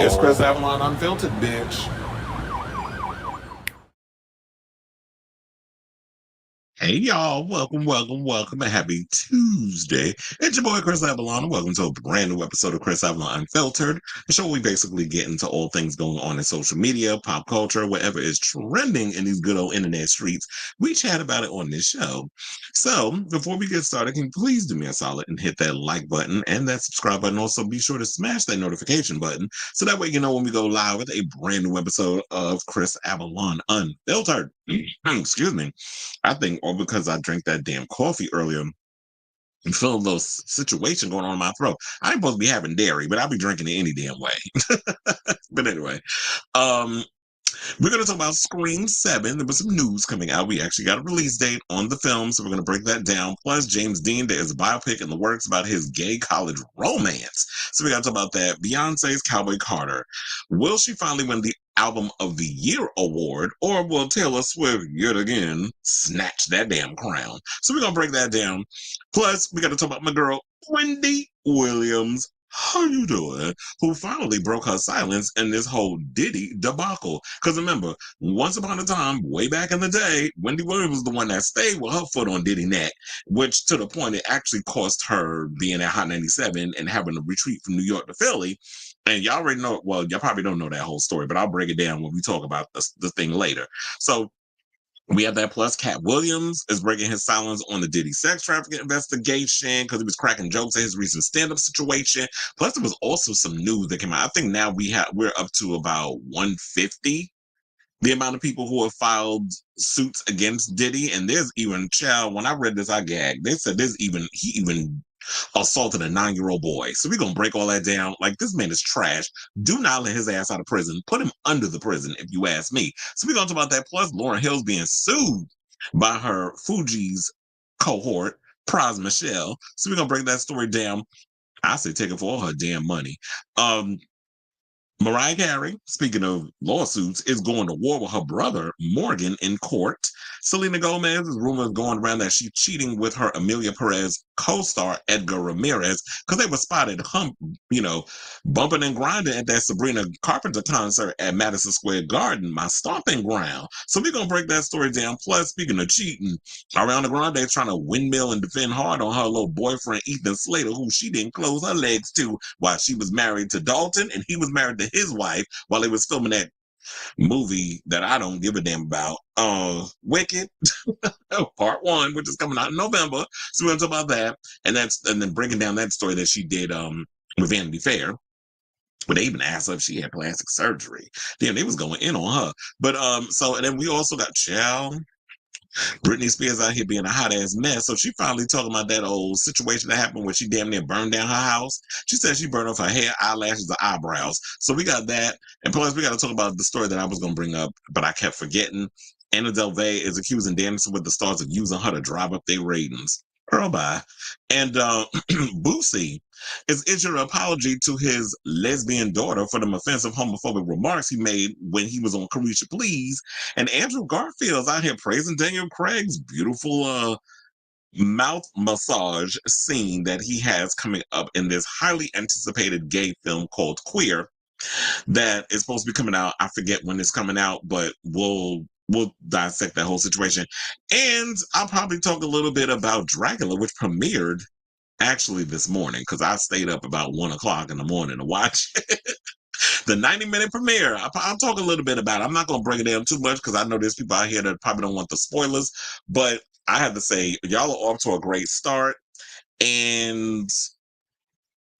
It's Chris Avalon Unfiltered, bitch. Hey y'all, welcome, and happy Tuesday. It's your boy Chris Avalon, and welcome to a brand new episode of Chris Avalon Unfiltered, the show where we basically get into all things going on in social media, pop culture, whatever is trending in these good old internet streets. We chat about it on this show. So, before we get started, can you please do me a solid and hit that like button and that subscribe button? Also, be sure to smash that notification button so that way you know when we go live with a brand new episode of Chris Avalon Unfiltered. Excuse me. I think all because I drank that damn coffee earlier and feel a little situation going on in my throat. I ain't supposed to be having dairy, but I'll be drinking it any damn way. But anyway, um, we're going to talk about Scream 7. There was some news coming out. We actually got a release date on the film, so we're going to break that down. Plus, James Dean, there is a biopic in the works about his gay college romance. So we got to talk about that. Beyonce's Cowboy Carter. Will she finally win the Album of the Year award, or will Taylor Swift yet again snatch that damn crown? So we're going to break that down. Plus, we got to talk about my girl, Wendy Wlliams. How you doing? Who finally broke her silence in this whole Diddy debacle. Because remember, once upon a time, way back in the day, Wendy Williams was the one that stayed with her foot on Diddy neck, which to the point it actually cost her being at Hot 97 and having to retreat from New York to Philly. And y'all already know, well, y'all probably don't know that whole story, but I'll break it down when we talk about the thing later. So we have that plus Katt Williams is breaking his silence on the Diddy sex trafficking investigation because he was cracking jokes at his recent stand-up situation. Plus, there was also some news that came out. I think now we're up to about 150. The amount of people who have filed suits against Diddy, and there's even child. When I read this, I gagged. They said he even assaulted a 9-year-old boy. So we're gonna break all that down. Like, this man is trash. Do not let his ass out of prison. Put him under the prison, if you ask me. So we're gonna talk about that. Plus, Lauryn Hill's being sued by her Fugees cohort, Pras Michelle. So we're gonna break that story down. I say take it for all her damn money. Mariah Carey, speaking of lawsuits, is going to war with her brother, Morgan, in court. Selena Gomez is rumored going around that she's cheating with her Emilia Perez co-star, Edgar Ramirez, because they were spotted bumping and grinding at that Sabrina Carpenter concert at Madison Square Garden, my stomping ground. So we're going to break that story down. Plus, speaking of cheating, Ariana Grande is trying to windmill and defend hard on her little boyfriend, Ethan Slater, who she didn't close her legs to while she was married to Dalton, and he was married to his wife while they was filming that movie that I don't give a damn about, Wicked, Part 1, which is coming out in November. So we're gonna talk about that, and then breaking down that story that she did with Vanity Fair. But they even asked her if she had plastic surgery. Damn, they was going in on her. But and then we also got Britney Spears out here being a hot ass mess. So she finally talking about that old situation that happened where she damn near burned down her house. She said she burned off her hair, eyelashes, and eyebrows. So we got that. And plus, we got to talk about the story that I was going to bring up, but I kept forgetting. Anna Delvey is accusing Dancing with the Stars of using her to drive up their ratings. Girl, bye. And Boosie is issuing an apology to his lesbian daughter for the offensive homophobic remarks he made when he was on Carisha Please. And Andrew Garfield's out here praising Daniel Craig's beautiful mouth massage scene that he has coming up in this highly anticipated gay film called Queer that is supposed to be coming out. I forget when it's coming out, but we'll dissect that whole situation. And I'll probably talk a little bit about Dracula, which premiered actually this morning because I stayed up about 1 o'clock in the morning to watch the 90-minute premiere. I'll talk a little bit about it. I'm not going to break it down too much because I know there's people out here that probably don't want the spoilers, but I have to say, y'all are off to a great start, and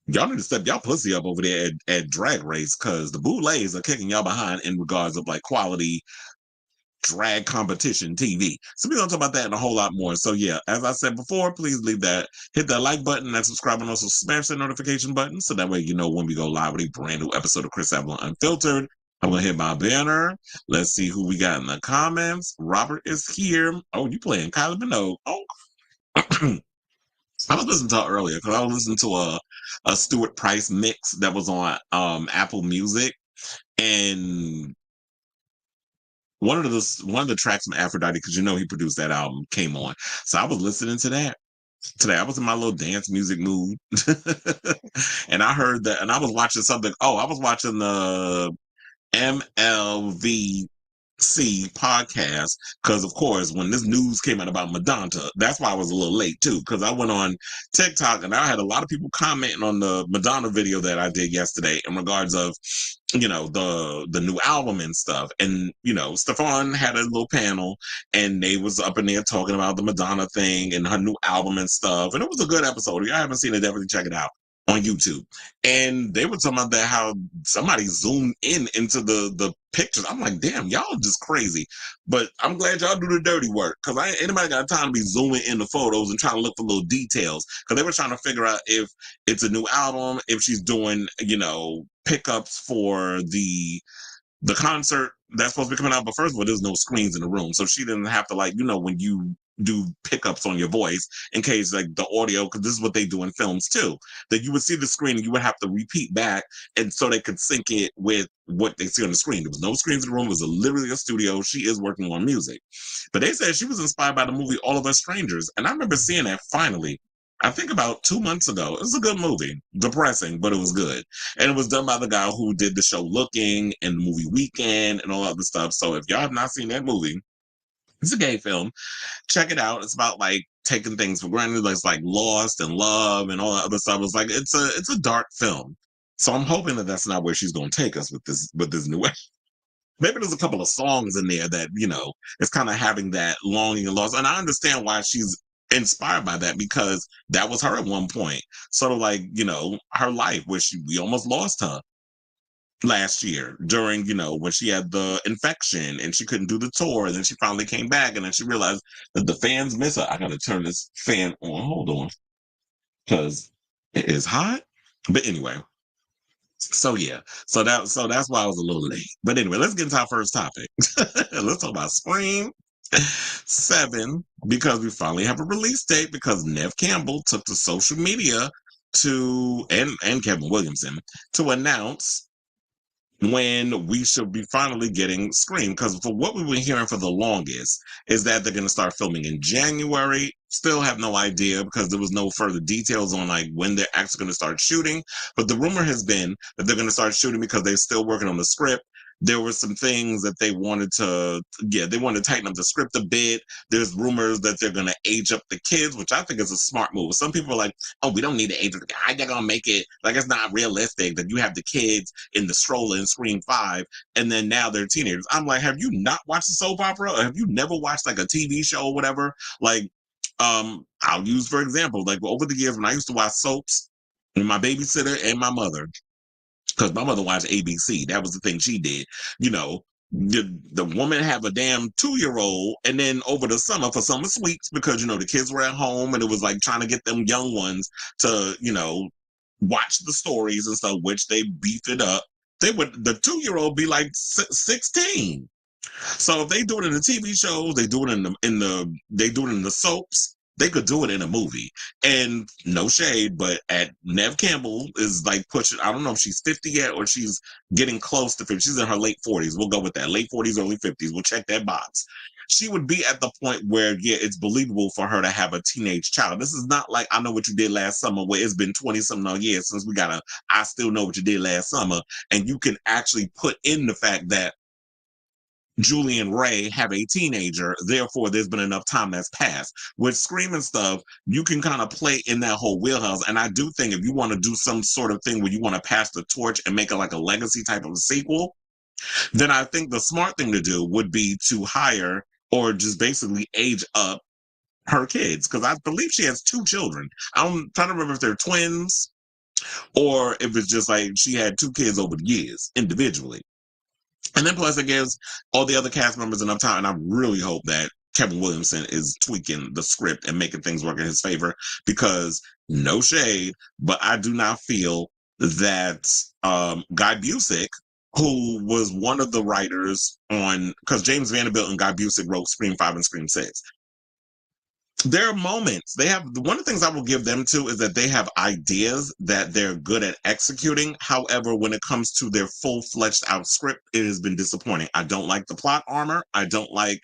y'all need to step y'all pussy up over there at Drag Race because the boulets are kicking y'all behind in regards of like quality drag competition TV. So we're gonna talk about that and a whole lot more. So yeah, as I said before, please hit that like button, and subscribe, and also smash that notification button so that way you know when we go live with a brand new episode of Chris Avalon Unfiltered. I'm gonna hit my banner. Let's see who we got in the comments. Robert is here. Oh, you playing Kylie Minogue. Oh. I was listening to her earlier because I was listening to a Stuart Price mix that was on Apple Music, and one of the tracks from Aphrodite, because he produced that album, came on. So I was listening to that, today. I was in my little dance music mood. And I heard that, and I was watching something. Oh, I was watching the MLV podcast because of course when this news came out about Madonna, that's why I was a little late too, because I went on TikTok and I had a lot of people commenting on the Madonna video that I did yesterday in regards of the new album and stuff. And Stefan had a little panel and they was up in there talking about the Madonna thing and her new album and stuff, and it was a good episode. If y'all haven't seen it, definitely check it out on YouTube. And they were talking about that how somebody zoomed in into the pictures. I'm like, damn, y'all just crazy. But I'm glad y'all do the dirty work, because ain't anybody got time to be zooming in the photos and trying to look for little details, because they were trying to figure out if it's a new album, if she's doing pickups for the concert that's supposed to be coming out. But first of all, there's no screens in the room, so she didn't have to, like, when you do pickups on your voice in case, like, the audio, because this is what they do in films too, that you would see the screen and you would have to repeat back, and so they could sync it with what they see on the screen. There was no screens in the room. It was literally a studio. She is working on music. But they said she was inspired by the movie All of Us Strangers, and I remember seeing that finally, I think about 2 months ago. It was a good movie. Depressing, but it was good. And it was done by the guy who did the show Looking and the movie Weekend and all other stuff. So if y'all have not seen that movie, it's a gay film. Check it out. It's about, like, taking things for granted. It's like lost and love and all that other stuff. It's like it's a dark film. So I'm hoping that that's not where she's going to take us with this new. Maybe there's a couple of songs in there that it's kind of having that longing and loss. And I understand why she's inspired by that, because that was her at one point, sort of like her life, where we almost lost her last year during when she had the infection and she couldn't do the tour, and then she finally came back, and then she realized that the fans miss her. I gotta turn this fan on, hold on, because it is hot. But anyway, so yeah, so that's why I was a little late. But anyway, let's get into our first topic. Let's talk about Scream 7, because we finally have a release date, because Neve Campbell took to social media and Kevin Williamson to announce when we should be finally getting Scream. Because for what we've been hearing for the longest is that they're going to start filming in January. Still have no idea, because there was no further details on, like, when they're actually going to start shooting. But the rumor has been that they're going to start shooting because they're still working on the script. There were some things that they wanted to tighten up the script a bit. There's rumors that they're going to age up the kids, which I think is a smart move. Some people are like, oh, we don't need to age up the kids. How you going to make it? Like, it's not realistic that you have the kids in the stroller in Scream 5, and then now they're teenagers. I'm like, have you not watched a soap opera? Or have you never watched, like, a TV show or whatever? Like, I'll use, for example, like, over the years when I used to watch soaps with my babysitter and my mother, because my mother watched ABC. That was the thing she did. The woman have a damn 2-year-old, and then over the summer for summer sweets, because the kids were at home, and it was like trying to get them young ones to watch the stories and stuff, which they beefed it up. The 2-year-old be like 16. So if they do it in the TV shows, they do it they do it in the soaps. They could do it in a movie. And no shade, but Neve Campbell is like pushing, I don't know if she's 50 yet or she's getting close to 50. She's in her late 40s. We'll go with that. Late 40s, early 50s. We'll check that box. She would be at the point where, yeah, it's believable for her to have a teenage child. This is not like I Know What You Did Last Summer, where it's been 20-something years since we got I Still Know What You Did Last Summer. And you can actually put in the fact that Julie and Ray have a teenager, therefore there's been enough time that's passed. With Scream and stuff, you can kind of play in that whole wheelhouse. And I do think if you want to do some sort of thing where you want to pass the torch and make it like a legacy type of a sequel, then I think the smart thing to do would be to hire or just basically age up her kids. Because I believe she has 2 children. I'm trying to remember if they're twins or if it's just like she had 2 kids over the years individually. And then plus it gives all the other cast members enough time. And I really hope that Kevin Williamson is tweaking the script and making things work in his favor, because no shade, but I do not feel that Guy Busick, who was one of the writers on, because James Vanderbilt and Guy Busick wrote Scream 5 and Scream 6. There are moments one of the things I will give them to is that they have ideas that they're good at executing. However, when it comes to their full-fledged out script, it has been disappointing. I don't like the plot armor. I don't like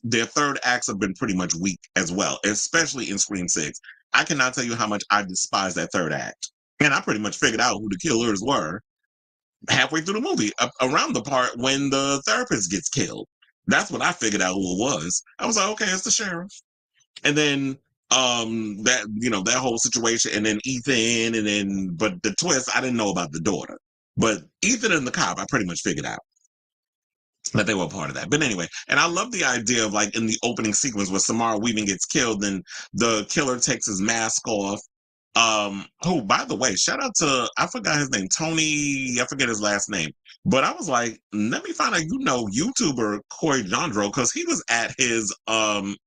their third acts have been pretty much weak as well, especially in Scream 6. I cannot tell you how much I despise that third act. And I pretty much figured out who the killers were halfway through the movie, around the part when the therapist gets killed. That's when I figured out who it was. I was like, okay, it's the sheriff. And then that that whole situation, and then Ethan, and then but the twist, I didn't know about the daughter. But Ethan and the cop, I pretty much figured out that they were part of that. But anyway, and I love the idea of like in the opening sequence where Samara Weaving gets killed, then the killer takes his mask off. Oh, by the way, shout out to, I forgot his name, Tony, I forget his last name. But I was like, let me find out, YouTuber Corey Jandro, because he was at his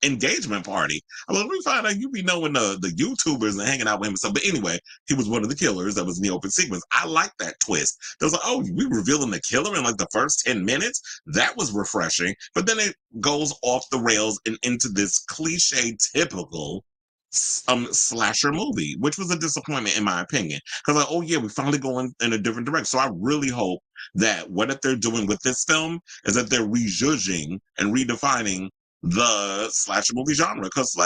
engagement party. I was like, let me find out you be knowing the YouTubers and hanging out with him and stuff. But anyway, he was one of the killers that was in the open sequence. I like that twist. They was like, oh, we revealing the killer in like the first 10 minutes? That was refreshing. But then it goes off the rails and into this cliche typical slasher movie, which was a disappointment in my opinion. Because like, oh yeah, we finally going in a different direction. So I really hope that what they're doing with this film is that they're rejudging and redefining the slasher movie genre. Because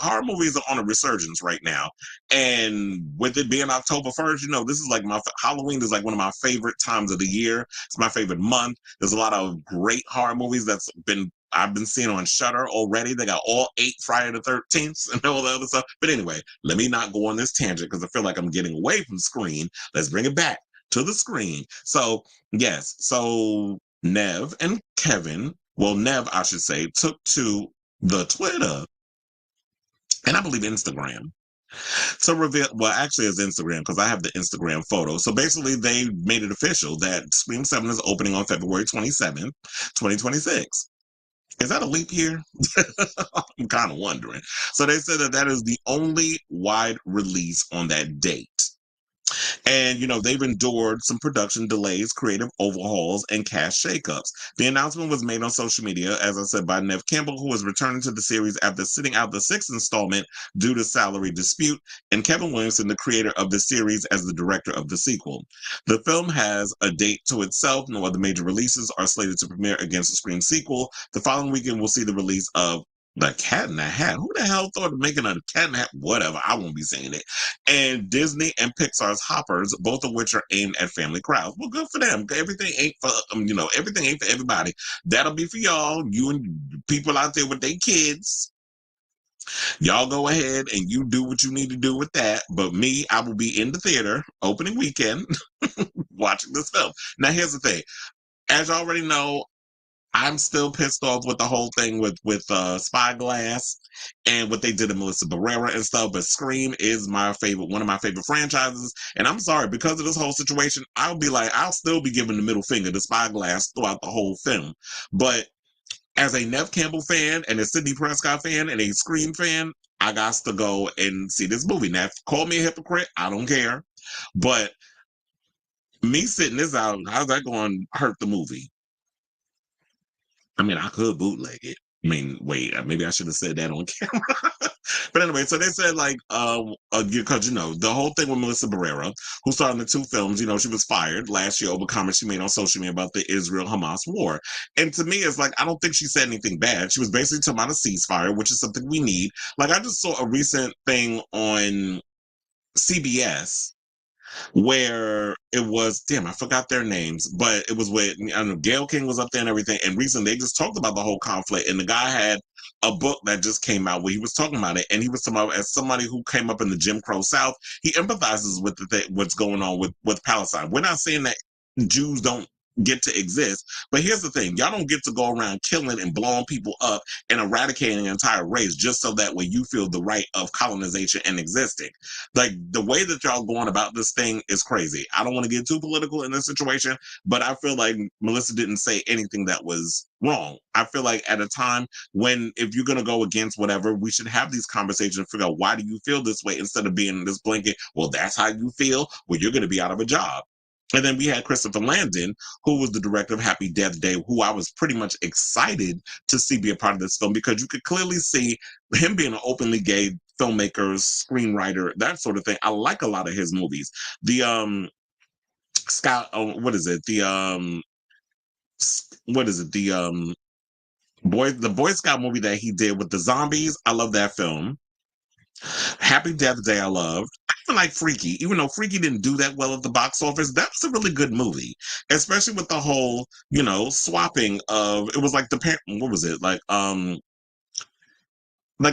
horror movies are on a resurgence right now, and with it being October 1st, this is like Halloween is like one of my favorite times of the year. It's my favorite month. There's a lot of great horror movies I've been seeing on Shudder already. They got all 8 Friday the 13th and all the other stuff. But anyway, let me not go on this tangent because I feel like I'm getting away from screen. Let's bring it back to the screen. So, yes. So, Neve and Kevin, well, Neve, I should say, took to the Twitter and I believe Instagram to reveal, well, actually it's Instagram because I have the Instagram photo. So basically they made it official that Scream 7 is opening on February 27th, 2026. Is that a leap year? I'm kind of wondering. So they said that is the only wide release on that date. And, they've endured some production delays, creative overhauls, and cast shakeups. The announcement was made on social media, as I said, by Neve Campbell, who is returning to the series after sitting out the 6th installment due to salary dispute, and Kevin Williamson, the creator of the series, as the director of the sequel. The film has a date to itself. No other major releases are slated to premiere against the Scream sequel. The following weekend, we'll see the release of The Cat in the Hat. Who the hell thought of making a Cat in the Hat? Whatever. I won't be saying it. And Disney and Pixar's Hoppers, both of which are aimed at family crowds. Well, good for them. Everything ain't for everything ain't for everybody. That'll be for y'all, you and people out there with their kids. Y'all go ahead and you do what you need to do with that. But me, I will be in the theater opening weekend watching this film. Now, here's the thing. As you already know, I'm still pissed off with the whole thing with Spyglass and what they did to Melissa Barrera and stuff. But Scream is one of my favorite franchises. And I'm sorry, because of this whole situation, I'll still be giving the middle finger to Spyglass throughout the whole film. But as a Neve Campbell fan and a Sidney Prescott fan and a Scream fan, I got to go and see this movie. Now, call me a hypocrite, I don't care. But me sitting this out, how's that going to hurt the movie? I mean, I could bootleg it. I mean, wait, maybe I should have said that on camera. But anyway, so they said because the whole thing with Melissa Barrera, who starred in the 2 films, she was fired last year over comments she made on social media about the Israel-Hamas war. And to me, it's like, I don't think she said anything bad. She was basically talking about a ceasefire, which is something we need. Like, I just saw a recent thing on CBS where it was, damn, I forgot their names, but it was with, I don't know, Gayle King was up there and everything. And recently they just talked about the whole conflict. And the guy had a book that just came out where he was talking about it. And he was talking about, as somebody who came up in the Jim Crow South, he empathizes with what's going on with Palestine. We're not saying that Jews don't get to exist, but here's the thing: y'all don't get to go around killing and blowing people up and eradicating an entire race just so that way you feel the right of colonization and existing. Like, the way that y'all going about this thing is crazy. I don't want to get too political in this situation, but I feel like Melissa didn't say anything that was wrong. I feel like at a time when, if you're going to go against whatever, we should have these conversations and figure out, why do you feel this way, instead of being this blanket, well, that's how you feel, well, you're going to be out of a job. And then we had Christopher Landon, who was the director of Happy Death Day, who I was pretty much excited to see be a part of this film, because you could clearly see him being an openly gay filmmaker, screenwriter, that sort of thing. I like a lot of his movies. The Scott, what is it? The the Boy Scout movie that he did with the zombies. I love that film. Happy Death Day I loved. I even like Freaky, even though Freaky didn't do that well at the box office. That was a really good movie, especially with the whole, swapping of, it was like what was it like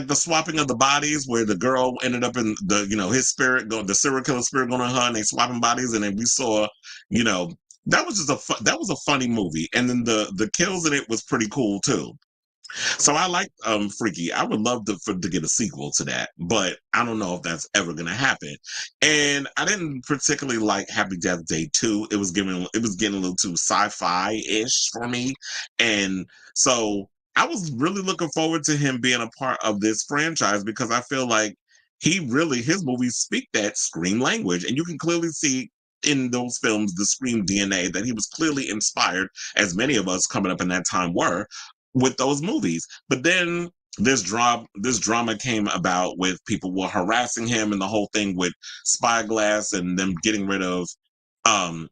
the swapping of the bodies, where the girl ended up in his spirit, the serial killer spirit going on her, and they swapping bodies, and then we saw, you know, that was just that was a funny movie, and then the kills in it was pretty cool too. So I like Freaky. I would love to get a sequel to that, but I don't know if that's ever gonna happen. And I didn't particularly like Happy Death Day 2. It was getting a little too sci-fi-ish for me. And so I was really looking forward to him being a part of this franchise, because I feel like his movies speak that Scream language. And you can clearly see in those films the Scream DNA, that he was clearly inspired, as many of us coming up in that time were, with those movies. But then this drama came about, with people were harassing him, and the whole thing with Spyglass and them getting rid of um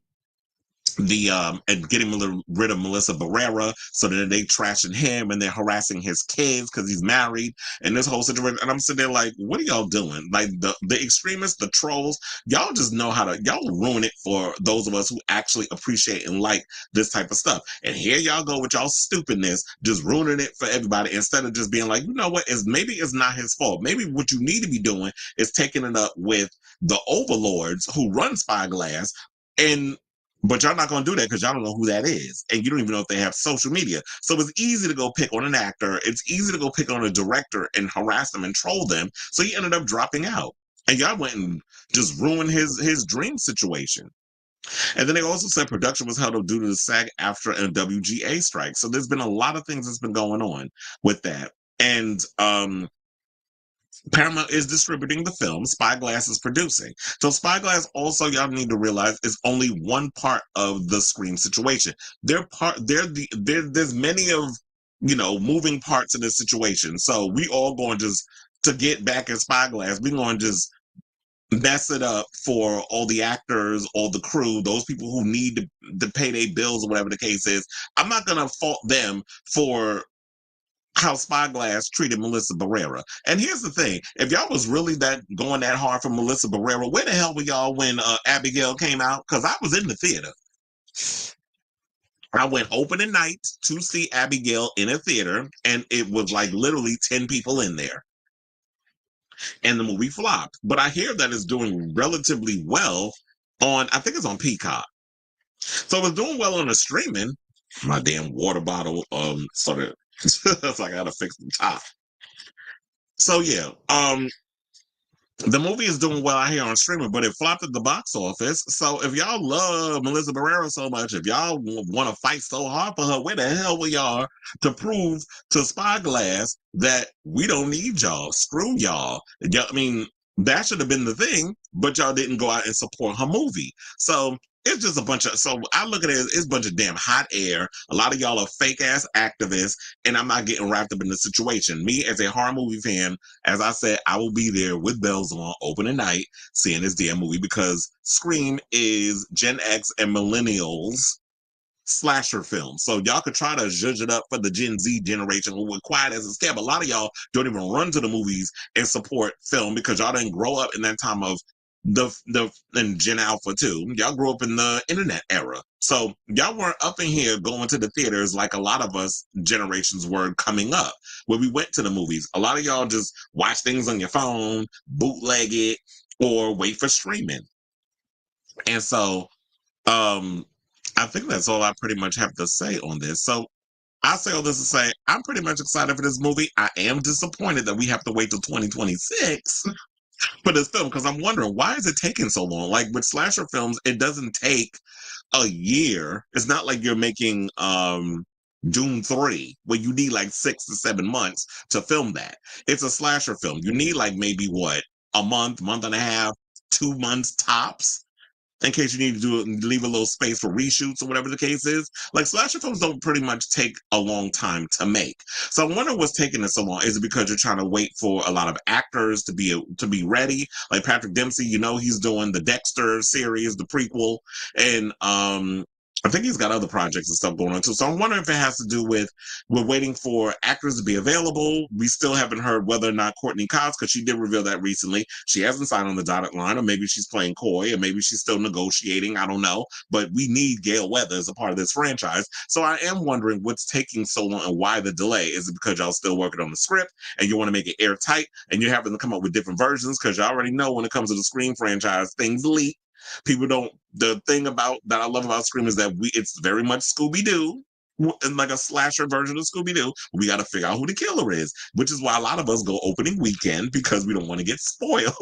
and getting rid of Melissa Barrera, so that they trashing him and they're harassing his kids because he's married, and this whole situation. And I'm sitting there like, what are y'all doing? Like the extremists, the trolls, y'all just know how to y'all ruin it for those of us who actually appreciate and like this type of stuff. And here y'all go with y'all stupidness, just ruining it for everybody, instead of just being like, you know what, maybe it's not his fault. Maybe what you need to be doing is taking it up with the overlords who run Spyglass. And but y'all not going to do that, because y'all don't know who that is. And you don't even know if they have social media. So it's easy to go pick on an actor. It's easy to go pick on a director and harass them and troll them. So he ended up dropping out. And y'all went and just ruined his dream situation. And then they also said production was held up due to the SAG-AFTRA and WGA strike. So there's been a lot of things that's been going on with that. And Paramount is distributing the film. Spyglass is producing. So Spyglass, also, y'all need to realize, is only one part of the Scream situation. There's many of moving parts in this situation. So we all going to get back in Spyglass. We going to just mess it up for all the actors, all the crew, those people who need to pay their bills or whatever the case is. I'm not gonna fault them for how Spyglass treated Melissa Barrera. And here's the thing: if y'all was really going that hard for Melissa Barrera, where the hell were y'all when Abigail came out? Because I was in the theater. I went opening night to see Abigail in a theater, and it was like literally 10 people in there. And the movie flopped. But I hear that it's doing relatively well I think it's on Peacock. So it's doing well on the streaming. My damn water bottle sort of so I gotta fix the top. So yeah, the movie is doing well out here on streaming, but it flopped at the box office. So if y'all love Melissa Barrera so much, if y'all want to fight so hard for her, where the hell we are to prove to Spyglass that we don't need y'all? Screw y'all. I mean, that should have been the thing, but y'all didn't go out and support her movie. So it's just so I look at it as it's a bunch of damn hot air. A lot of y'all are fake ass activists, and I'm not getting wrapped up in the situation. Me, as a horror movie fan, as I said, I will be there with bells on opening night seeing this damn movie, because Scream is Gen X and millennials slasher film. So y'all could try to judge it up for the Gen Z generation who were quiet as a scab. A lot of y'all don't even run to the movies and support film, because y'all didn't grow up in that time of and Gen Alpha too. Y'all grew up in the internet era. So y'all weren't up in here going to the theaters like a lot of us generations were coming up, where we went to the movies. A lot of y'all just watch things on your phone, bootleg it, or wait for streaming. And so I think that's all I pretty much have to say on this. So I say all this to say I'm pretty much excited for this movie. I am disappointed that we have to wait till 2026 for this film, because I'm wondering, why is it taking so long? Like with slasher films, it doesn't take a year. It's not like you're making Doom 3, where you need like 6 to 7 months to film that. It's a slasher film. You need like maybe what, a month and a half, 2 months tops, in case you need to leave a little space for reshoots or whatever the case is. Like slasher films don't pretty much take a long time to make. So I'm wondering what's taking it so long. Is it because you're trying to wait for a lot of actors to be ready? Like Patrick Dempsey, he's doing the Dexter series, the prequel, and I think he's got other projects and stuff going on too. So I'm wondering if it has to do with we're waiting for actors to be available. We still haven't heard whether or not Courtney Cox, because she did reveal that recently. She hasn't signed on the dotted line, or maybe she's playing coy, or maybe she's still negotiating. I don't know. But we need Gail Weather as a part of this franchise. So I am wondering what's taking so long and why the delay. Is it because y'all still working on the script and you want to make it airtight and you're having to come up with different versions? Because you already know when it comes to the Scream franchise, things leak. People don't. The thing about that I love about Scream is that it's very much Scooby Doo, and like a slasher version of Scooby Doo. We got to figure out who the killer is, which is why a lot of us go opening weekend because we don't want to get spoiled.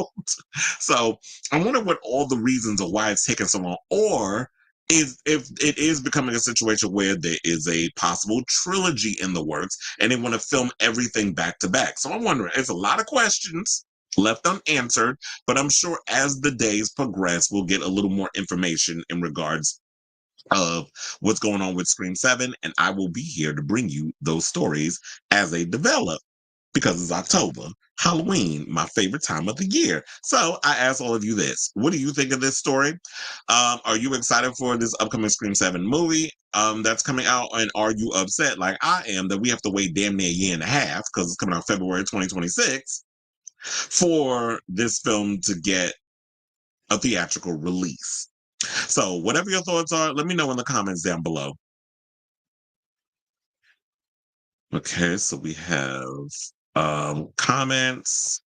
So I wonder what all the reasons of why it's taking so long, or is if it is becoming a situation where there is a possible trilogy in the works and they want to film everything back to back. So I'm wondering. It's a lot of questions left unanswered, but I'm sure as the days progress, we'll get a little more information in regards of what's going on with Scream 7, and I will be here to bring you those stories as they develop, because it's October, Halloween, my favorite time of the year. So I ask all of you this. What do you think of this story? Are you excited for this upcoming Scream 7 movie that's coming out, and are you upset like I am that we have to wait damn near a year and a half, because it's coming out February 2026, for this film to get a theatrical release? So whatever your thoughts are, let me know in the comments down below. Okay, so we have comments.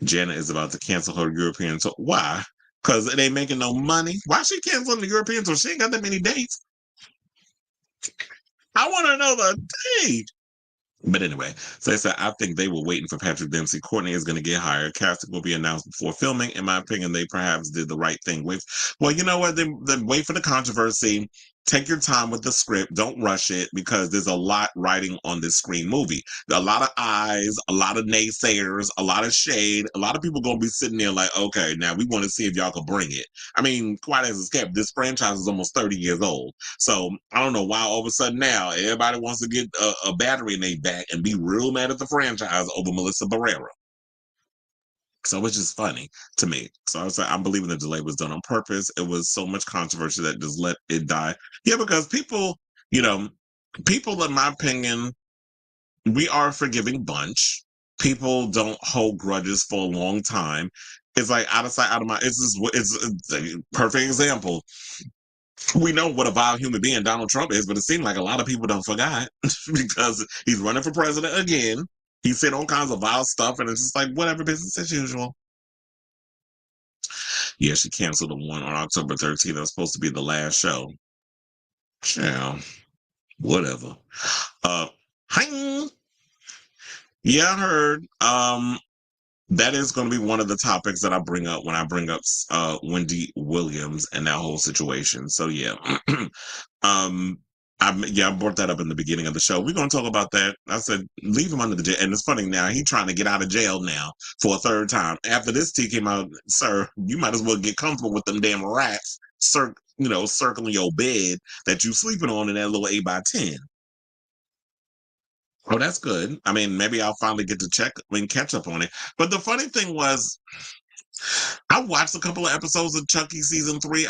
Janet is about to cancel her European tour. Why? Because it ain't making no money. Why she canceling the European tour? She ain't got that many dates. I want to know the date. But anyway, so they said, I think they were waiting for Patrick Dempsey. Courtney is going to get hired. Casting will be announced before filming. In my opinion, they perhaps did the right thing. Well, you know what? Then wait for the controversy. Take your time with the script. Don't rush it, because there's a lot riding on this Scream movie. A lot of eyes, a lot of naysayers, a lot of shade. A lot of people going to be sitting there like, okay, now we want to see if y'all can bring it. I mean, quite as it's kept, this franchise is almost 30 years old. So I don't know why all of a sudden now everybody wants to get a battery in their back and be real mad at the franchise over Melissa Barrera. So it's just funny to me. So I was like, I'm believing the delay was done on purpose. It was so much controversy that just let it die. Yeah, because people, people, in my opinion, we are a forgiving bunch. People don't hold grudges for a long time. It's like out of sight, out of mind. It's a perfect example. We know what a vile human being Donald Trump is, but it seems like a lot of people don't forgot because he's running for president again. He said all kinds of vile stuff, and it's just like, whatever, business as usual. Yeah, she canceled the one on October 13th. That was supposed to be the last show. Yeah, whatever. Hi. Yeah, I heard. That is going to be one of the topics that I bring up when I bring up Wendy Wlliams and that whole situation. So yeah, I brought that up in the beginning of the show. We're going to talk about that. I said leave him under the jail, and it's funny now he's trying to get out of jail now for a third time. After this tea came out, sir, you might as well get comfortable with them damn rats, circling your bed that you sleeping on in that little 8x10. Oh, that's good. I mean, maybe I'll finally get to catch up on it. But the funny thing was, I watched a couple of episodes of Chucky season 3.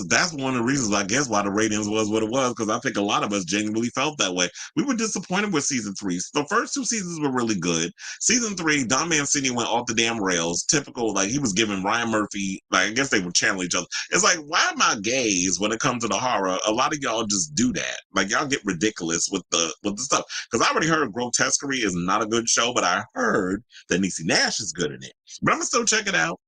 That's one of the reasons, I guess, why the ratings was what it was, because I think a lot of us genuinely felt that way. We were disappointed with season 3. The first 2 seasons were really good. Season 3, Don Mancini went off the damn rails. Typical, like he was giving Ryan Murphy, like I guess they would channel each other. It's like, why am I gays when it comes to the horror? A lot of y'all just do that. Like y'all get ridiculous with the stuff. Because I already heard Grotesquerie is not a good show, but I heard that Niecy Nash is good in it. But I'm gonna still check it out.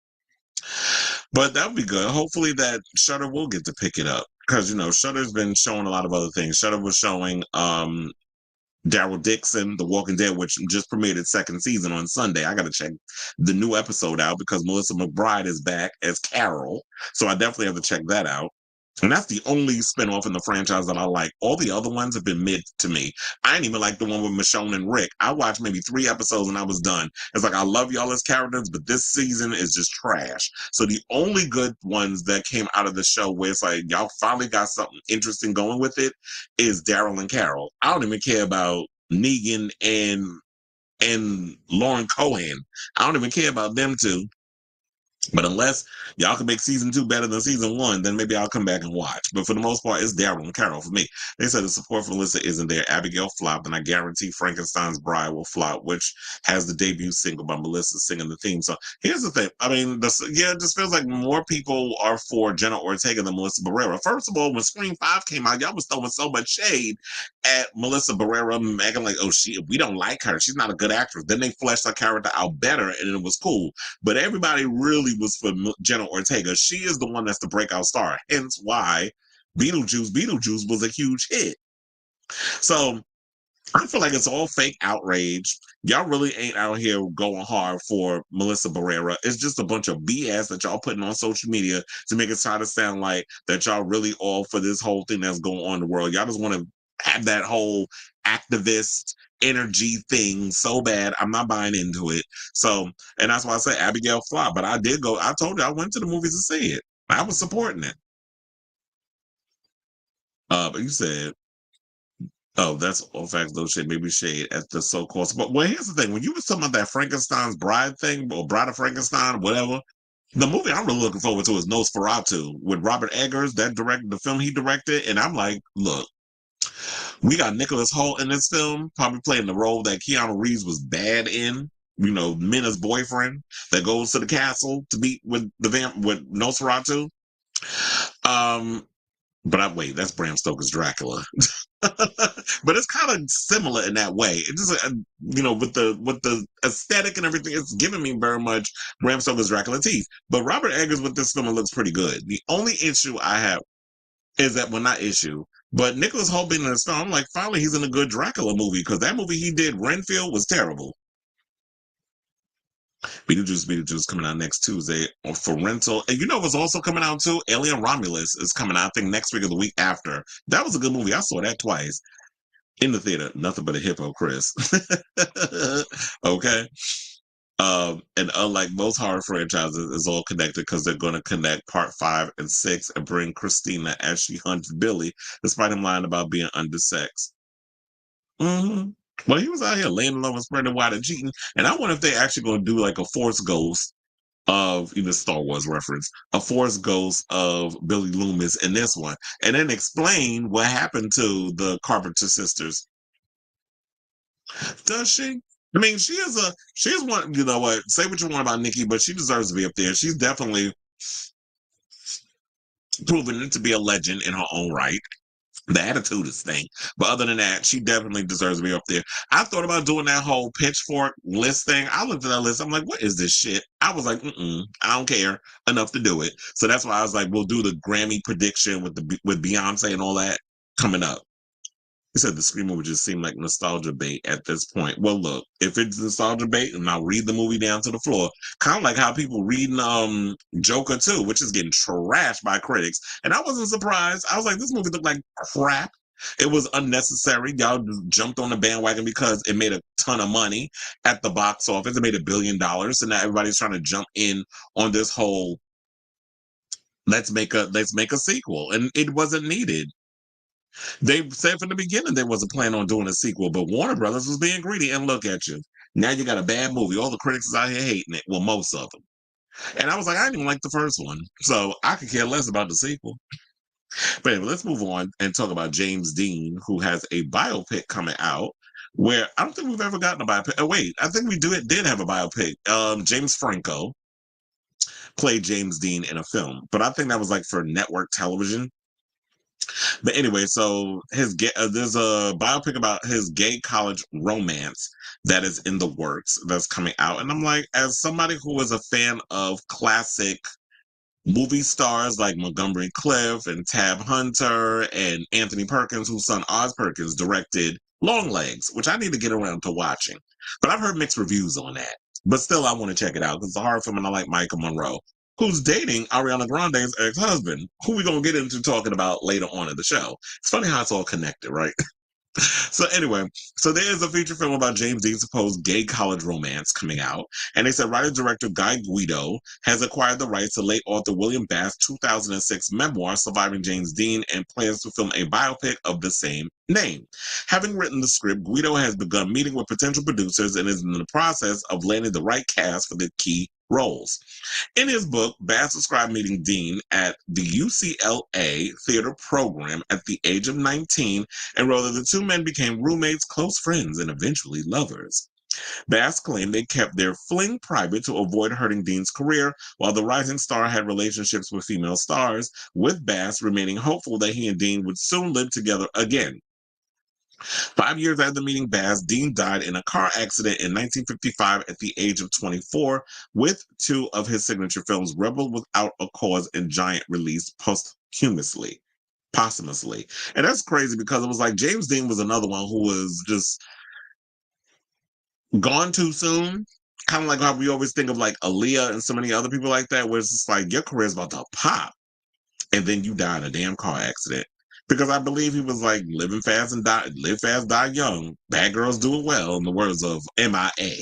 But that would be good. Hopefully that Shudder will get to pick it up, because Shudder's been showing a lot of other things. Shudder was showing Daryl Dixon, The Walking Dead, which just premiered its 2nd season on Sunday. I got to check the new episode out because Melissa McBride is back as Carol, so I definitely have to check that out. And that's the only spinoff in the franchise that I like. All the other ones have been mid to me. I didn't even like the one with Michonne and Rick. I watched maybe 3 episodes and I was done. It's like, I love y'all as characters, but this season is just trash. So the only good ones that came out of the show where it's like, y'all finally got something interesting going with it is Daryl and Carol. I don't even care about Negan and Lauren Cohan. I don't even care about them two. But unless y'all can make season 2 better than season 1, then maybe I'll come back and watch. But for the most part, it's Daryl and Carol for me. They said the support for Melissa isn't there. Abigail flopped, and I guarantee Frankenstein's Bride will flop, which has the debut single by Melissa singing the theme song. Here's the thing. I mean, it just feels like more people are for Jenna Ortega than Melissa Barrera. First of all, when Scream 5 came out, y'all was throwing so much shade at Melissa Barrera, making like, oh, we don't like her. She's not a good actress. Then they fleshed her character out better, and it was cool. But everybody really was for Jenna Ortega. She is the one that's the breakout star. Hence why Beetlejuice was a huge hit. So I feel like it's all fake outrage. Y'all really ain't out here going hard for Melissa Barrera. It's just a bunch of BS that y'all putting on social media to make it try to sound like that y'all really all for this whole thing that's going on in the world. Y'all just want to have that whole activist energy thing so bad. I'm not buying into it. So, and that's why I say Abigail flop. But I did go. I told you I went to the movies to see it. I was supporting it. But you said, oh, that's all facts, no shade, maybe shade at the so-called. But well, here's the thing: when you was talking about that Frankenstein's Bride thing or Bride of Frankenstein, whatever, the movie I'm really looking forward to is Nosferatu with Robert Eggers, that directed the film he directed, and I'm like, look. We got Nicholas Hoult in this film, probably playing the role that Keanu Reeves was bad in. You know, Minna's boyfriend that goes to the castle to meet with with Nosferatu. Wait, that's Bram Stoker's Dracula. But it's kind of similar in that way. It just, with the aesthetic and everything, it's giving me very much Bram Stoker's Dracula teeth. But Robert Eggers with this film looks pretty good. The only issue I have is that, well, not issue, but Nicholas Hoult being in the film, I'm like, finally he's in a good Dracula movie, because that movie he did, Renfield, was terrible. Beetlejuice coming out next Tuesday for rental. And you know what's also coming out too? Alien Romulus is coming out, I think, next week or the week after. That was a good movie. I saw that twice in the theater. Nothing but a hippo, Chris. Okay. And unlike most horror franchises, it's all connected because they're going to connect part 5 and 6 and bring Christina as she hunts Billy, despite him lying about being undersexed. Mm-hmm. Well, he was out here laying low and spreading wide and cheating. And I wonder if they actually going to do like a Force Ghost of, Star Wars reference, a Force Ghost of Billy Loomis in this one, and then explain what happened to the Carpenter sisters. Does she? I mean, she's one, you know what, say what you want about Nikki, but she deserves to be up there. She's definitely proven it to be a legend in her own right. The attitude is thing. But other than that, she definitely deserves to be up there. I thought about doing that whole pitchfork list thing. I looked at that list. I'm like, what is this shit? I was like, I don't care enough to do it. So that's why I was like, we'll do the Grammy prediction with Beyonce and all that coming up. He said the screamer would just seem like nostalgia bait at this point. Well, look, if it's nostalgia bait, and I'll read the movie down to the floor, kind of like how people reading Joker 2, which is getting trashed by critics. And I wasn't surprised. I was like, this movie looked like crap. It was unnecessary. Y'all just jumped on the bandwagon because it made a ton of money at the box office. It made $1 billion. So now everybody's trying to jump in on this whole let's make a sequel. And it wasn't needed. They said from the beginning they wasn't planning on doing a sequel, but Warner Brothers was being greedy. And look at you. Now you got a bad movie. All the critics is out here hating it. Well, most of them. And I was like, I didn't even like the first one. So I could care less about the sequel. But anyway, let's move on and talk about James Dean, who has a biopic coming out where I don't think we've ever gotten a biopic. Oh, wait, I think we did have a biopic. James Franco played James Dean in a film, but I think that was like for network television. But anyway, so there's a biopic about his gay college romance that is in the works that's coming out. And I'm like, as somebody who is a fan of classic movie stars like Montgomery Clift and Tab Hunter and Anthony Perkins, whose son Oz Perkins directed Longlegs, which I need to get around to watching. But I've heard mixed reviews on that. But still, I want to check it out because it's a horror film and I like Michael Monroe, who's dating Ariana Grande's ex-husband, who we're going to get into talking about later on in the show. It's funny how it's all connected, right? So anyway, so there is a feature film about James Dean's supposed gay college romance coming out. And they said writer-director Guy Guido has acquired the rights to late author William Bass's 2006 memoir, Surviving James Dean, and plans to film a biopic of the same name. Having written the script, Guido has begun meeting with potential producers and is in the process of landing the right cast for the key roles. In his book, Bass described meeting Dean at the UCLA theater program at the age of 19 and wrote that the two men became roommates, close friends, and eventually lovers. Bass claimed they kept their fling private to avoid hurting Dean's career, while the rising star had relationships with female stars, with Bass remaining hopeful that he and Dean would soon live together again. 5 years after meeting Bass, Dean died in a car accident in 1955 at the age of 24, with two of his signature films, Rebel Without a Cause and Giant, released posthumously. And that's crazy because it was like James Dean was another one who was just gone too soon. Kind of like how we always think of like Aaliyah and so many other people like that, where it's just like your career's about to pop and then you die in a damn car accident. Because I believe he was like living fast and live fast, die young. Bad girls do it well, in the words of MIA.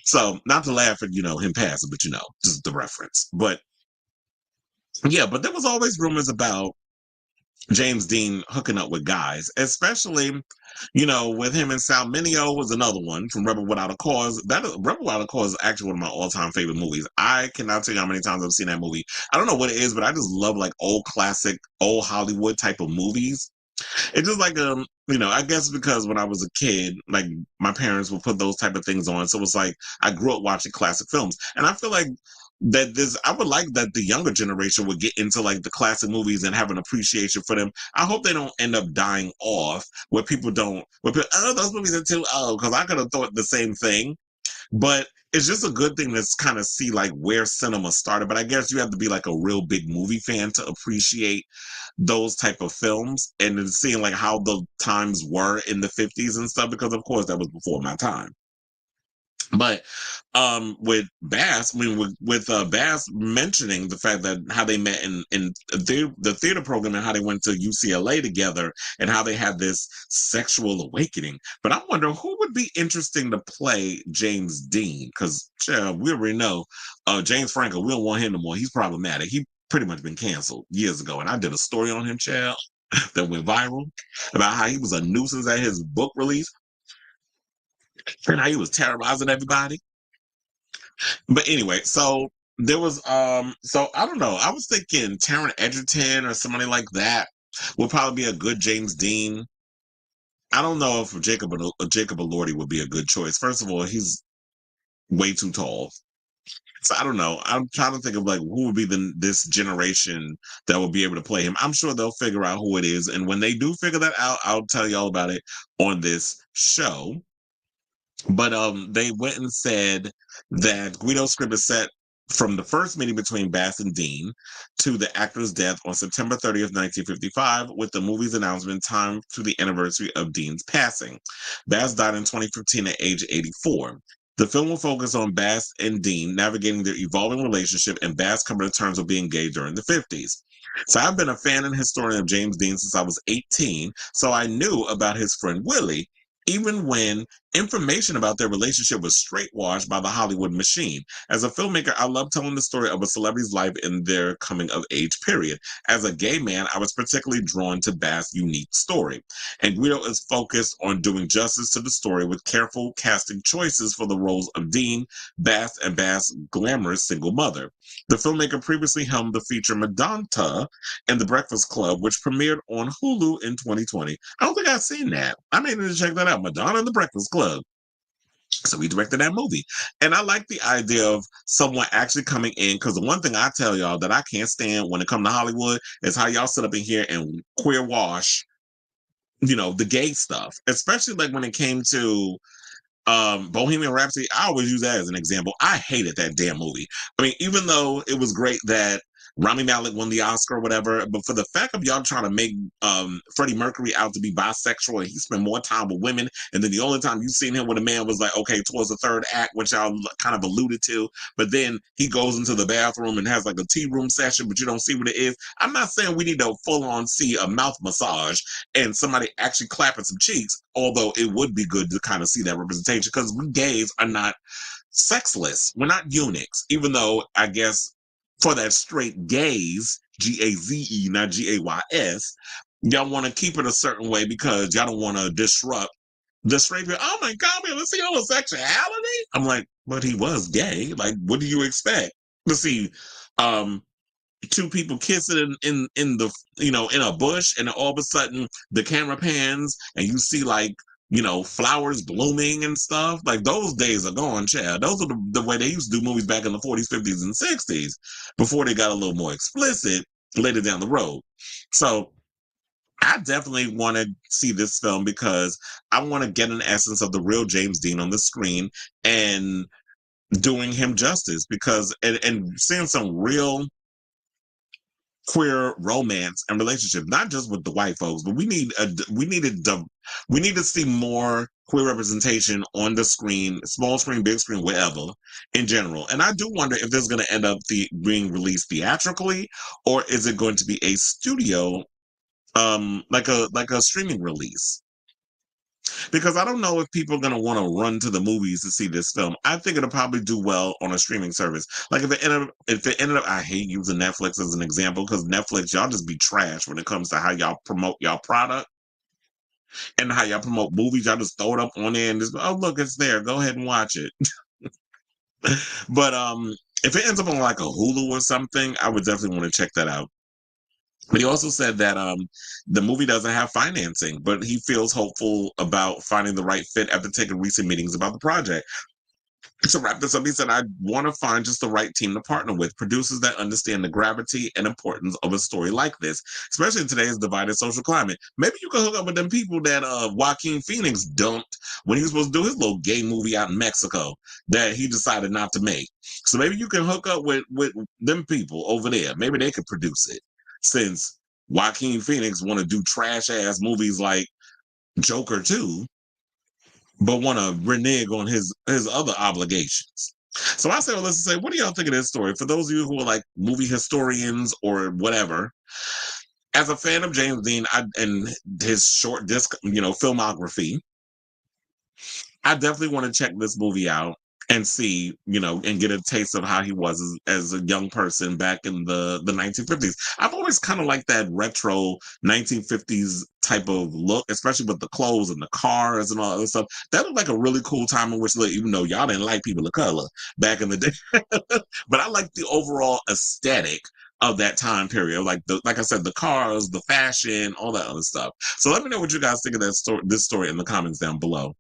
So not to laugh at, him passing, but just the reference. But yeah, but there was always rumors about James Dean hooking up with guys, especially, with him and Sal Mineo was another one from Rebel Without a Cause. That Rebel Without a Cause is actually one of my all-time favorite movies. I cannot tell you how many times I've seen that movie. I don't know what it is, but I just love like old classic, old Hollywood type of movies. It's just like I guess because when I was a kid, like my parents would put those type of things on. So it's like I grew up watching classic films. And I feel like I would like that the younger generation would get into like the classic movies and have an appreciation for them. I hope they don't end up dying off where people those movies are too old, because I could have thought the same thing. But it's just a good thing to kind of see like where cinema started. But I guess you have to be like a real big movie fan to appreciate those type of films, and then seeing like how the times were in the 50s and stuff, because of course that was before my time. But with Bass, Bass mentioning the fact that how they met in the theater program and how they went to UCLA together and how they had this sexual awakening. But I wonder who would be interesting to play James Dean, because we already know James Franco. We don't want him no more. He's problematic. He pretty much been canceled years ago, and I did a story on him, child, that went viral about how he was a nuisance at his book release and how he was terrorizing everybody. But anyway, so there was so I don't know. I was thinking Taron Egerton or somebody like that would probably be a good James Dean. I don't know if Jacob Elordi would be a good choice. First of all, he's way too tall. So I don't know. I'm trying to think of like who would be this generation that will be able to play him. I'm sure they'll figure out who it is, and when they do figure that out, I'll tell you all about it on this show. But they went and said that Guido's script is set from the first meeting between Bass and Dean to the actor's death on September 30th, 1955, with the movie's announcement timed to the anniversary of Dean's passing. Bass died in 2015 at age 84. The film will focus on Bass and Dean navigating their evolving relationship and Bass coming to terms with being gay during the 50s. So I've been a fan and historian of James Dean since I was 18, so I knew about his friend Willie, even when information about their relationship was straightwashed by the Hollywood machine. As a filmmaker, I love telling the story of a celebrity's life in their coming of age period. As a gay man, I was particularly drawn to Bass' unique story. And Guido is focused on doing justice to the story with careful casting choices for the roles of Dean, Bass, and Bass' glamorous single mother. The filmmaker previously helmed the feature Madonna and The Breakfast Club, which premiered on Hulu in 2020. I don't think I've seen that. I may need to check that out. Madonna and The Breakfast Club. So he directed that movie. And I like the idea of someone actually coming in, because the one thing I tell y'all that I can't stand when it comes to Hollywood is how y'all sit up in here and queer wash, the gay stuff. Especially like when it came to Bohemian Rhapsody. I always use that as an example. I hated that damn movie. I mean, even though it was great that Rami Malek won the Oscar or whatever, but for the fact of y'all trying to make Freddie Mercury out to be bisexual and he spent more time with women, and then the only time you seen him with a man was like, okay, towards the third act, which y'all kind of alluded to, but then he goes into the bathroom and has like a tea room session, but you don't see what it is. I'm not saying we need to full on see a mouth massage and somebody actually clapping some cheeks, although it would be good to kind of see that representation, because we gays are not sexless. We're not eunuchs, even though I guess for that straight gaze, Gaze, not Gays, y'all want to keep it a certain way because y'all don't want to disrupt the straight people. Oh my God, man, let's see homosexuality. I'm like, but he was gay. Like, what do you expect to see? Two people kissing in the in a bush, and all of a sudden the camera pans and you see like flowers blooming and stuff. Like, those days are gone, Chad. Those are the way they used to do movies back in the 40s, 50s, and 60s before they got a little more explicit later down the road. So I definitely want to see this film because I want to get an essence of the real James Dean on the screen and doing him justice, because and seeing some real queer romance and relationship, not just with the white folks, but we need to see more queer representation on the screen, small screen, big screen, wherever, in general. And I do wonder if this is going to end up being released theatrically, or is it going to be a studio, like a streaming release? Because I don't know if people are going to want to run to the movies to see this film. I think it'll probably do well on a streaming service. Like, if it ended up, I hate using Netflix as an example because Netflix, y'all just be trash when it comes to how y'all promote y'all product and how y'all promote movies. Y'all just throw it up on there and just, oh, look, it's there. Go ahead and watch it. But if it ends up on like a Hulu or something, I would definitely want to check that out. But he also said that the movie doesn't have financing, but he feels hopeful about finding the right fit after taking recent meetings about the project. To wrap this up, he said, I want to find just the right team to partner with, producers that understand the gravity and importance of a story like this, especially in today's divided social climate. Maybe you can hook up with them people that Joaquin Phoenix dumped when he was supposed to do his little gay movie out in Mexico that he decided not to make. So maybe you can hook up with them people over there. Maybe they could produce it, since Joaquin Phoenix want to do trash ass movies like Joker 2, but want to renege on his other obligations. So I say, well, let's say, what do y'all think of this story? For those of you who are like movie historians or whatever, as a fan of James Dean and his short disc, filmography, I definitely want to check this movie out and see, and get a taste of how he was as a young person back in the 1950s. I've always kind of liked that retro 1950s type of look, especially with the clothes and the cars and all that stuff. That looked like a really cool time in which, even though y'all didn't like people of color back in the day, but I like the overall aesthetic of that time period. Like I said, the cars, the fashion, all that other stuff. So let me know what you guys think of this story in the comments down below.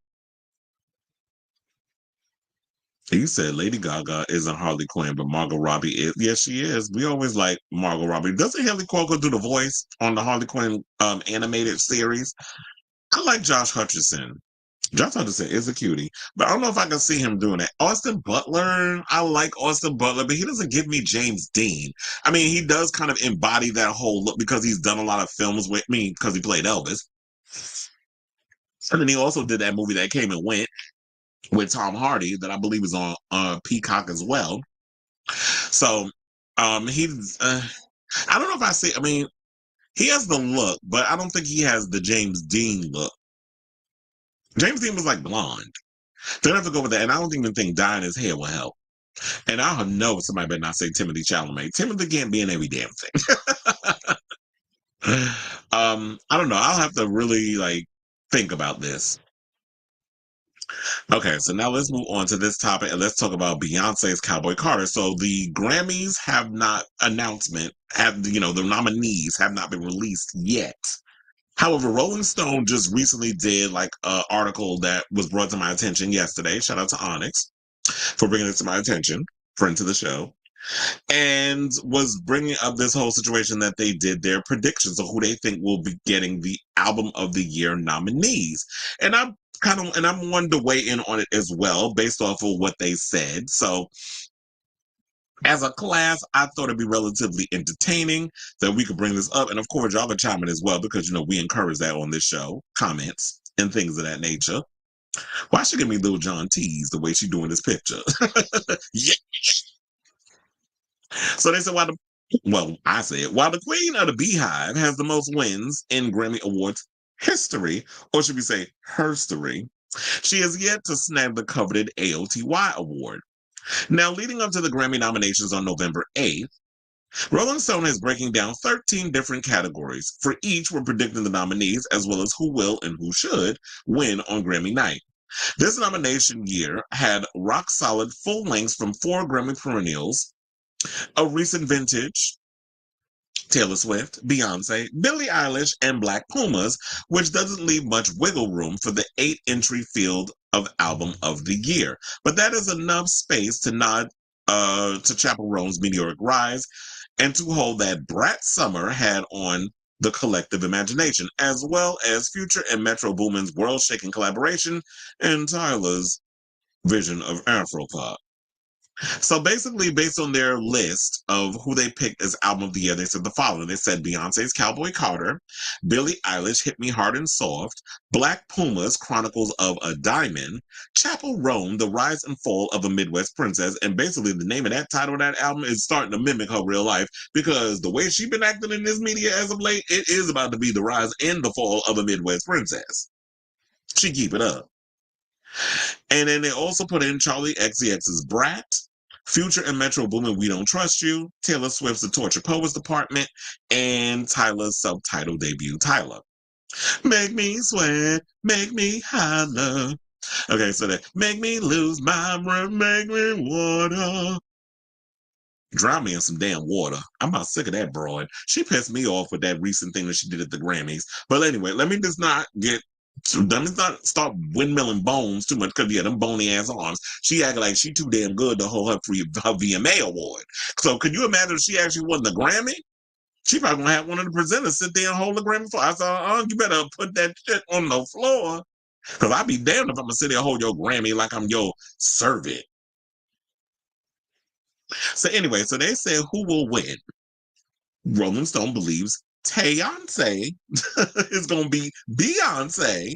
You said Lady Gaga isn't Harley Quinn, but Margot Robbie is. Yes, she is. We always like Margot Robbie. Doesn't Haley Cuoco do the voice on the Harley Quinn animated series? I like Josh Hutcherson. Josh Hutcherson is a cutie, but I don't know if I can see him doing it. Austin Butler, I like Austin Butler, but he doesn't give me James Dean. I mean, he does kind of embody that whole look because he's done a lot of films with me because he played Elvis. And then he also did that movie that came and went with Tom Hardy that I believe is on Peacock as well. So he's I don't know if I see, I mean, he has the look, but I don't think he has the James Dean look. James Dean was like blonde. They'd have to go with that, and I don't even think dyeing his hair will help. And I know somebody better not say Timothy Chalamet. Timothy can't be in every damn thing. I don't know. I'll have to really think about this. Okay, so now let's move on to this topic and let's talk about Beyonce's Cowboy Carter. So the Grammys have not the nominees have not been released yet. However, Rolling Stone just recently did an article that was brought to my attention yesterday. Shout out to Onyx for bringing it to my attention, friend to the show, and was bringing up this whole situation that they did their predictions of who they think will be getting the Album of the Year nominees. And I'm wanting to weigh in on it as well based off of what they said. So as a class, I thought it'd be relatively entertaining that we could bring this up. And of course, y'all can chime in as well because, we encourage that on this show, comments and things of that nature. Why she give me Lil Jon tease the way she doing this picture? Yeah. So they said, while the Queen of the Beehive has the most wins in Grammy Awards history, or should we say herstory, she has yet to snag the coveted AOTY award. Now, leading up to the Grammy nominations on November 8th, Rolling Stone is breaking down 13 different categories. For each, we're predicting the nominees as well as who will and who should win on Grammy night. This nomination year had rock solid full lengths from 4 Grammy perennials, a recent vintage, Taylor Swift, Beyonce, Billie Eilish, and Black Pumas, which doesn't leave much wiggle room for the 8 entry field of Album of the Year. But that is enough space to nod to Chappell Roan's meteoric rise and to hold that Brat Summer had on the collective imagination, as well as Future and Metro Boomin's world-shaking collaboration and Tyler's vision of Afropop. So basically, based on their list of who they picked as album of the year, they said the following. They said Beyonce's Cowboy Carter, Billie Eilish, Hit Me Hard and Soft, Black Pumas, Chronicles of a Diamond, Chappell Roan, The Rise and Fall of a Midwest Princess. And basically, the name of that title of that album is starting to mimic her real life because the way she's been acting in this media as of late, it is about to be the rise and the fall of a Midwest Princess. She keep it up. And then they also put in Charlie XCX's Brat, Future and Metro Boomin, We Don't Trust You, Taylor Swift's The Torture Poets Department, and Tyler's self-titled debut, Tyler. Make me sweat, make me holler. Okay, so that make me lose my breath, make me water. Drown me in some damn water. I'm about sick of that broad. She pissed me off with that recent thing that she did at the Grammys. But anyway, let me not start windmilling bones too much because them bony ass arms. She acted like she too damn good to hold her VMA award. So could you imagine if she actually won the Grammy? She probably gonna have one of the presenters sit there and hold the Grammy for. I said, you better put that shit on the floor. Cause I'd be damned if I'm gonna sit there and hold your Grammy like I'm your servant. So anyway, so they said who will win. Rolling Stone believes Beyonce is gonna be Beyonce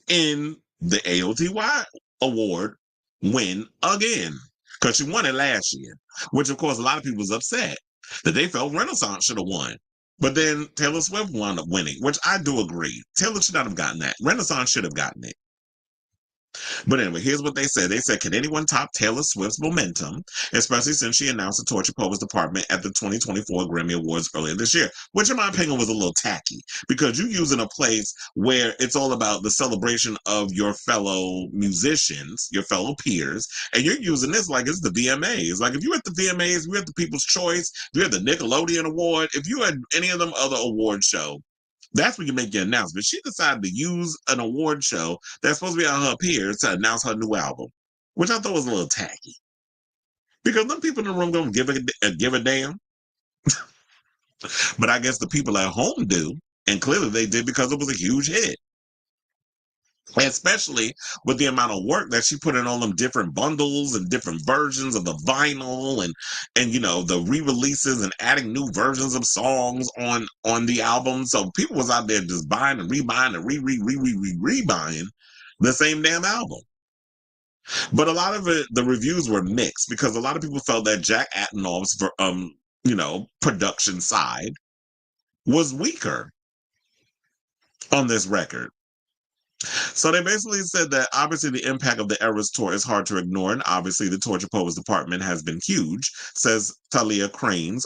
in the AOTY award win again. Because she won it last year, which of course a lot of people was upset that they felt Renaissance should have won. But then Taylor Swift wound up winning, which I do agree. Taylor should not have gotten that. Renaissance should have gotten it. But anyway, here's what they said. They said, can anyone top Taylor Swift's momentum, especially since she announced the Torture Poets Department at the 2024 Grammy Awards earlier this year, which in my opinion was a little tacky because you use in a place where it's all about the celebration of your fellow musicians, your fellow peers, and you're using this like it's the VMAs. Like if you're at the VMAs, you're at the People's Choice, you're at the Nickelodeon Award, if you had any of them other award show, that's when you make your announcement. She decided to use an award show that's supposed to be on her peers to announce her new album, which I thought was a little tacky. Because them people in the room don't give a damn. But I guess the people at home do. And clearly they did because it was a huge hit. Especially with the amount of work that she put in all them different bundles and different versions of the vinyl and the re-releases and adding new versions of songs on the album. So people was out there just buying and rebuying and rebuying the same damn album. But a lot of it, the reviews were mixed because a lot of people felt that Jack Antonoff's production side was weaker on this record. So they basically said that obviously the impact of the Eras tour is hard to ignore, and obviously the Torture Poets Department has been huge, says Talia Cranes,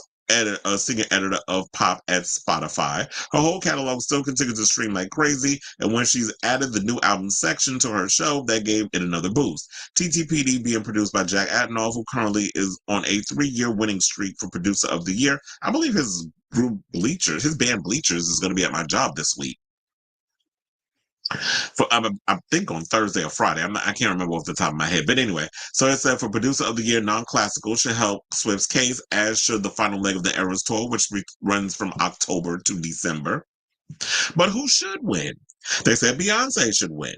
senior editor of Pop at Spotify. Her whole catalog still continues to stream like crazy, and when she's added the new album section to her show, that gave it another boost. TTPD being produced by Jack Antonoff, who currently is on a 3-year winning streak for Producer of the Year. I believe his band Bleachers, is going to be at my job this week. I think on Thursday or Friday. I can't remember off the top of my head. But anyway, so it said for Producer of the Year, non-classical should help Swift's case, as should the final leg of the Eras tour, which runs from October to December. But who should win? They said Beyonce should win.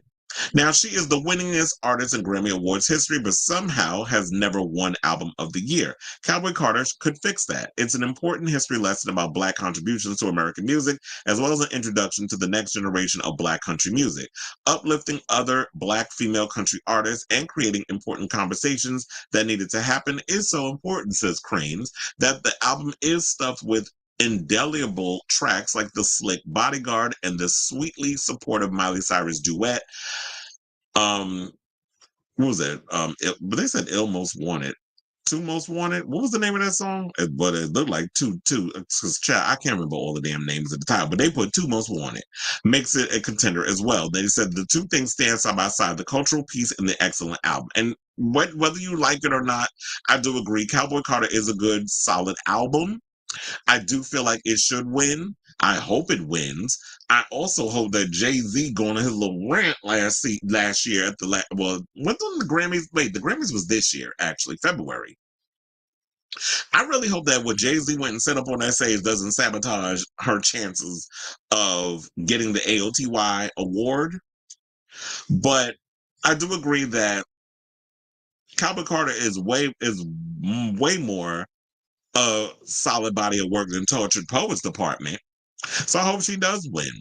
Now, she is the winningest artist in Grammy Awards history, but somehow has never won Album of the Year. Cowboy Carter could fix that. It's an important history lesson about Black contributions to American music, as well as an introduction to the next generation of Black country music. Uplifting other Black female country artists and creating important conversations that needed to happen is so important, says Cranes, that the album is stuffed with indelible tracks like the slick Bodyguard and the sweetly supportive Miley Cyrus duet. What was it? But they said Ill Most Wanted. Two Most Wanted. What was the name of that song? But it looked like two. Because I can't remember all the damn names at the time. But they put Two Most Wanted. Makes it a contender as well. They said the two things stand side by side: the cultural piece and the excellent album. And whether you like it or not, I do agree. Cowboy Carter is a good, solid album. I do feel like it should win. I hope it wins. I also hope that Jay-Z going on his little rant last year at the well, went on the Grammys. Wait, the Grammys was this year, actually, February. I really hope that what Jay-Z went and set up on that stage doesn't sabotage her chances of getting the AOTY award. But I do agree that Cowboy Carter is way more a solid body of work than Tortured Poets Department. So I hope she does win.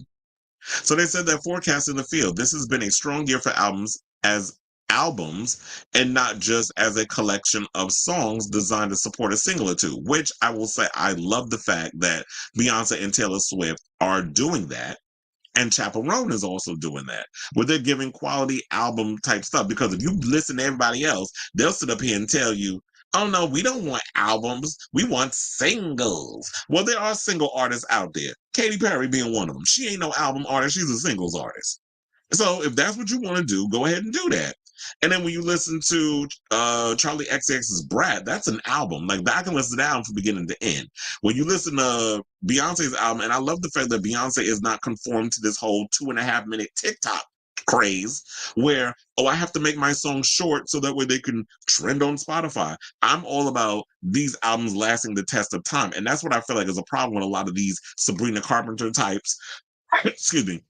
So they said that forecast in the field. This has been a strong year for albums and not just as a collection of songs designed to support a single or two, which I will say I love the fact that Beyonce and Taylor Swift are doing that. And Chaperone is also doing that, where they're giving quality album type stuff. Because if you listen to everybody else, they'll sit up here and tell you, oh no, we don't want albums. We want singles. Well, there are single artists out there. Katy Perry being one of them. She ain't no album artist. She's a singles artist. So if that's what you want to do, go ahead and do that. And then when you listen to Charlie XCX's Brat, that's an album. Like I can listen to that album from beginning to end. When you listen to Beyonce's album, and I love the fact that Beyonce is not conformed to this whole 2.5 minute TikTok craze where, oh, I have to make my songs short so that way they can trend on Spotify. I'm all about these albums lasting the test of time. And that's what I feel like is a problem with a lot of these Sabrina Carpenter types. Excuse me.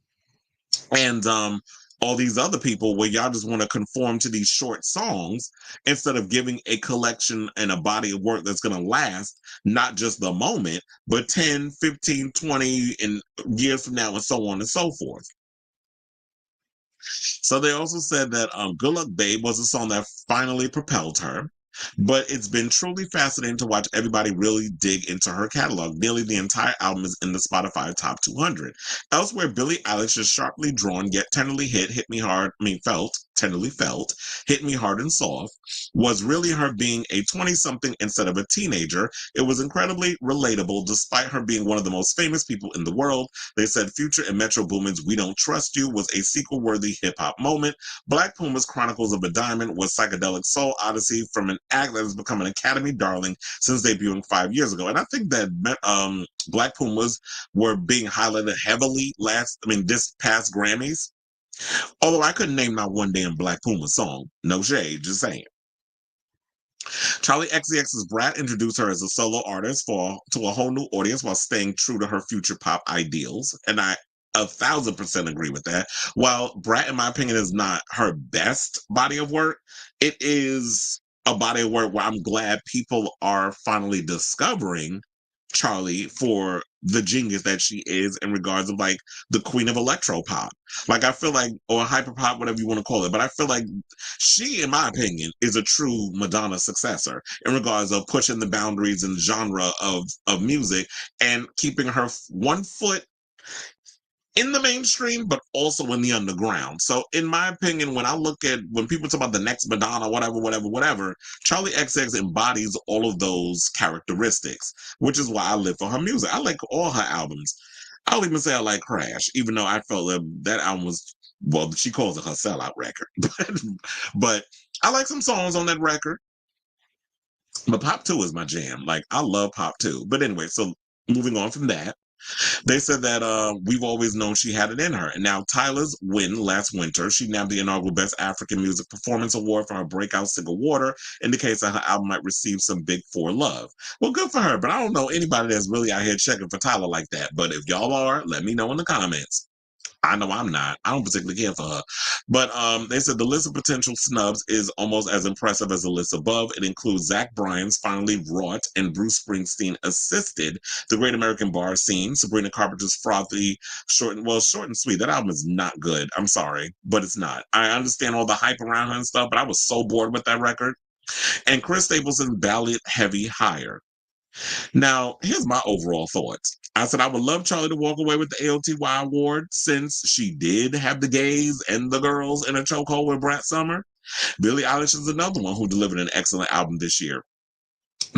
And all these other people where y'all just want to conform to these short songs instead of giving a collection and a body of work that's going to last not just the moment, but 10, 15, 20 and years from now and so on and so forth. So they also said that Good Luck Babe was a song that finally propelled her. But it's been truly fascinating to watch everybody really dig into her catalog. Nearly the entire album is in the Spotify Top 200. Elsewhere, Billie Eilish's sharply drawn yet tenderly tenderly felt, hit me hard and soft, was really her being a 20-something instead of a teenager. It was incredibly relatable despite her being one of the most famous people in the world. They said Future and Metro Boomin's We Don't Trust You was a sequel-worthy hip-hop moment. Black Puma's Chronicles of a Diamond was psychedelic soul odyssey from an act that has become an Academy darling since debuting 5 years ago. And I think that Black Pumas were being highlighted heavily this past Grammys. Although I couldn't name not one damn Black Puma song. No shade, just saying. Charlie XCX's Brat introduced her as a solo artist to a whole new audience while staying true to her future pop ideals. And I 1,000% agree with that. While Brat, in my opinion, is not her best body of work, it is a body of work where I'm glad people are finally discovering Charlie for the genius that she is in regards of like the queen of electro pop. Like I feel like, or hyper pop, whatever you want to call it, but I feel like she, in my opinion, is a true Madonna successor in regards of pushing the boundaries and genre of music and keeping her one foot in the mainstream, but also in the underground. So in my opinion, when people talk about the next Madonna, whatever, Charlie XX embodies all of those characteristics, which is why I live for her music. I like all her albums. I'll even say I like Crash, even though I felt that album was, well, she calls it her sellout record. But I like some songs on that record. But Pop 2 is my jam. Like, I love Pop 2. But anyway, so moving on from that, they said that we've always known she had it in her. And now Tyla's win last winter, she nabbed the inaugural Best African Music Performance Award for her breakout single Water, indicates that her album might receive some Big Four love. Well, good for her, but I don't know anybody that's really out here checking for Tyla like that. But if y'all are, let me know in the comments. I know I'm not. I don't particularly care for her. But they said the list of potential snubs is almost as impressive as the list above. It includes Zach Bryan's Finally Wrought and Bruce Springsteen assisted The Great American Bar Scene, Sabrina Carpenter's Frothy, Short and Sweet. That album is not good. I'm sorry, but it's not. I understand all the hype around her and stuff, but I was so bored with that record. And Chris Stapleton's Ballad Heavy Higher. Now, here's my overall thoughts. I said I would love Charlie to walk away with the AOTY award since she did have the gays and the girls in a chokehold with Brat Summer. Billie Eilish is another one who delivered an excellent album this year.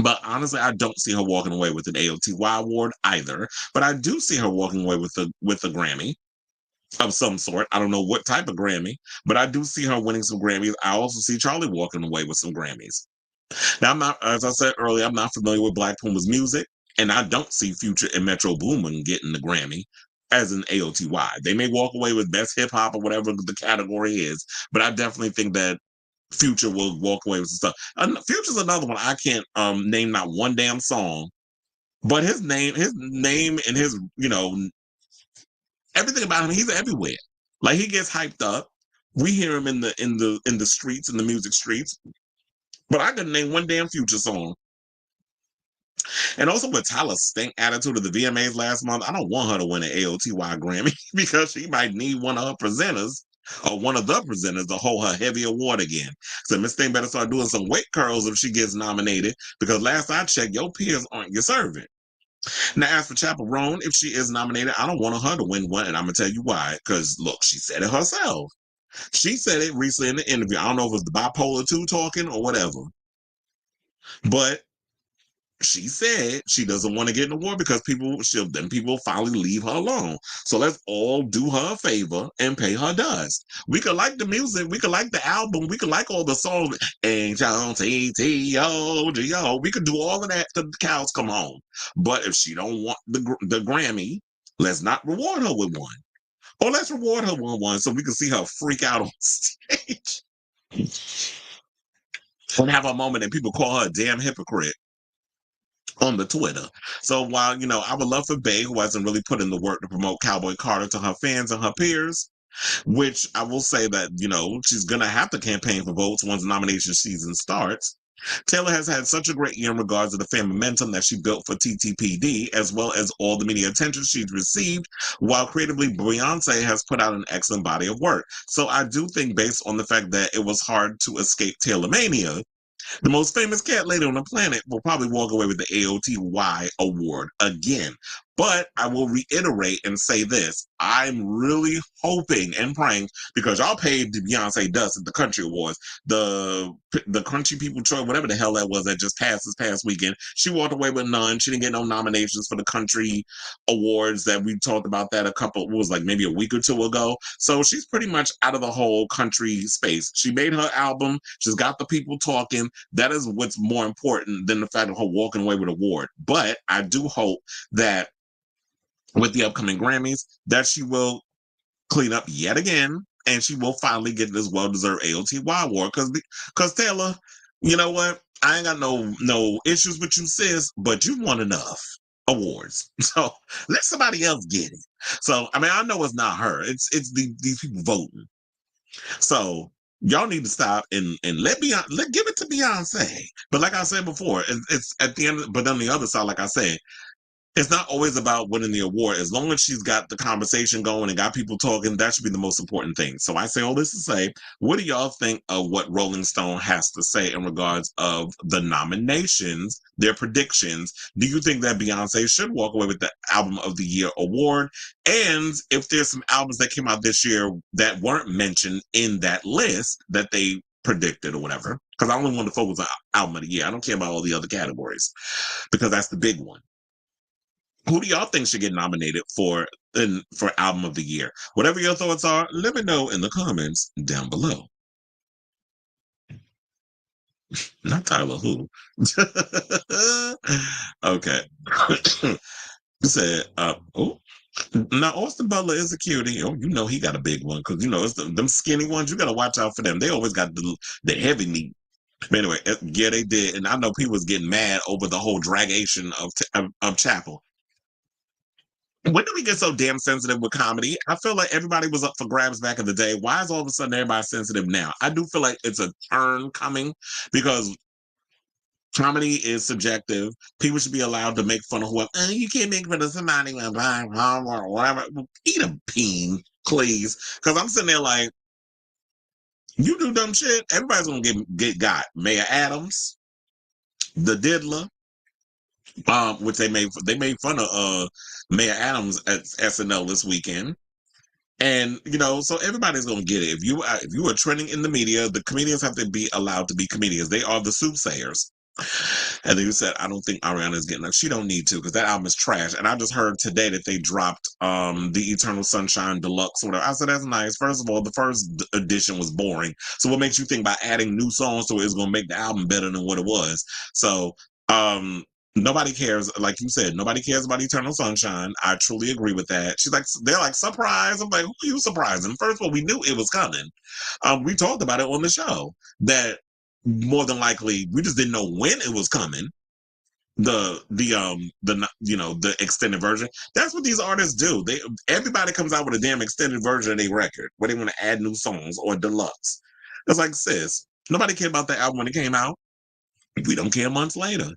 But honestly, I don't see her walking away with an AOTY award either. But I do see her walking away with a Grammy of some sort. I don't know what type of Grammy, but I do see her winning some Grammys. I also see Charlie walking away with some Grammys. Now, I'm not, as I said earlier, I'm not familiar with Black Puma's music, and I don't see Future and Metro Boomin getting the Grammy as an AOTY. They may walk away with Best Hip Hop or whatever the category is, but I definitely think that Future will walk away with some stuff. Future's another one I can't name not one damn song, but his name, and his everything about him, he's everywhere. Like he gets hyped up. We hear him in the streets, in the music streets. But I couldn't name one damn Future song. And also with Tyler's stink attitude of the VMAs last month, I don't want her to win an AOTY Grammy because she might need one of her presenters or one of the presenters to hold her heavy award again. So Miss Thing better start doing some weight curls if she gets nominated, because last I checked, your peers aren't your servant. Now, as for Chaperone, if she is nominated, I don't want her to win one, and I'm going to tell you why. Because, look, she said it herself. She said it recently in the interview. I don't know if it was the Bipolar 2 talking or whatever. But she said she doesn't want to get an award because people will finally leave her alone. So let's all do her a favor and pay her dust. We could like the music, we could like the album, we could like all the songs. H-O-T-T-O-G-O. We could do all of that till the cows come home. But if she don't want the Grammy, let's not reward her with one. Or let's reward her with one so we can see her freak out on stage. And have a moment and people call her a damn hypocrite on the Twitter. So while, I would love for Bey, who hasn't really put in the work to promote Cowboy Carter to her fans and her peers, which I will say that, she's going to have to campaign for votes once the nomination season starts. Taylor has had such a great year in regards to the fan momentum that she built for TTPD, as well as all the media attention she's received, while creatively Beyonce has put out an excellent body of work. So I do think, based on the fact that it was hard to escape Taylor Mania, the most famous cat lady on the planet will probably walk away with the AOTY award again. But I will reiterate and say this. I'm really hoping and praying, because y'all paid Beyonce dust at the Country Awards, the Country People Choice, whatever the hell that was that just passed this past weekend. She walked away with none. She didn't get no nominations for the Country Awards that we talked about that maybe a week or two ago. So she's pretty much out of the whole country space. She made her album. She's got the people talking. That is what's more important than the fact of her walking away with an award. But I do hope that with the upcoming Grammys, that she will clean up yet again, and she will finally get this well-deserved AOTY award. Because Taylor, you know what? I ain't got no issues with you, sis, but you won enough awards. So let somebody else get it. So, I know it's not her. It's these people voting. So y'all need to stop and give it to Beyonce. But like I said before, it's at the end. But on the other side, like I said, it's not always about winning the award. As long as she's got the conversation going and got people talking, that should be the most important thing. So I say all this to say, what do y'all think of what Rolling Stone has to say in regards of the nominations, their predictions? Do you think that Beyonce should walk away with the Album of the Year award? And if there's some albums that came out this year that weren't mentioned in that list that they predicted or whatever, because I only want to focus on Album of the Year. I don't care about all the other categories because that's the big one. Who do y'all think should get nominated for Album of the Year? Whatever your thoughts are, let me know in the comments down below. Not Tyler, who? Okay. You said, now Austin Butler is a cutie. Oh, he got a big one, because it's them skinny ones. You got to watch out for them. They always got the heavy meat. But anyway, yeah, they did, and I know people was getting mad over the whole dragation of Chapel. When did we get so damn sensitive with comedy? I feel like everybody was up for grabs back in the day. Why is all of a sudden everybody sensitive now? I do feel like it's a turn coming, because comedy is subjective. People should be allowed to make fun of whoever. You can't make fun of somebody or whatever. Eat a bean, please. Because I'm sitting there like, you do dumb shit, everybody's gonna get got. Mayor Adams, the Diddler, which they made fun of Mayor Adams at SNL this weekend. And so everybody's gonna get it. If you are trending in the media, the comedians have to be allowed to be comedians. They are the soothsayers And then you said, I don't think Ariana is getting, like, she don't need to, because that album is trash. And I just heard today that they dropped the Eternal Sunshine Deluxe or whatever. I said, that's nice. First of all, the first edition was boring. So what makes you think by adding new songs to it is going to make the album better than what it was? So, nobody cares. Like you said, nobody cares about Eternal Sunshine. I truly agree with that. She's like, they're like, surprise. I'm like, who are you surprising? First of all, we knew it was coming. We talked about it on the show that more than likely we just didn't know when it was coming. The extended version. That's what these artists do. Everybody comes out with a damn extended version of their record where they want to add new songs or deluxe. It's like, sis, nobody cared about that album when it came out. We don't care months later.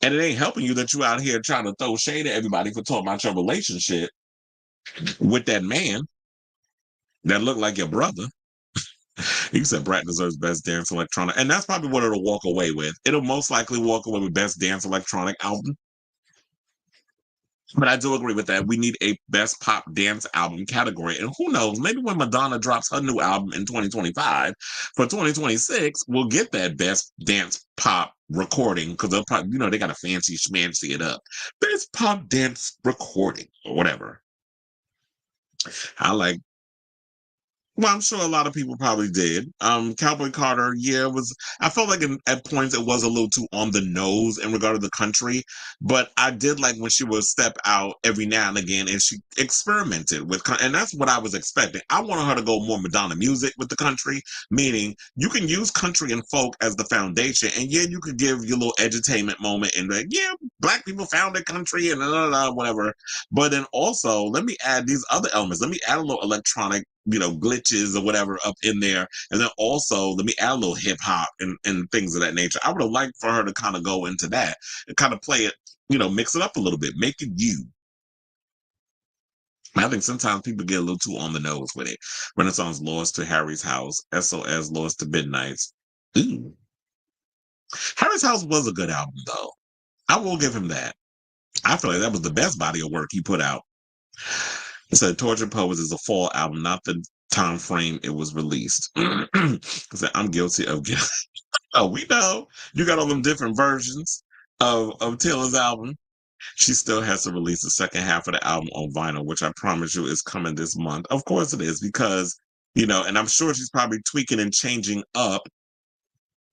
And it ain't helping you that you out here trying to throw shade at everybody for talking about your relationship with that man that looked like your brother. He said Brat deserves Best Dance Electronic. And that's probably what it'll walk away with. It'll most likely walk away with Best Dance Electronic Album. But I do agree with that. We need a Best Pop Dance Album category. And who knows, maybe when Madonna drops her new album in 2025, for 2026, we'll get that Best Dance Pop Recording, because they'll probably, they got to fancy schmancy it up. Best Pop Dance Recording, or whatever. Well, I'm sure a lot of people probably did. Cowboy Carter, I felt like at points it was a little too on the nose in regard to the country, but I did like when she would step out every now and again and she experimented with, and that's what I was expecting. I wanted her to go more Madonna music with the country, meaning you can use country and folk as the foundation, and you could give your little edutainment moment and like, black people founded country and whatever. But then also, let me add these other elements. Let me add a little electronic glitches or whatever up in there. And then also let me add a little hip hop and things of that nature. I would have liked for her to kind of go into that and kind of play it, mix it up a little bit, make it you. I think sometimes people get a little too on the nose with it. Renaissance Lost to Harry's House, SOS Lost to Midnights. Ooh. Harry's House was a good album though. I will give him that. I feel like that was the best body of work he put out. It said Tortured Poets is a fall album, not the time frame it was released. I said, I'm guilty of Oh, we know. You got all them different versions of Taylor's album. She still has to release the second half of the album on vinyl, which I promise you is coming this month. Of course it is, because, and I'm sure she's probably tweaking and changing up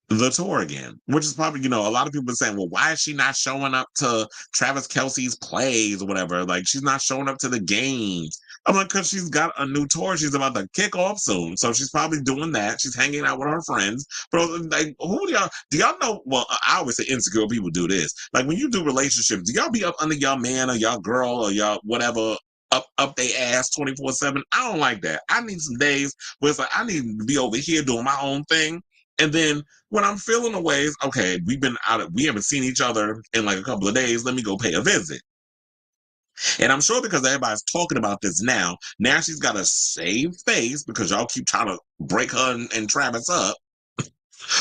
the tour again, which is probably, a lot of people are saying, well, why is she not showing up to Travis Kelce's plays or whatever? Like, she's not showing up to the games. I'm like, because she's got a new tour she's about to kick off soon. So she's probably doing that. She's hanging out with her friends. But like, do y'all know? Well, I always say insecure people do this. Like, when you do relationships, do y'all be up under y'all man or y'all girl or y'all whatever up they ass 24/7? I don't like that. I need some days where it's like, I need to be over here doing my own thing. And then when I'm feeling the ways, okay, we haven't seen each other in like a couple of days. Let me go pay a visit. And I'm sure because everybody's talking about this now she's got to save face because y'all keep trying to break her and Travis up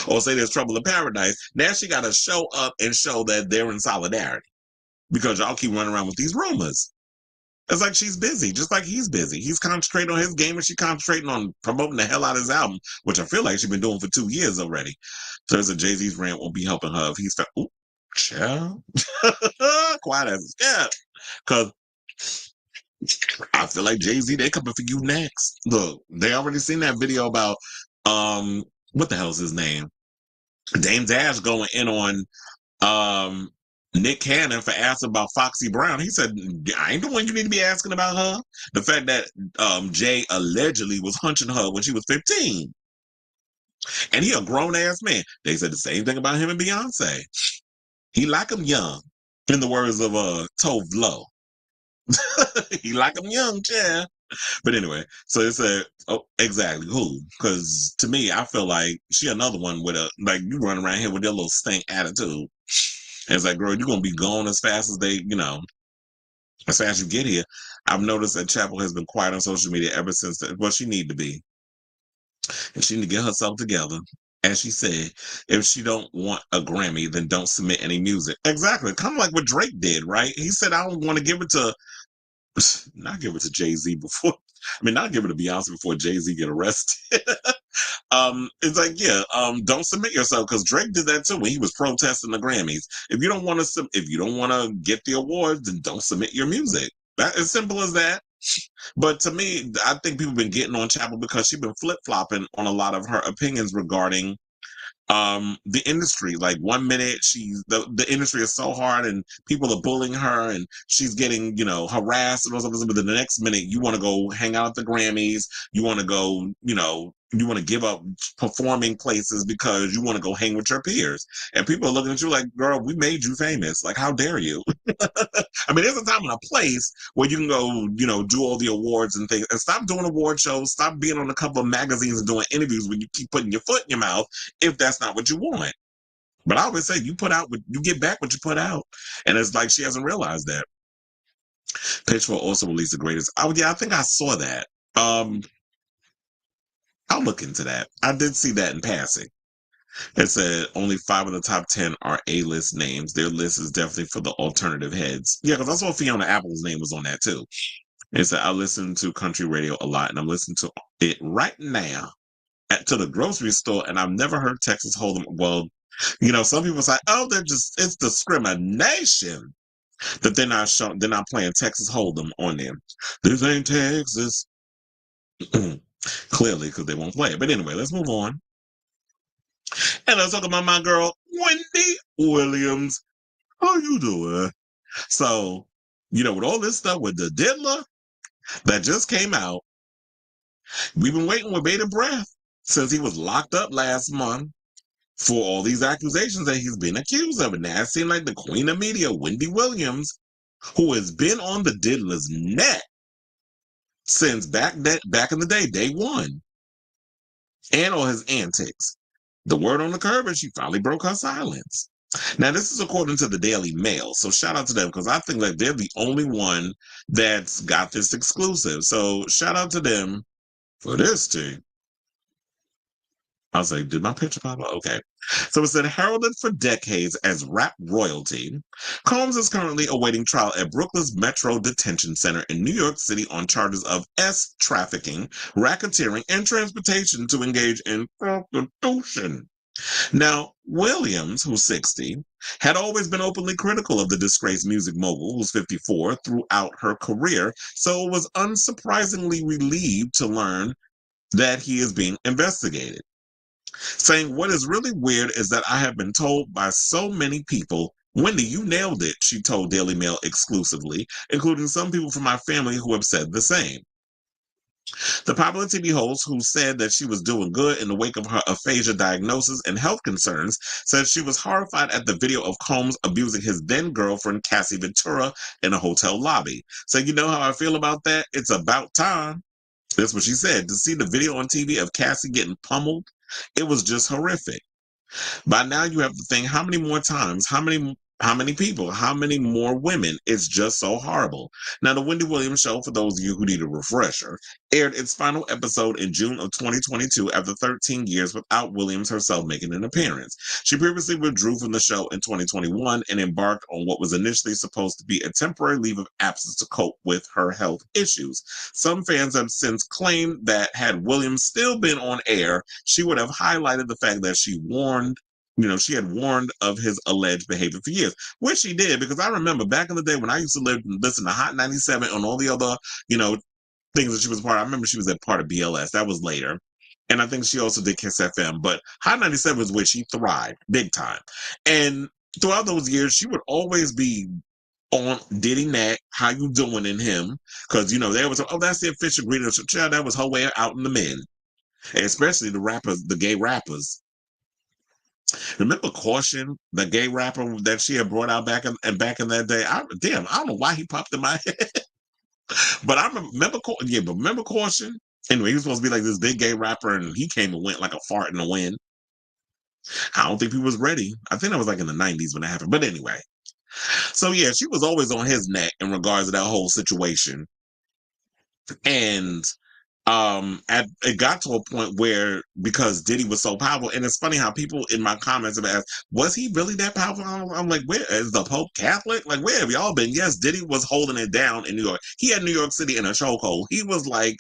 or say there's trouble in paradise. Now she got to show up and show that they're in solidarity because y'all keep running around with these rumors. It's like she's busy, just like he's busy. He's concentrating on his game and she's concentrating on promoting the hell out of his album, which I feel like she's been doing for 2 years already. So there's a Jay-Z's rant won't be helping her if he's ooh, child. Quiet as a cat. Because I feel like Jay-Z, they coming for you next. Look, they already seen that video about what the hell's his name? Dame Dash going in on Nick Cannon for asking about Foxy Brown. He said, I ain't the one you need to be asking about her. The fact that Jay allegedly was hunching her when she was 15. And he a grown-ass man. They said the same thing about him and Beyonce. He like him young, in the words of Tove Lo. He like him young, yeah. But anyway, so it said, oh, exactly, who? Because to me, I feel like she another one with you run around here with your little stink attitude. And it's like, girl, you're going to be gone as fast as as fast as you get here. I've noticed that Chapel has been quiet on social media ever since. She need to be. And she need to get herself together. As she said, if she don't want a Grammy, then don't submit any music. Exactly. Kind of like what Drake did, right? He said, I don't want to give it to, not give it to Jay-Z before, not give it to Beyonce before Jay-Z get arrested. It's like, yeah, don't submit yourself because Drake did that too when he was protesting the Grammys. If you don't want to, if you don't want to get the awards, then don't submit your music. That as simple as that. But to me, I think people have been getting on Chapel because she's been flip flopping on a lot of her opinions regarding the industry. Like one minute the industry is so hard and people are bullying her and she's getting harassed and all something, but then the next minute you want to go hang out at the Grammys, you want to go you want to give up performing places because you want to go hang with your peers, and people are looking at you like, girl, we made you famous, like how dare you. I mean, there's a time and a place where you can go do all the awards and things, and stop doing award shows, stop being on a couple of magazines and doing interviews when you keep putting your foot in your mouth if that's not what you want. But I always say you get back what you put out. And it's like she hasn't realized that. Pitchfork also released the greatest. Oh yeah, I think I saw that. I'll look into that. I did see that in passing. It said only 5 of the top 10 are A-list names. Their list is definitely for the alternative heads. Yeah, because I saw Fiona Apple's name was on that too. It said I listen to country radio a lot, and I'm listening to it right now to the grocery store, and I've never heard Texas Hold'em. Well, some people say, oh, it's discrimination that they're not playing Texas Hold'em on them. This ain't Texas. Clearly, because they won't play it. But anyway, let's move on. And let's talk about my girl, Wendy Wlliams. How you doing? So, with all this stuff with the diddler that just came out, we've been waiting with bated breath since he was locked up last month for all these accusations that he's been accused of. And now it seems like the queen of media, Wendy Wlliams, who has been on the diddler's neck since back in the day one, and on his antics. The word on the curb is she finally broke her silence. Now, this is according to the Daily Mail, so shout out to them because I think that they're the only one that's got this exclusive. So shout out to them for this too. I was like, did my picture pop up? Okay. So it said, heralded for decades as rap royalty, Combs is currently awaiting trial at Brooklyn's Metro Detention Center in New York City on charges of trafficking, racketeering, and transportation to engage in prostitution. Now, Wlliams, who's 60, had always been openly critical of the disgraced music mogul, who's 54, throughout her career, so it was unsurprisingly relieved to learn that he is being investigated. Saying, what is really weird is that I have been told by so many people, Wendy, you nailed it, she told Daily Mail exclusively, including some people from my family who have said the same. The popular TV host, who said that she was doing good in the wake of her aphasia diagnosis and health concerns, said she was horrified at the video of Combs abusing his then-girlfriend, Cassie Ventura, in a hotel lobby. So you know how I feel about that? It's about time. That's what she said. To see the video on TV of Cassie getting pummeled, it was just horrific. By now you have to think, how many more times, how many people, how many more women? It's just so horrible. Now, the Wendy Wlliams Show, for those of you who need a refresher, aired its final episode in June of 2022 after 13 years without Wlliams herself making an appearance. She previously withdrew from the show in 2021 and embarked on what was initially supposed to be a temporary leave of absence to cope with her health issues. Some fans have since claimed that had Wlliams still been on air, she would have highlighted the fact that she had warned of his alleged behavior for years, which she did, because I remember back in the day when I used to listen to Hot 97 and all the other, things that she was part of. I remember she was a part of BLS. That was later. And I think she also did Kiss FM. But Hot 97 was where she thrived big time. And throughout those years, she would always be on Diddy neck, how you doing in him? Because, they was, oh, that's the official greeting. Child, that was her way out in the men. And especially the gay rappers. Remember Caution, the gay rapper that she had brought out back in that day? I don't know why he popped in my head. But I remember Caution? Anyway, he was supposed to be like this big gay rapper, and he came and went like a fart in the wind. I don't think he was ready. I think that was like in the 90s when that happened. But anyway. So yeah, she was always on his neck in regards to that whole situation. And it got to a point where, because Diddy was so powerful, and it's funny how people in my comments have asked, was he really that powerful? I'm like, where is the Pope Catholic? Like, where have y'all been? Yes, Diddy was holding it down in New York. He had New York City in a chokehold. He was like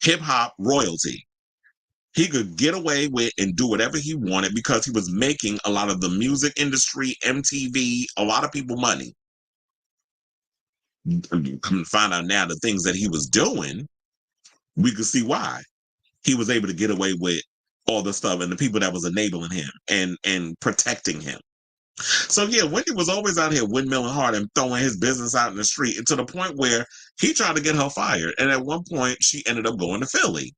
hip hop royalty. he could get away with and do whatever he wanted because he was making a lot of the music industry, MTV, a lot of people money. Come to find out now the things that he was doing, we could see why he was able to get away with all the stuff and the people that was enabling him and protecting him. So yeah, Wendy was always out here windmilling hard and throwing his business out in the street, and to the point where he tried to get her fired. And at one point, she ended up going to Philly.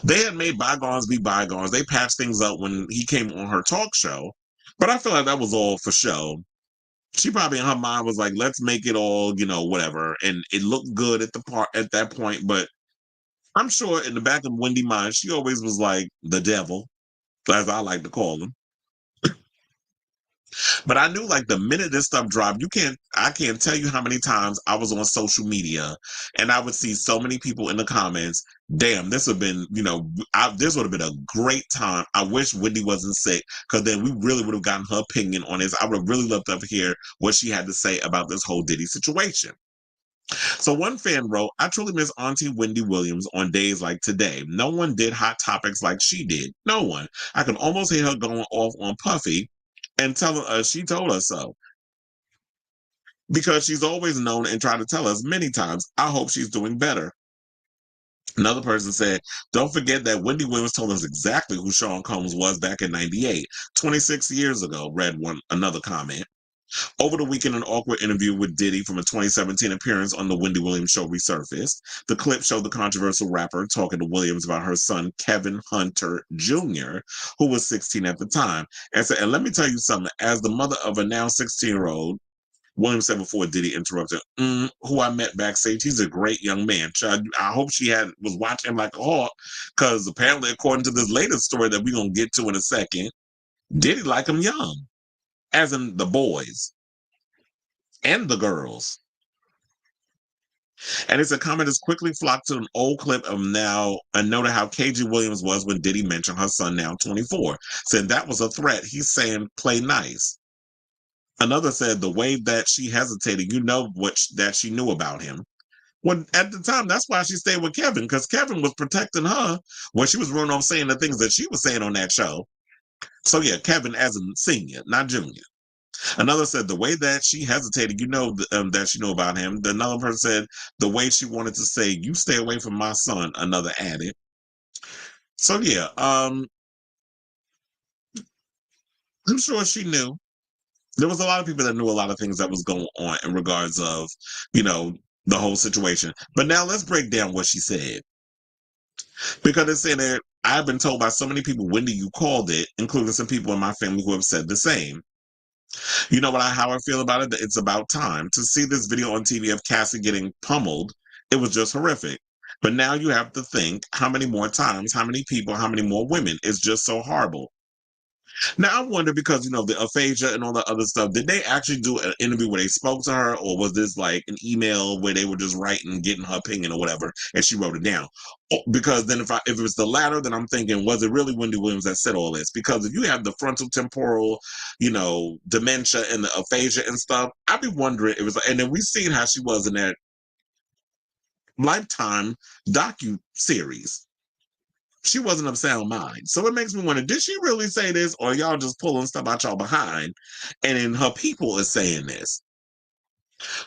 They had made bygones be bygones. They patched things up when he came on her talk show, but I feel like that was all for show. She probably in her mind was like, let's make it all, whatever. And it looked good at that point, but I'm sure in the back of Wendy's mind, she always was like the devil, as I like to call him. But I knew like the minute this stuff dropped, I can't tell you how many times I was on social media and I would see so many people in the comments, damn, this would have been, this would have been a great time. I wish Wendy wasn't sick, because then we really would have gotten her opinion on this. I would have really loved to hear what she had to say about this whole Diddy situation. So one fan wrote, I truly miss Auntie Wendy Wlliams on days like today. No one did hot topics like she did. No one. I can almost hear her going off on Puffy and telling us she told us so. Because she's always known and tried to tell us many times. I hope she's doing better. Another person said, don't forget that Wendy Williams told us exactly who Sean Combs was back in 98, 26 years ago, read another comment. Over the weekend, an awkward interview with Diddy from a 2017 appearance on the Wendy Williams show resurfaced. The clip showed the controversial rapper talking to Wlliams about her son, Kevin Hunter Jr., who was 16 at the time. And said, and let me tell you something, as the mother of a now 16-year-old, Williams said before Diddy interrupted, who I met backstage, he's a great young man. I hope she was watching him like a hawk, because apparently, according to this latest story that we're going to get to in a second, Diddy like him young, as in the boys and the girls. And it's a comment that's quickly flocked to an old clip of now, a note of how KG Wlliams was when Diddy mentioned her son, now 24, saying that was a threat. He's saying, play nice. Another said the way that she hesitated, that she knew about him. When at the time, that's why she stayed with Kevin, because Kevin was protecting her when she was running off saying the things that she was saying on that show. So yeah, Kevin as a senior, not junior. Another said the way that she hesitated, that she knew about him. Another person said the way she wanted to say, you stay away from my son, another added. So yeah, I'm sure she knew. There was a lot of people that knew a lot of things that was going on in regards of, the whole situation. But now let's break down what she said. Because it's saying that I've been told by so many people, Wendy, you called it, including some people in my family who have said the same. You know how I feel about it? It's about time. To see this video on TV of Cassie getting pummeled, it was just horrific. But now you have to think, how many more times, how many people, how many more women? It's just so horrible. Now I wonder, because the aphasia and all the other stuff, did they actually do an interview where they spoke to her, or was this like an email where they were just writing, getting her opinion or whatever, and she wrote it down? Because then if it was the latter, then I'm thinking, was it really Wendy Williams that said all this? Because if you have the frontal temporal, dementia and the aphasia and stuff, I'd be wondering it was. And then we seen how she was in that Lifetime docu-series. She wasn't of sound mind. So it makes me wonder, did she really say this, or y'all just pulling stuff out y'all behind? And then her people is saying this.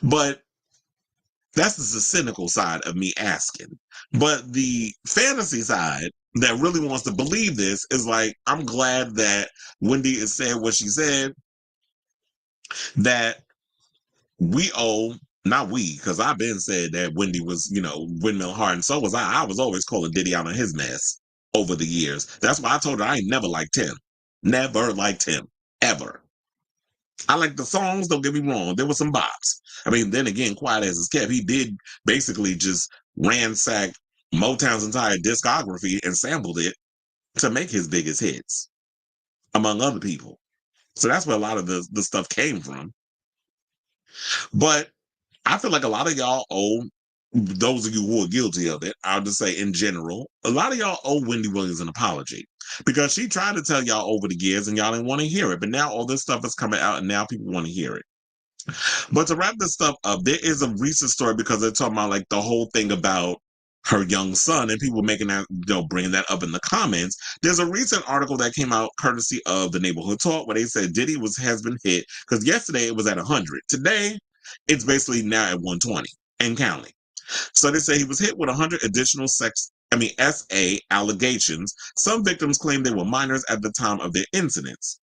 But that's the cynical side of me asking. But the fantasy side that really wants to believe this is like, I'm glad that Wendy is saying what she said, that we owe, not we, because I've been said that Wendy was, windmill hard, and so was I. I was always calling Diddy out on his mess over the years. That's why I told her I ain't never liked him. Never liked him. Ever. I like the songs, don't get me wrong. There were some bops. I mean, then again, quiet as it's kept, he did basically just ransack Motown's entire discography and sampled it to make his biggest hits, among other people. So that's where a lot of the stuff came from. But I feel like a lot of y'all owe, those of you who are guilty of it, I'll just say in general, a lot of y'all owe Wendy Williams an apology, because she tried to tell y'all over the years and y'all didn't want to hear it. But now all this stuff is coming out and now people want to hear it. But to wrap this stuff up, there is a recent story, because they're talking about like the whole thing about her young son, and people making that, bringing that up in the comments. There's a recent article that came out courtesy of the Neighborhood Talk where they said Diddy has been hit because yesterday it was at 100. Today, it's basically now at 120 and counting. So they say he was hit with 100 additional SA allegations. Some victims claim they were minors at the time of their incidents.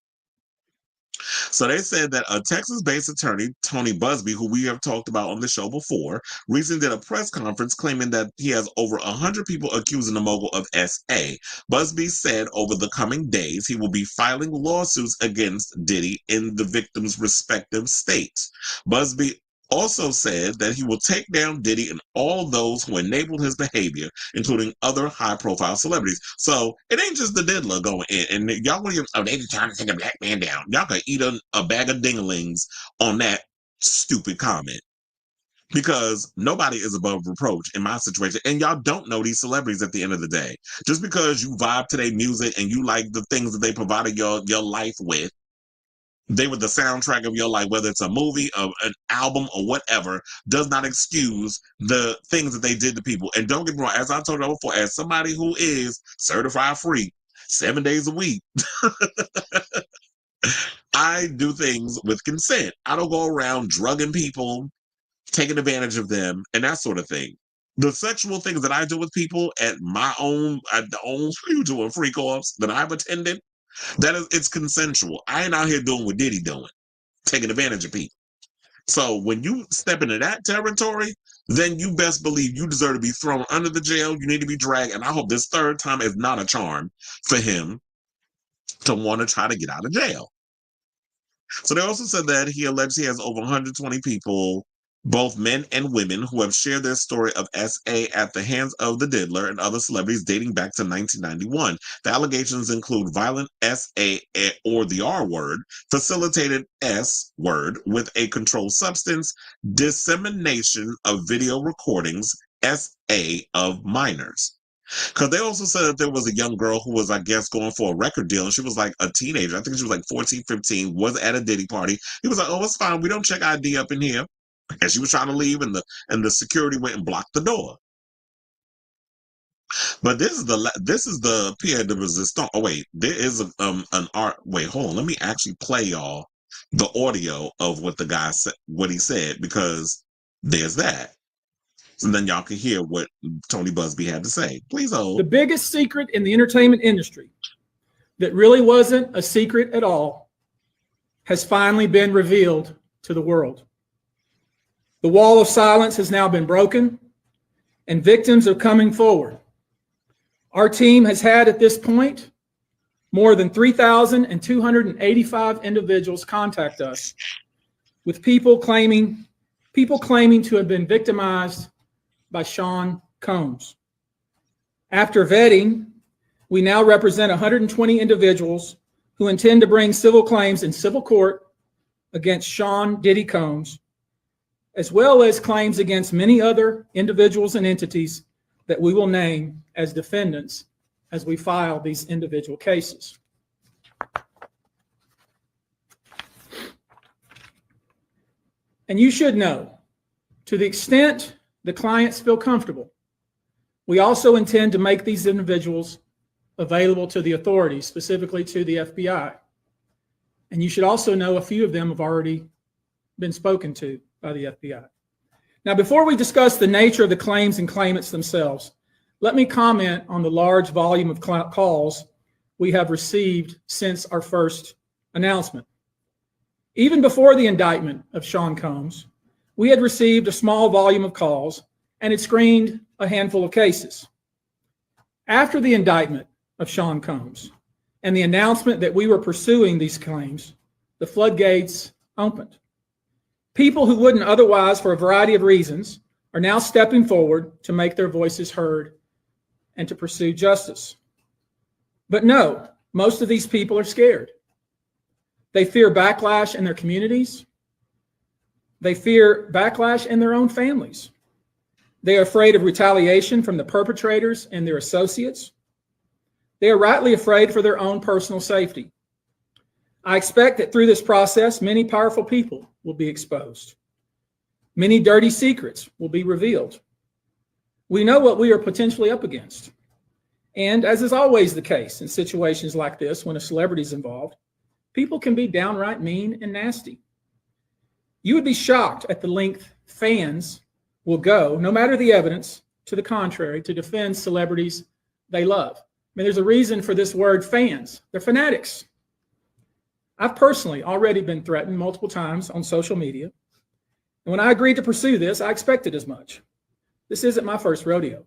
So they said that a Texas-based attorney, Tony Busby, who we have talked about on the show before, recently did a press conference claiming that he has over 100 people accusing the mogul of SA. Busby said over the coming days, he will be filing lawsuits against Diddy in the victims' respective states. Busby also said that he will take down Diddy and all those who enabled his behavior, including other high-profile celebrities. So it ain't just the diddler going in. And y'all, they just trying to take a black man down. Y'all can eat a bag of dinglings on that stupid comment. Because nobody is above reproach in my situation. And y'all don't know these celebrities at the end of the day. Just because you vibe to their music and you like the things that they provided your life with, they were the soundtrack of your life, whether it's a movie, an album, or whatever, does not excuse the things that they did to people. And don't get me wrong, as I told you before, as somebody who is certified free 7 days a week, I do things with consent. I don't go around drugging people, taking advantage of them, and that sort of thing. The sexual things that I do with people at the own doing freak offs that I've attended, it's consensual. I ain't out here doing what Diddy doing, taking advantage of people. So when you step into that territory, then you best believe you deserve to be thrown under the jail. You need to be dragged. And I hope this third time is not a charm for him to want to try to get out of jail. So they also said that he alleged he has over 120 people, both men and women, who have shared their story of SA at the hands of the diddler and other celebrities dating back to 1991. The allegations include violent SA or the R word, facilitated S word with a controlled substance, dissemination of video recordings, SA of minors. Because they also said that there was a young girl who was, I guess, going for a record deal, and she was like a teenager. I think she was like 14, 15, was at a Diddy party. He was like, oh, it's fine. We don't check ID up in here. And she was trying to leave, and the security went and blocked the door. But this is the Pierre de Resistance. Oh wait, there is an art. Wait, hold on. Let me actually play y'all the audio of what the guy said, what he said, because there's that. And then y'all can hear what Tony Busby had to say. Please hold. The biggest secret in the entertainment industry that really wasn't a secret at all has finally been revealed to the world. The wall of silence has now been broken, and victims are coming forward. Our team has had at this point more than 3,285 individuals contact us with people claiming to have been victimized by Sean Combs. After vetting, we now represent 120 individuals who intend to bring civil claims in civil court against Sean Diddy Combs, as well as claims against many other individuals and entities that we will name as defendants as we file these individual cases. And you should know, to the extent the clients feel comfortable, we also intend to make these individuals available to the authorities, specifically to the FBI. And you should also know a few of them have already been spoken to by the FBI. Now, before we discuss the nature of the claims and claimants themselves, let me comment on the large volume of calls we have received since our first announcement. Even before the indictment of Sean Combs, we had received a small volume of calls and had screened a handful of cases. After the indictment of Sean Combs and the announcement that we were pursuing these claims, the floodgates opened. People who wouldn't otherwise, for a variety of reasons, are now stepping forward to make their voices heard and to pursue justice. But no, most of these people are scared. They fear backlash in their communities. They fear backlash in their own families. They are afraid of retaliation from the perpetrators and their associates. They are rightly afraid for their own personal safety. I expect that through this process, many powerful people will be exposed. Many dirty secrets will be revealed. We know what we are potentially up against. And as is always the case in situations like this, when a celebrity is involved, people can be downright mean and nasty. You would be shocked at the length fans will go, no matter the evidence to the contrary, to defend celebrities they love. I mean, there's a reason for this word fans. They're fanatics. I've personally already been threatened multiple times on social media. And when I agreed to pursue this, I expected as much. This isn't my first rodeo.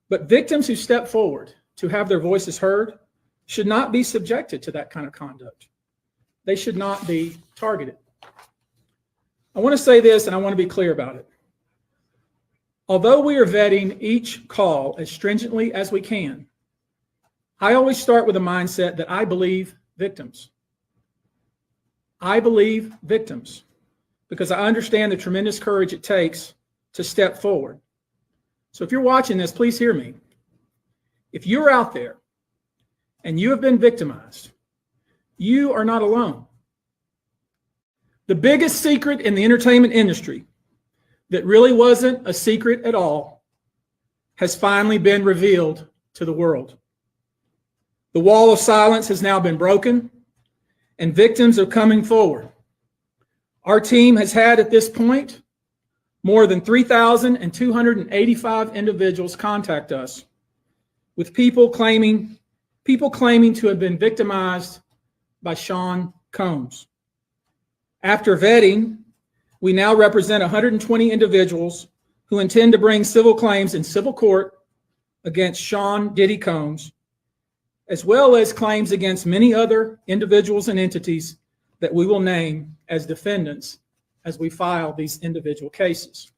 But victims who step forward to have their voices heard should not be subjected to that kind of conduct. They should not be targeted. I want to say this, and I want to be clear about it. Although we are vetting each call as stringently as we can, I always start with a mindset that I believe victims. I believe victims because I understand the tremendous courage it takes to step forward. So if you're watching this, please hear me. If you're out there and you have been victimized, you are not alone. The biggest secret in the entertainment industry that really wasn't a secret at all has finally been revealed to the world. The wall of silence has now been broken, and victims are coming forward. Our team has had at this point more than 3,285 individuals contact us with people claiming to have been victimized by Sean Combs. After vetting, we now represent 120 individuals who intend to bring civil claims in civil court against Sean Diddy Combs, as well as claims against many other individuals and entities that we will name as defendants as we file these individual cases.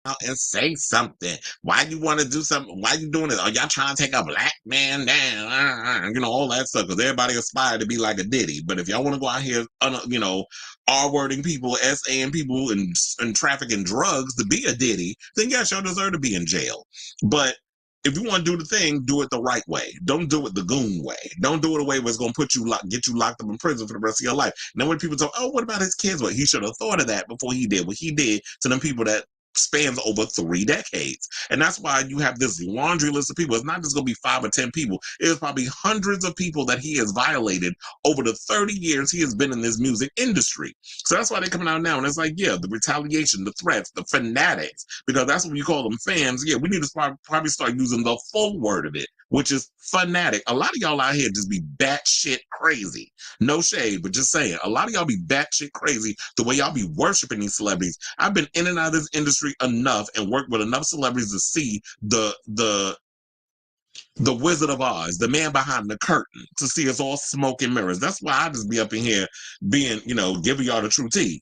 Out and say something. Why you want to do something? Why you doing it? Are y'all trying to take a black man down? You know, all that stuff. Because everybody aspire to be like a Diddy. But if y'all want to go out here, you know, R-wording people, S-A-ing people, and trafficking drugs to be a Diddy, then yes, y'all deserve to be in jail. But if you want to do the thing, do it the right way. Don't do it the goon way. Don't do it a way where it's going to get you locked up in prison for the rest of your life. Now when people talk, oh, what about his kids? Well, he should have thought of that before he did what he did to them people that spans over 3 decades. And that's why you have this laundry list of people. It's not just going to be 5 or 10 people. It's probably hundreds of people that he has violated over the 30 years he has been in this music industry. So that's why they're coming out now. And it's like, yeah, the retaliation, the threats, the fanatics, because that's what you call them, fans. Yeah, we need to probably start using the full word of it, which is fanatic. A lot of y'all out here just be batshit crazy. No shade, but just saying. A lot of y'all be batshit crazy the way y'all be worshiping these celebrities. I've been in and out of this industry enough and worked with enough celebrities to see the Wizard of Oz, the man behind the curtain, to see us all smoke and mirrors. That's why I just be up in here being, you know, giving y'all the true tea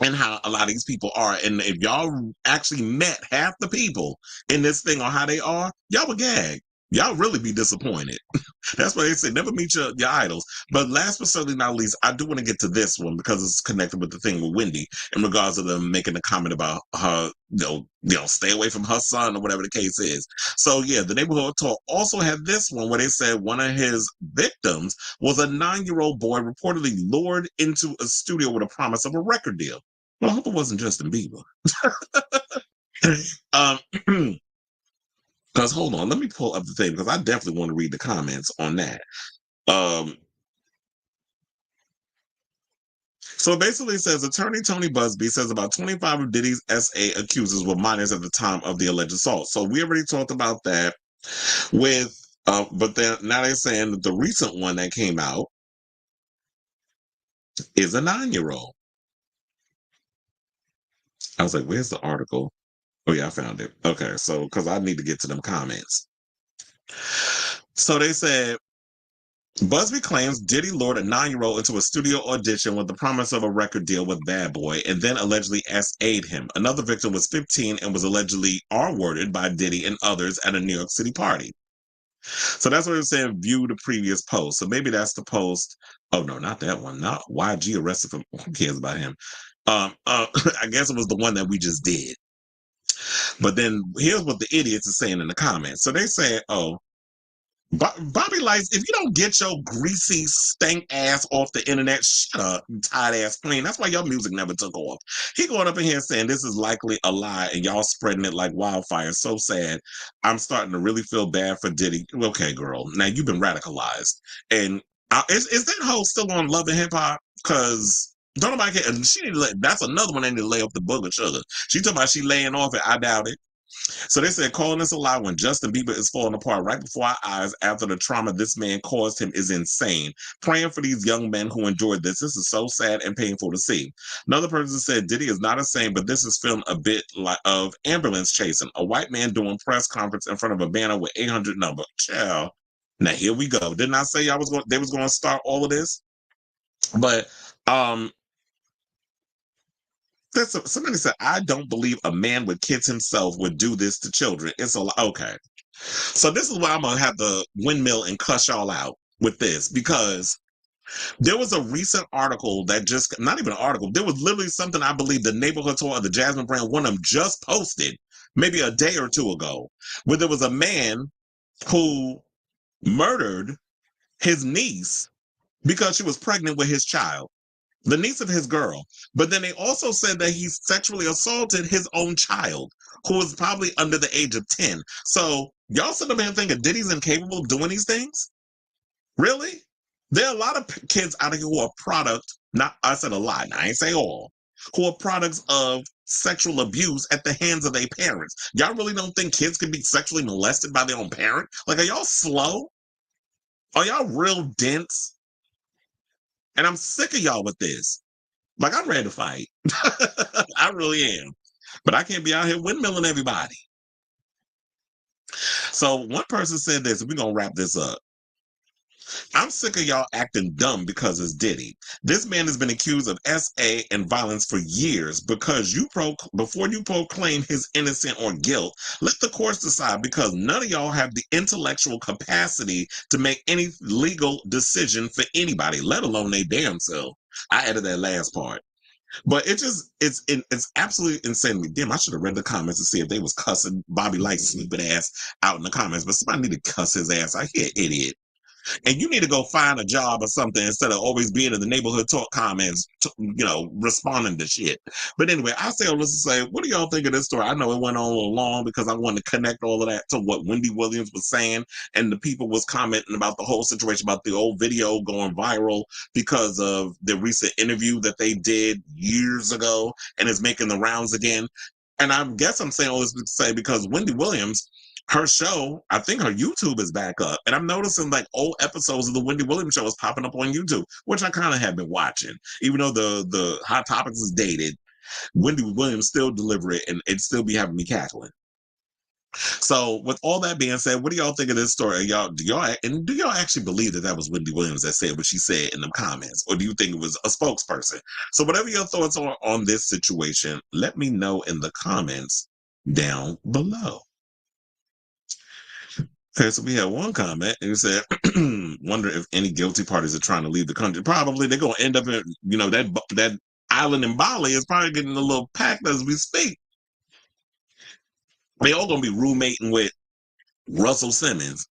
and how a lot of these people are. And if y'all actually met half the people in this thing on how they are, y'all would gag. Y'all really be disappointed. That's why they say never meet your idols. But last but certainly not least, I do want to get to this one because it's connected with the thing with Wendy in regards to them making a comment about her, you know, stay away from her son or whatever the case is. So yeah, the Neighborhood Talk also had this one where they said one of his victims was a 9-year-old boy reportedly lured into a studio with a promise of a record deal. Well, I hope it wasn't Justin Bieber. Because hold on, let me pull up the thing because I definitely want to read the comments on that. So basically it says attorney Tony Busby says about 25 of Diddy's SA accusers were minors at the time of the alleged assault. So we already talked about that with, but then now they're saying that the recent one that came out is a 9-year-old. I was like, where's the article? Oh yeah, I found it. Okay, so because I need to get to them comments. So they said, Busby claims Diddy lured a 9-year-old into a studio audition with the promise of a record deal with Bad Boy and then allegedly SA'd him. Another victim was 15 and was allegedly R-worded by Diddy and others at a New York City party. So that's what it's saying. View the previous post. So maybe that's the post. Oh no, not that one. Not YG arrested for. Who cares about him? I guess it was the one that we just did. But then here's what the idiots are saying in the comments. So they say, "Oh, Bobby Lights, if you don't get your greasy stank ass off the internet, shut up, you tired ass queen. That's why your music never took off." He going up in here saying this is likely a lie and y'all spreading it like wildfire. So sad. I'm starting to really feel bad for Diddy. Okay, girl. Now you've been radicalized. And is that hoe still on Love and Hip Hop? Because don't nobody care. And that's another one they need to lay off the book of sugar. She talking about she laying off it. I doubt it. So they said calling this a lie when Justin Bieber is falling apart right before our eyes after the trauma this man caused him is insane. Praying for these young men who endured this. This is so sad and painful to see. Another person said Diddy is not a saint, but this is filmed a bit like of ambulance chasing. A white man doing press conference in front of a banner with 800 number. Child. Now here we go. Didn't I say they was going to start all of this? But somebody said, I don't believe a man with kids himself would do this to children. It's a lot. Okay. So this is why I'm going to have to windmill and cuss y'all out with this, because there was a recent article that just, not even an article, there was literally something I believe the neighborhood tour of the Jasmine brand, one of them just posted maybe a day or two ago, where there was a man who murdered his niece because she was pregnant with his child. The niece of his girl. But then they also said that he sexually assaulted his own child, who was probably under the age of 10. So y'all sit up here thinking Diddy's incapable of doing these things? Really? There are a lot of kids out here who are I said a lot, I ain't say all, who are products of sexual abuse at the hands of their parents. Y'all really don't think kids can be sexually molested by their own parent? Like, are y'all slow? Are y'all real dense? And I'm sick of y'all with this. Like, I'm ready to fight. I really am. But I can't be out here windmilling everybody. So one person said this, and we're going to wrap this up. I'm sick of y'all acting dumb because it's Diddy. This man has been accused of SA and violence for years because before you proclaim his innocence or guilt, let the courts decide, because none of y'all have the intellectual capacity to make any legal decision for anybody, let alone they damn self. I added that last part. But it's absolutely insane to me. Damn, I should have read the comments to see if they was cussing Bobby Light's stupid ass out in the comments. But somebody need to cuss his ass out. He an idiot. And you need to go find a job or something instead of always being in the neighborhood talk comments, responding to shit. But anyway, I say all this to say, what do y'all think of this story? I know it went on a little long because I wanted to connect all of that to what Wendy Williams was saying, and the people was commenting about the whole situation, about the old video going viral because of the recent interview that they did years ago and is making the rounds again. And I guess I'm saying all this to say because Wendy Williams, her show, I think her YouTube is back up. And I'm noticing like old episodes of the Wendy Williams show is popping up on YouTube, which I kind of have been watching. Even though the Hot Topics is dated, Wendy Williams still deliver it and it still be having me cackling. So with all that being said, what do y'all think of this story? Do y'all actually believe that was Wendy Williams that said what she said in the comments? Or do you think it was a spokesperson? So whatever your thoughts are on this situation, let me know in the comments down below. Okay, so we had one comment and it said, wonder if any guilty parties are trying to leave the country. Probably they're going to end up in, that island in Bali is probably getting a little packed as we speak. They all going to be roommating with Russell Simmons.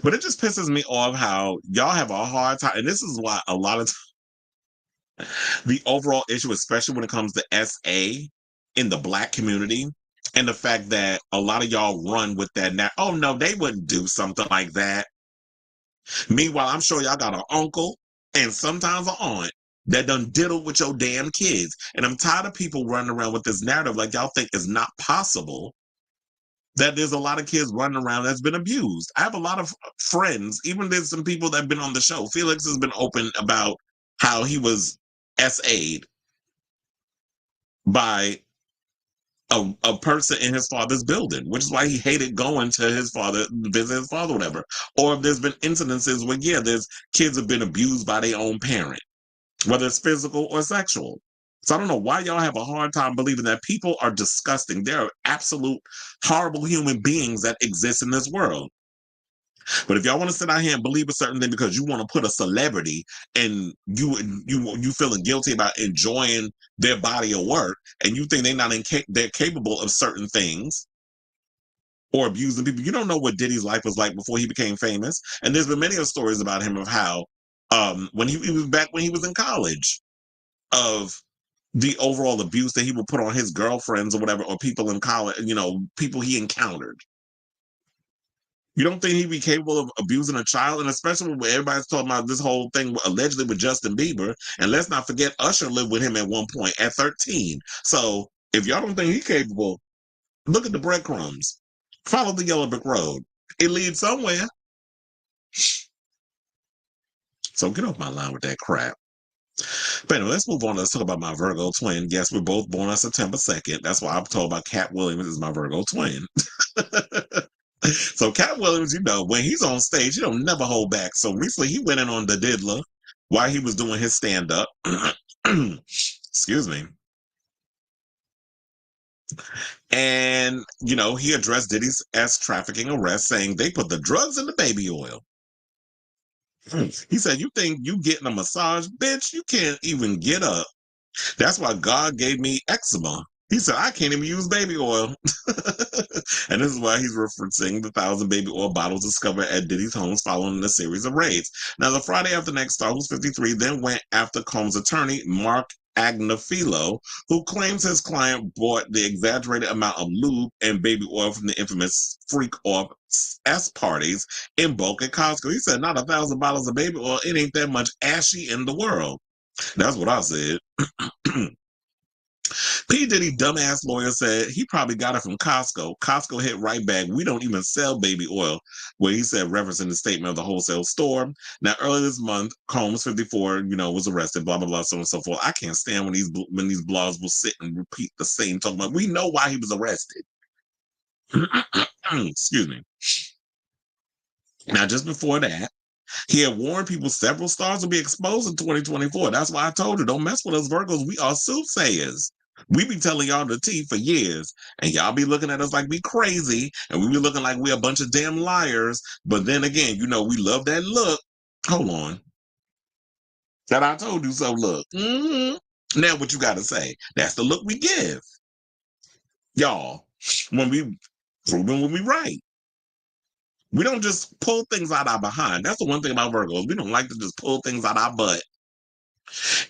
But it just pisses me off how y'all have a hard time. And this is why a lot of the overall issue, especially when it comes to SA in the Black community, and the fact that a lot of y'all run with that now. Oh, no, they wouldn't do something like that. Meanwhile, I'm sure y'all got an uncle and sometimes an aunt that done diddle with your damn kids. And I'm tired of people running around with this narrative like y'all think is not possible, that there's a lot of kids running around that's been abused. I have a lot of friends, even there's some people that have been on the show. Felix has been open about how he was SA'd by a person in his father's building, which is why he hated going to his father, visit his father, whatever. Or if there's been incidences where, there's kids have been abused by their own parent, whether it's physical or sexual. So I don't know why y'all have a hard time believing that people are disgusting. There are absolute horrible human beings that exist in this world. But if y'all want to sit out here and believe a certain thing because you want to put a celebrity and you feeling guilty about enjoying their body of work, and you think they're capable of certain things or abusing people, you don't know what Diddy's life was like before he became famous. And there's been many of stories about him of how when he was back when he was in college, of the overall abuse that he would put on his girlfriends or whatever, or people in college, people he encountered. You don't think he'd be capable of abusing a child? And especially when everybody's talking about this whole thing allegedly with Justin Bieber. And let's not forget Usher lived with him at one point at 13. So if y'all don't think he's capable, look at the breadcrumbs. Follow the yellow brick road. It leads somewhere. So get off my line with that crap. But anyway, let's move on. Let's talk about my Virgo twin. Yes, we're both born on September 2nd. That's why I'm told about Katt Wlliams is my Virgo twin. So Katt Wlliams, when he's on stage, he don't never hold back. So recently he went in on the Diddler while he was doing his stand-up. Excuse me. And, he addressed Diddy's trafficking arrest, saying they put the drugs in the baby oil. He said, you think you getting a massage? Bitch, you can't even get up. That's why God gave me eczema. He said, I can't even use baby oil. And this is why he's referencing the 1,000 baby oil bottles discovered at Diddy's homes following a series of raids. Now, the Friday after next star, who's 53, then went after Combs' attorney, Mark Agnafilo, who claims his client bought the exaggerated amount of lube and baby oil from the infamous freak-off S parties in bulk at Costco. He said, not 1,000 bottles of baby oil. It ain't that much ashy in the world. That's what I said. P. Diddy dumbass lawyer said he probably got it from Costco. Costco hit right back. We don't even sell baby oil, where he said, referencing the statement of the wholesale store. Now, earlier this month, Combs, 54, was arrested, blah, blah, blah, so on and so forth. I can't stand when these blogs will sit and repeat the same talking about, we know why he was arrested. Excuse me. Now, just before that, he had warned people several stars will be exposed in 2024. That's why I told you, don't mess with us Virgos. We are soothsayers. We be telling y'all the tea for years, and y'all be looking at us like we crazy, and we be looking like we a bunch of damn liars. But then again, we love that look. Hold on. That I told you so look. Mm-hmm. Now what you got to say? That's the look we give. Y'all, when we write. We don't just pull things out our behind. That's the one thing about Virgos. We don't like to just pull things out our butt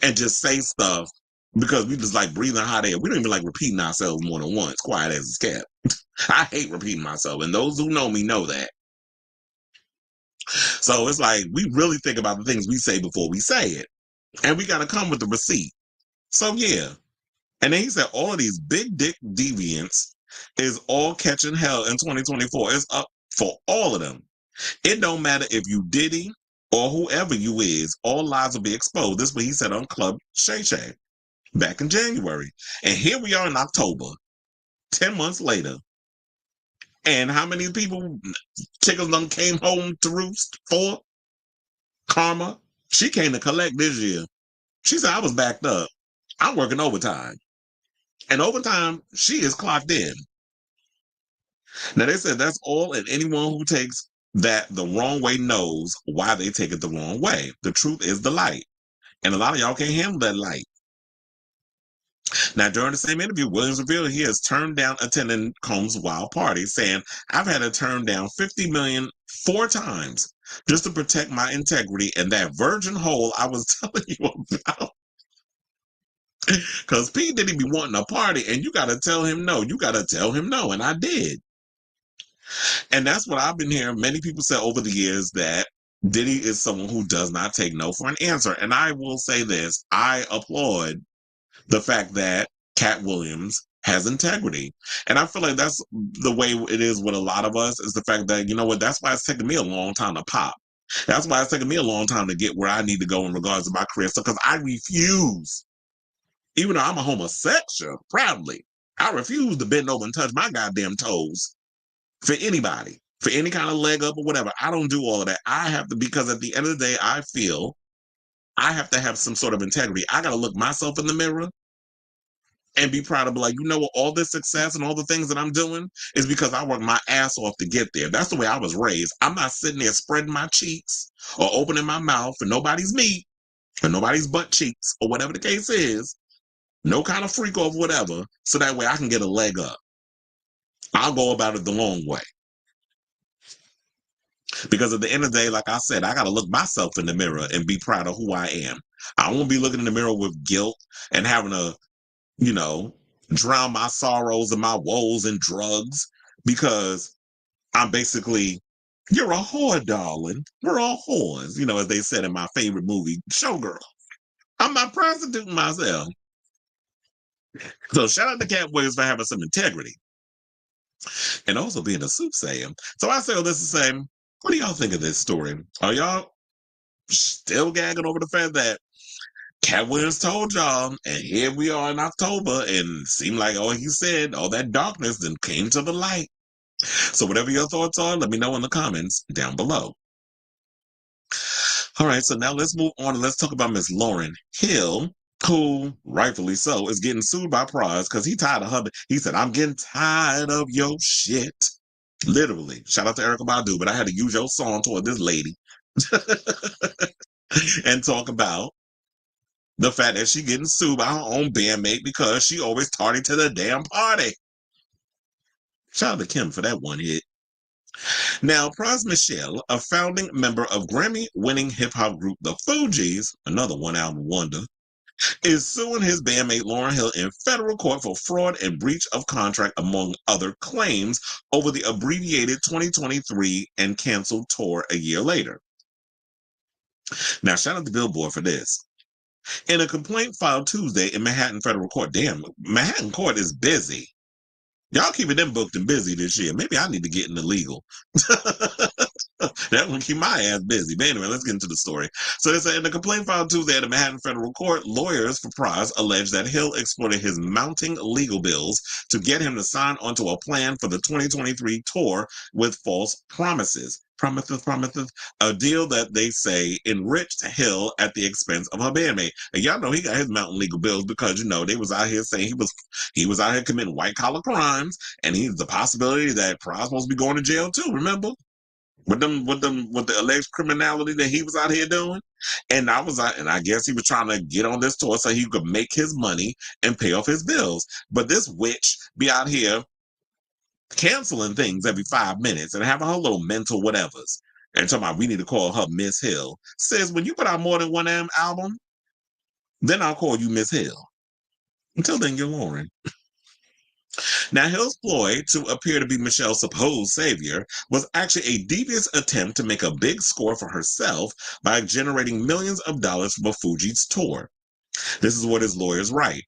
and just say stuff because we just like breathing hot air. We don't even like repeating ourselves more than once, quiet as it's kept. I hate repeating myself, and those who know me know that. So it's like we really think about the things we say before we say it, and we got to come with the receipt. So yeah. And then he said all of these big dick deviants is all catching hell in 2024. It's up for all of them. It don't matter if you Diddy or whoever you is, all lies will be exposed. This is what he said on Club Shay Shay back in January. And here we are in October, 10 months later. And how many people, chickens done came home to roost for? Karma, she came to collect this year. She said, I was backed up. I'm working overtime. And overtime, she is clocked in. Now, they said that's all, and anyone who takes that the wrong way knows why they take it the wrong way. The truth is the light. And a lot of y'all can't handle that light. Now, during the same interview, Wlliams revealed he has turned down attending Combs' wild party, saying, I've had to turn down $50 million 4 times just to protect my integrity and that virgin hole I was telling you about. Because P. Diddy be wanting a party, and you got to tell him no. You got to tell him no, and I did. And that's what I've been hearing many people say over the years, that Diddy is someone who does not take no for an answer. And I will say this, I applaud the fact that Katt Wlliams has integrity. And I feel like that's the way it is with a lot of us, is the fact that, that's why it's taken me a long time to pop. That's why it's taken me a long time to get where I need to go in regards to my career. So, because I refuse, even though I'm a homosexual, proudly, I refuse to bend over and touch my goddamn toes for anybody, for any kind of leg up or whatever. I don't do all of that. I have to, because at the end of the day, I feel I have to have some sort of integrity. I got to look myself in the mirror and be proud of, like, you know what, all this success and all the things that I'm doing is because I worked my ass off to get there. That's the way I was raised. I'm not sitting there spreading my cheeks or opening my mouth for nobody's meat or nobody's butt cheeks or whatever the case is. No kind of freak off, whatever, so that way I can get a leg up. I'll go about it the long way. Because at the end of the day, like I said, I got to look myself in the mirror and be proud of who I am. I won't be looking in the mirror with guilt and having to, drown my sorrows and my woes in drugs because I'm basically, you're a whore, darling. We're all whores, as they said in my favorite movie, Showgirl. I'm not prostituting myself. So shout out to Cat Williams for having some integrity and also being a soothsayer. So I say all this to say, what do y'all think of this story? Are y'all still gagging over the fact that Cat Williams told y'all, and here we are in October, and it seemed like all he said, all that darkness then came to the light. So whatever your thoughts are, let me know in the comments down below. All right, so now let's move on and let's talk about Miss Lauryn Hill, who, rightfully so, is getting sued by Pras because he tired of her. He said, I'm getting tired of your shit. Literally. Shout out to Erykah Badu, but I had to use your song toward this lady and talk about the fact that she getting sued by her own bandmate because she always tardy to the damn party. Shout out to Kim for that one hit. Now, Pras Michelle, a founding member of Grammy-winning hip-hop group The Fugees, another one-album wonder, is suing his bandmate Lauryn Hill in federal court for fraud and breach of contract, among other claims, over the abbreviated 2023 and canceled tour a year later. Now, shout out to Billboard for this. In a complaint filed Tuesday in Manhattan federal court, damn, Manhattan court is busy. Y'all keeping them booked and busy this year. Maybe I need to get into legal. That will keep my ass busy. But anyway, let's get into the story. So they say in the complaint filed Tuesday at the Manhattan Federal Court, lawyers for Pras alleged that Hill exploited his mounting legal bills to get him to sign onto a plan for the 2023 tour with false promises. A deal that they say enriched Hill at the expense of her bandmate. And y'all know he got his mountain legal bills because, they was out here saying he was out here committing white collar crimes, and he's the possibility that Pras supposed to be going to jail too, remember? With the alleged criminality that he was out here doing. And I guess he was trying to get on this tour so he could make his money and pay off his bills. But this witch be out here canceling things every 5 minutes and having her little mental whatevers. And talking about we need to call her Miss Hill. Says when you put out more than one album, then I'll call you Miss Hill. Until then, you're Lauryn. Now, Hill's ploy to appear to be Michelle's supposed savior was actually a devious attempt to make a big score for herself by generating millions of dollars from a Fugees tour. This is what his lawyers write.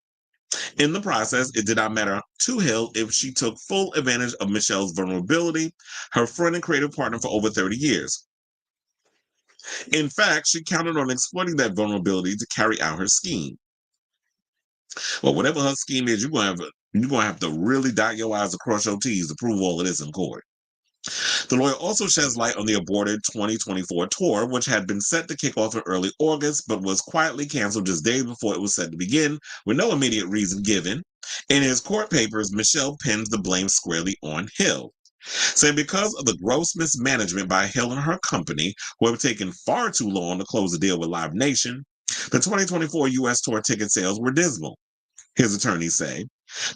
In the process, it did not matter to Hill if she took full advantage of Michelle's vulnerability, her friend and creative partner for over 30 years. In fact, she counted on exploiting that vulnerability to carry out her scheme. Well, whatever her scheme is, you're going to have to really dot your I's and cross your T's to prove all of this in court. The lawyer also sheds light on the aborted 2024 tour, which had been set to kick off in early August, but was quietly canceled just days before it was set to begin, with no immediate reason given. In his court papers, Michelle pins the blame squarely on Hill, saying because of the gross mismanagement by Hill and her company, who have taken far too long to close a deal with Live Nation, the 2024 U.S. tour ticket sales were dismal. His attorneys say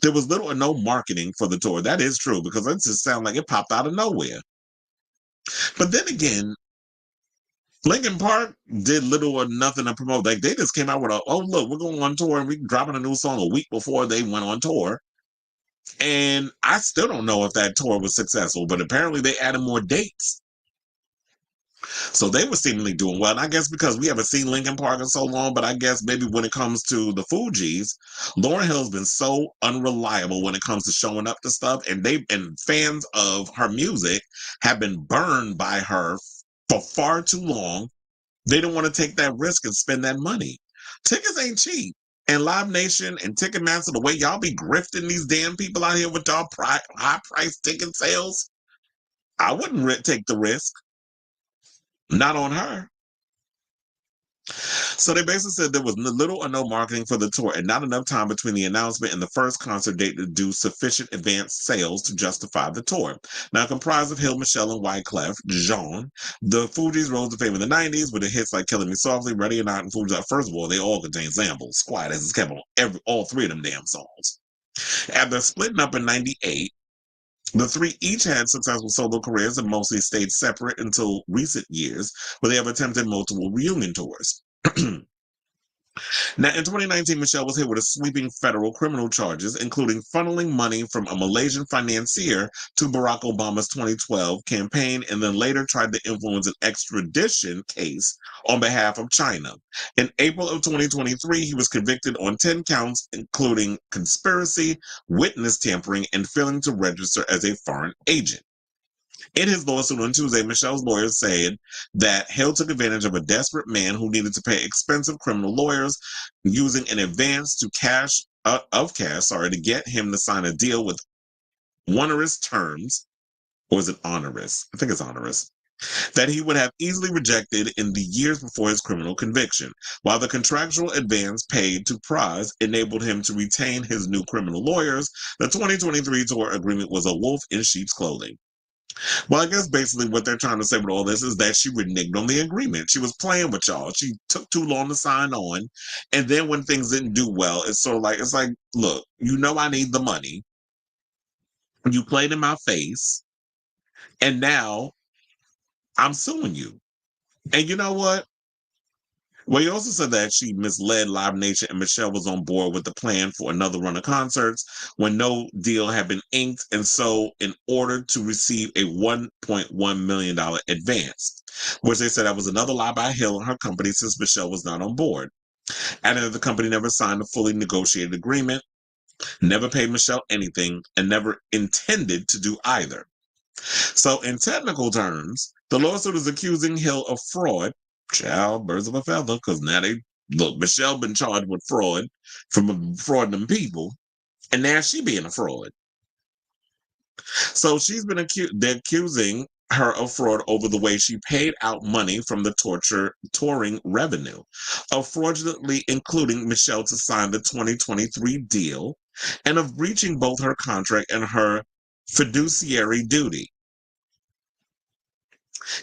there was little or no marketing for the tour. That is true because it just sounds like it popped out of nowhere. But then again, Linkin Park did little or nothing to promote. Like they just came out with look, we're going on tour and we're dropping a new song a week before they went on tour. And I still don't know if that tour was successful, but apparently they added more dates. So they were seemingly doing well. And I guess because we haven't seen Linkin Park in so long, but I guess maybe when it comes to the Fugees, Lauryn Hill's been so unreliable when it comes to showing up to stuff. And fans of her music have been burned by her for far too long. They don't want to take that risk and spend that money. Tickets ain't cheap. And Live Nation and Ticketmaster, the way y'all be grifting these damn people out here with y'all high price ticket sales, I wouldn't take the risk. Not on her. So they basically said there was little or no marketing for the tour and not enough time between the announcement and the first concert date to do sufficient advanced sales to justify the tour. Now, comprised of Hill, Michelle, and Wyclef Jean, the Fugees rose to fame in the 90s with the hits like Killing Me Softly, Ready or Not, and Fugees. First of all, they all contain samples. Quiet as it's kept on all three of them damn songs. After splitting up in 98, the three each had successful solo careers and mostly stayed separate until recent years, where they have attempted multiple reunion tours. Now, in 2019, Michelle was hit with a sweeping federal criminal charges, including funneling money from a Malaysian financier to Barack Obama's 2012 campaign, and then later tried to influence an extradition case on behalf of China. In April of 2023, he was convicted on 10 counts, including conspiracy, witness tampering, and failing to register as a foreign agent. In his lawsuit on Tuesday, Michelle's lawyers said that Hill took advantage of a desperate man who needed to pay expensive criminal lawyers using an advance to cash to get him to sign a deal with onerous terms, or is it onerous? I think it's onerous. That he would have easily rejected in the years before his criminal conviction. While the contractual advance paid to Pras enabled him to retain his new criminal lawyers, the 2023 tour agreement was a wolf in sheep's clothing. Well, I guess basically what they're trying to say with all this is that she reneged on the agreement. She was playing with y'all. She took too long to sign on. And then when things didn't do well, it's like, look, you know I need the money. You played in my face. And now I'm suing you. And you know what? Well, he also said that she misled Live Nation and Michelle was on board with the plan for another run of concerts when no deal had been inked, and so in order to receive a $1.1 million advance, which they said that was another lie by Hill and her company since Michelle was not on board. Adding that the company never signed a fully negotiated agreement, never paid Michelle anything, and never intended to do either. So in technical terms, the lawsuit is accusing Hill of fraud. Child, birds of a feather, because now Michelle been charged with fraud from frauding them people, and now she being a fraud. So she's been they're accusing her of fraud over the way she paid out money from the touring revenue, of fraudulently including Michelle to sign the 2023 deal, and of breaching both her contract and her fiduciary duty.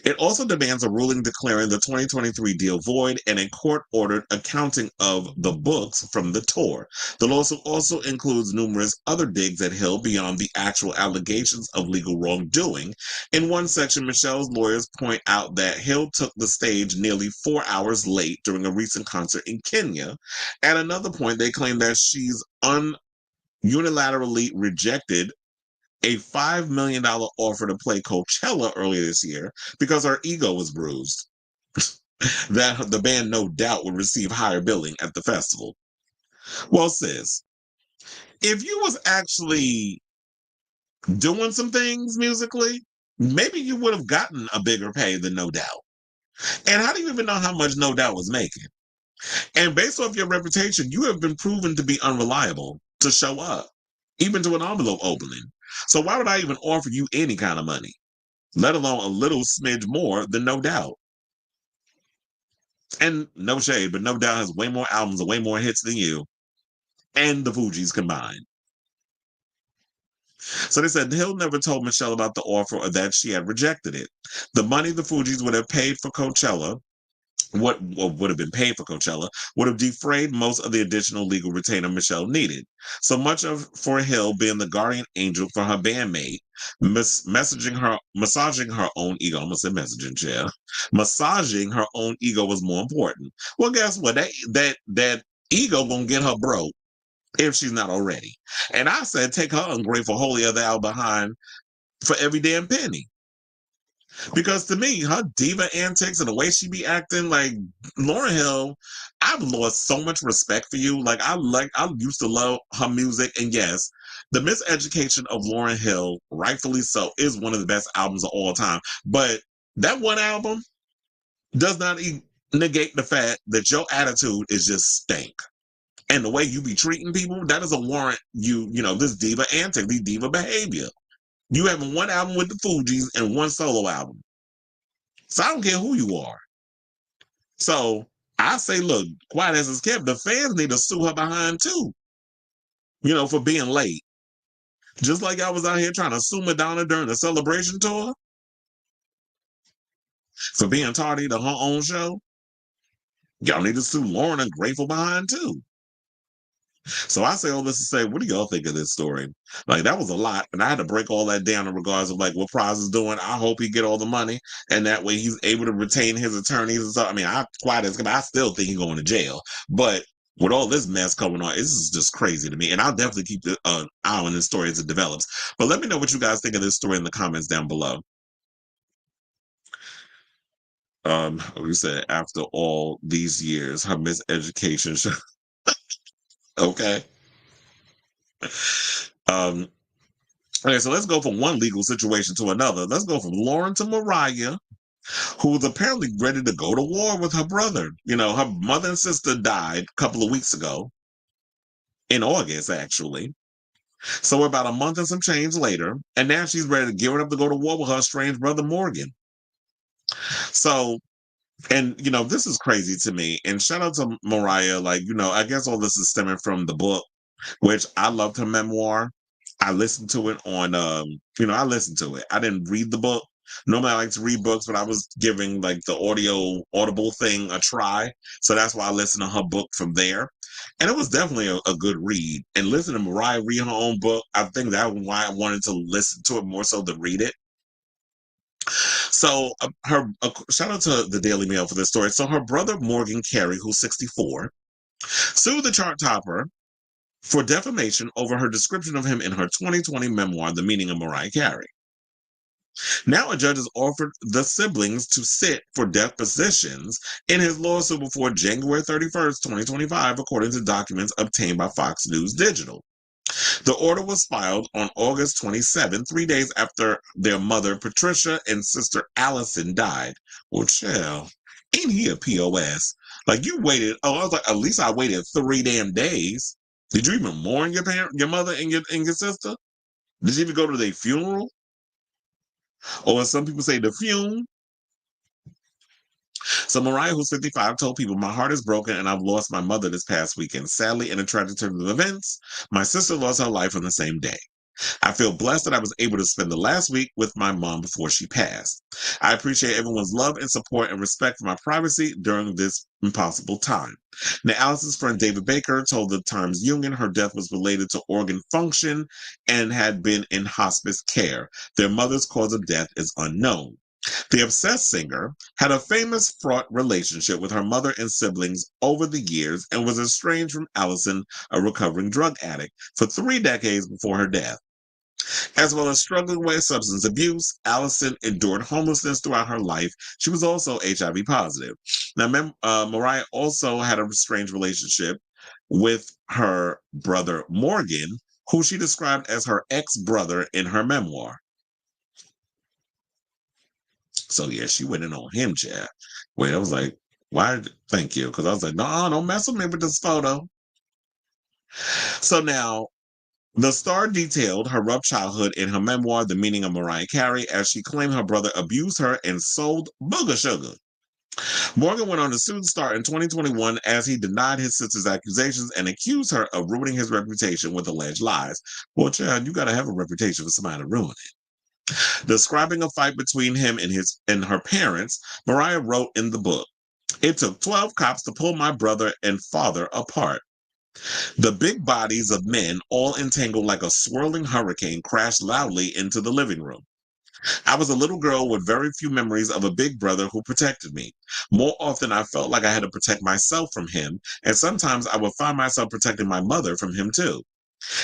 It also demands a ruling declaring the 2023 deal void and a court-ordered accounting of the books from the tour. The lawsuit also includes numerous other digs at Hill beyond the actual allegations of legal wrongdoing. In one section, Michelle's lawyers point out that Hill took the stage nearly 4 hours late during a recent concert in Kenya. At another point, they claim that she's unilaterally rejected a $5 million offer to play Coachella earlier this year because her ego was bruised. That the band no doubt would receive higher billing at the festival. Well, sis, if you was actually doing some things musically, maybe you would have gotten a bigger pay than No Doubt. And how do you even know how much No Doubt was making? And based off your reputation, you have been proven to be unreliable to show up, even to an envelope opening. So why would I even offer you any kind of money, let alone a little smidge more than No Doubt? And no shade, but No Doubt has way more albums and way more hits than you and the Fugees combined. So they said Hill never told Michelle about the offer or that she had rejected it. The money the Fugees would have paid for Coachella, what would have been paid for Coachella, would have defrayed most of the additional legal retainer Michelle needed. So much for Hill being the guardian angel for her bandmate, massaging her own ego. I almost said messaging chair. Massaging her own ego was more important. Well, guess what? That ego gonna get her broke if she's not already. And I said, take her ungrateful holier thou behind for every damn penny. Because to me, her diva antics and the way she be acting, like Lauryn Hill, I've lost so much respect for you. I used to love her music, and yes, the Miseducation of Lauryn Hill, rightfully so, is one of the best albums of all time. But that one album does not negate the fact that your attitude is just stank. And the way you be treating people, that doesn't warrant this diva antic, this diva behavior. You having one album with the Fugees and one solo album. So I don't care who you are. So I say, look, quiet as it's kept, the fans need to sue her behind too, for being late. Just like I was out here trying to sue Madonna during the celebration tour for being tardy to her own show. Y'all need to sue Lauryn and Grateful behind too. So I say all this to say, what do y'all think of this story? Like, that was a lot, and I had to break all that down in regards of like what Pras is doing. I hope he get all the money, and that way he's able to retain his attorneys and stuff. I mean, I still think he's going to jail, but with all this mess going on, this is just crazy to me. And I'll definitely keep an eye on this story as it develops. But let me know what you guys think of this story in the comments down below. We said after all these years, her miseducation. Okay. Okay, so let's go from one legal situation to another. Let's go from Lauryn to Mariah, who was apparently ready to go to war with her brother. Her mother and sister died a couple of weeks ago, in August, actually. So we're about a month and some change later, and now she's ready to gear up to go to war with her estranged brother, Morgan. So, and, this is crazy to me. And shout out to Mariah. Like, I guess all this is stemming from the book, which I loved her memoir. I listened to it on, I listened to it. I didn't read the book. Normally I like to read books, but I was giving like the audible thing a try. So that's why I listened to her book from there. And it was definitely a good read. And listening to Mariah read her own book, I think that was why I wanted to listen to it more so than read it. So shout out to the Daily Mail for this story. So her brother, Morgan Carey, who's 64, sued the chart topper for defamation over her description of him in her 2020 memoir, The Meaning of Mariah Carey. Now a judge has offered the siblings to sit for depositions in his lawsuit before January 31st, 2025, according to documents obtained by Fox News Digital. The order was filed on August 27, 3 days after their mother, Patricia, and sister Allison died. Well, child, ain't he a POS? Like, you waited, I was like, at least I waited 3 damn days. Did you even mourn your mother and your sister? Did you even go to their funeral? Or as some people say, the fume? So Mariah, who's 55, told people, my heart is broken and I've lost my mother this past weekend. Sadly, in a tragic turn of events, my sister lost her life on the same day. I feel blessed that I was able to spend the last week with my mom before she passed. I appreciate everyone's love and support and respect for my privacy during this impossible time. Now, Allison's friend David Baker told the Times-Union her death was related to organ function and had been in hospice care. Their mother's cause of death is unknown. The obsessed singer had a famous fraught relationship with her mother and siblings over the years and was estranged from Allison, a recovering drug addict, for 3 decades before her death. As well as struggling with substance abuse, Allison endured homelessness throughout her life. She was also HIV positive. Now, Mariah also had a strange relationship with her brother Morgan, who she described as her ex-brother in her memoir. So yeah, she went in on him, Chad. Wait, I was like, why? Thank you. Because I was like, no, don't mess with me with this photo. So now, the Star detailed her rough childhood in her memoir, The Meaning of Mariah Carey, as she claimed her brother abused her and sold booger sugar. Morgan went on to sue the Star in 2021 as he denied his sister's accusations and accused her of ruining his reputation with alleged lies. Well, child, you got to have a reputation for somebody to ruin it. Describing a fight between him and her parents, Mariah wrote in the book, "It took 12 cops to pull my brother and father apart. The big bodies of men, all entangled like a swirling hurricane, crashed loudly into the living room. I was a little girl with very few memories of a big brother who protected me. More often, I felt like I had to protect myself from him, and sometimes I would find myself protecting my mother from him too."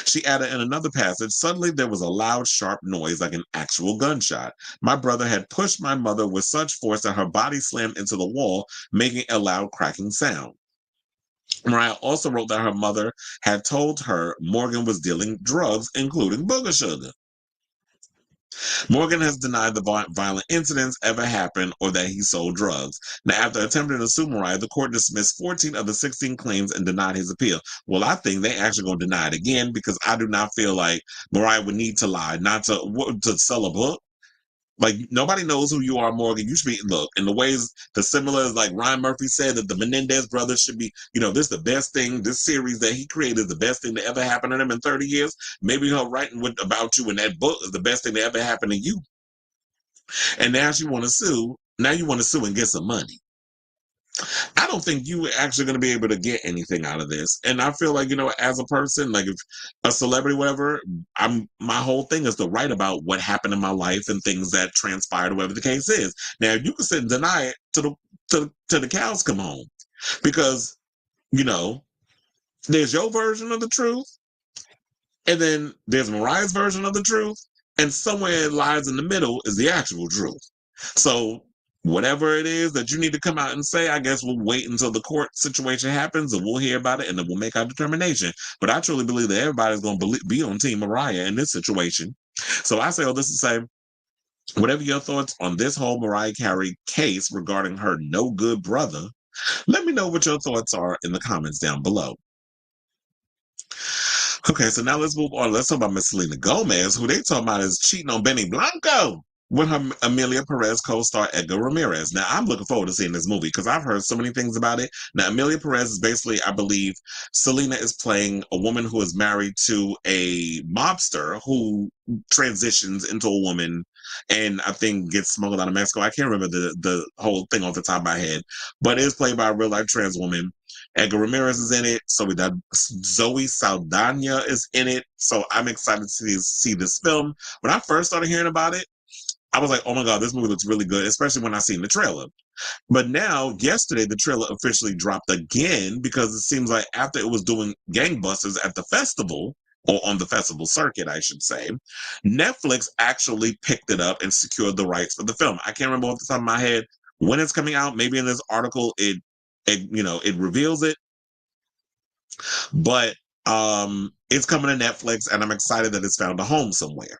She added in another passage, "Suddenly there was a loud, sharp noise like an actual gunshot. My brother had pushed my mother with such force that her body slammed into the wall, making a loud cracking sound." Mariah also wrote that her mother had told her Morgan was dealing drugs, including booger sugar. Morgan has denied the violent incidents ever happened or that he sold drugs. Now, after attempting to sue Mariah, the court dismissed 14 of the 16 claims and denied his appeal. Well, I think they actually going to deny it again because I do not feel like Mariah would need to lie, not to sell a book. Like, nobody knows who you are, Morgan. You should be, look, in the ways, the similar, as like Ryan Murphy said, that the Menendez brothers should be, this is the best thing, this series that he created is the best thing to ever happen to them in 30 years. Maybe her writing about you in that book is the best thing to ever happen to you. And now you want to sue and get some money. I don't think you actually going to be able to get anything out of this. And I feel like, as a person, like if a celebrity, whatever, my whole thing is to write about what happened in my life and things that transpired, whatever the case is. Now, you can sit and deny it to the cows come home, because, there's your version of the truth, and then there's Mariah's version of the truth, and somewhere it lies in the middle is the actual truth. So whatever it is that you need to come out and say, I guess we'll wait until the court situation happens and we'll hear about it and then we'll make our determination. But I truly believe that everybody's going to be on Team Mariah in this situation. So I say all this to say, whatever your thoughts on this whole Mariah Carey case regarding her no good brother, let me know what your thoughts are in the comments down below. Okay, so now let's move on. Let's talk about Miss Selena Gomez, who they talking about is cheating on Benny Blanco with her Emilia Perez co-star Edgar Ramirez. Now, I'm looking forward to seeing this movie because I've heard so many things about it. Now, Emilia Perez is basically, I believe, Selena is playing a woman who is married to a mobster who transitions into a woman and I think gets smuggled out of Mexico. I can't remember the whole thing off the top of my head, but it is played by a real-life trans woman. Edgar Ramirez is in it. Zoe Saldana is in it. So I'm excited to see this film. When I first started hearing about it, I was like, oh my God, this movie looks really good, especially when I seen the trailer. But now, yesterday, the trailer officially dropped again because it seems like after it was doing gangbusters at the festival, or on the festival circuit, I should say, Netflix actually picked it up and secured the rights for the film. I can't remember off the top of my head when it's coming out. Maybe in this article, it reveals it. But it's coming to Netflix, and I'm excited that it's found a home somewhere.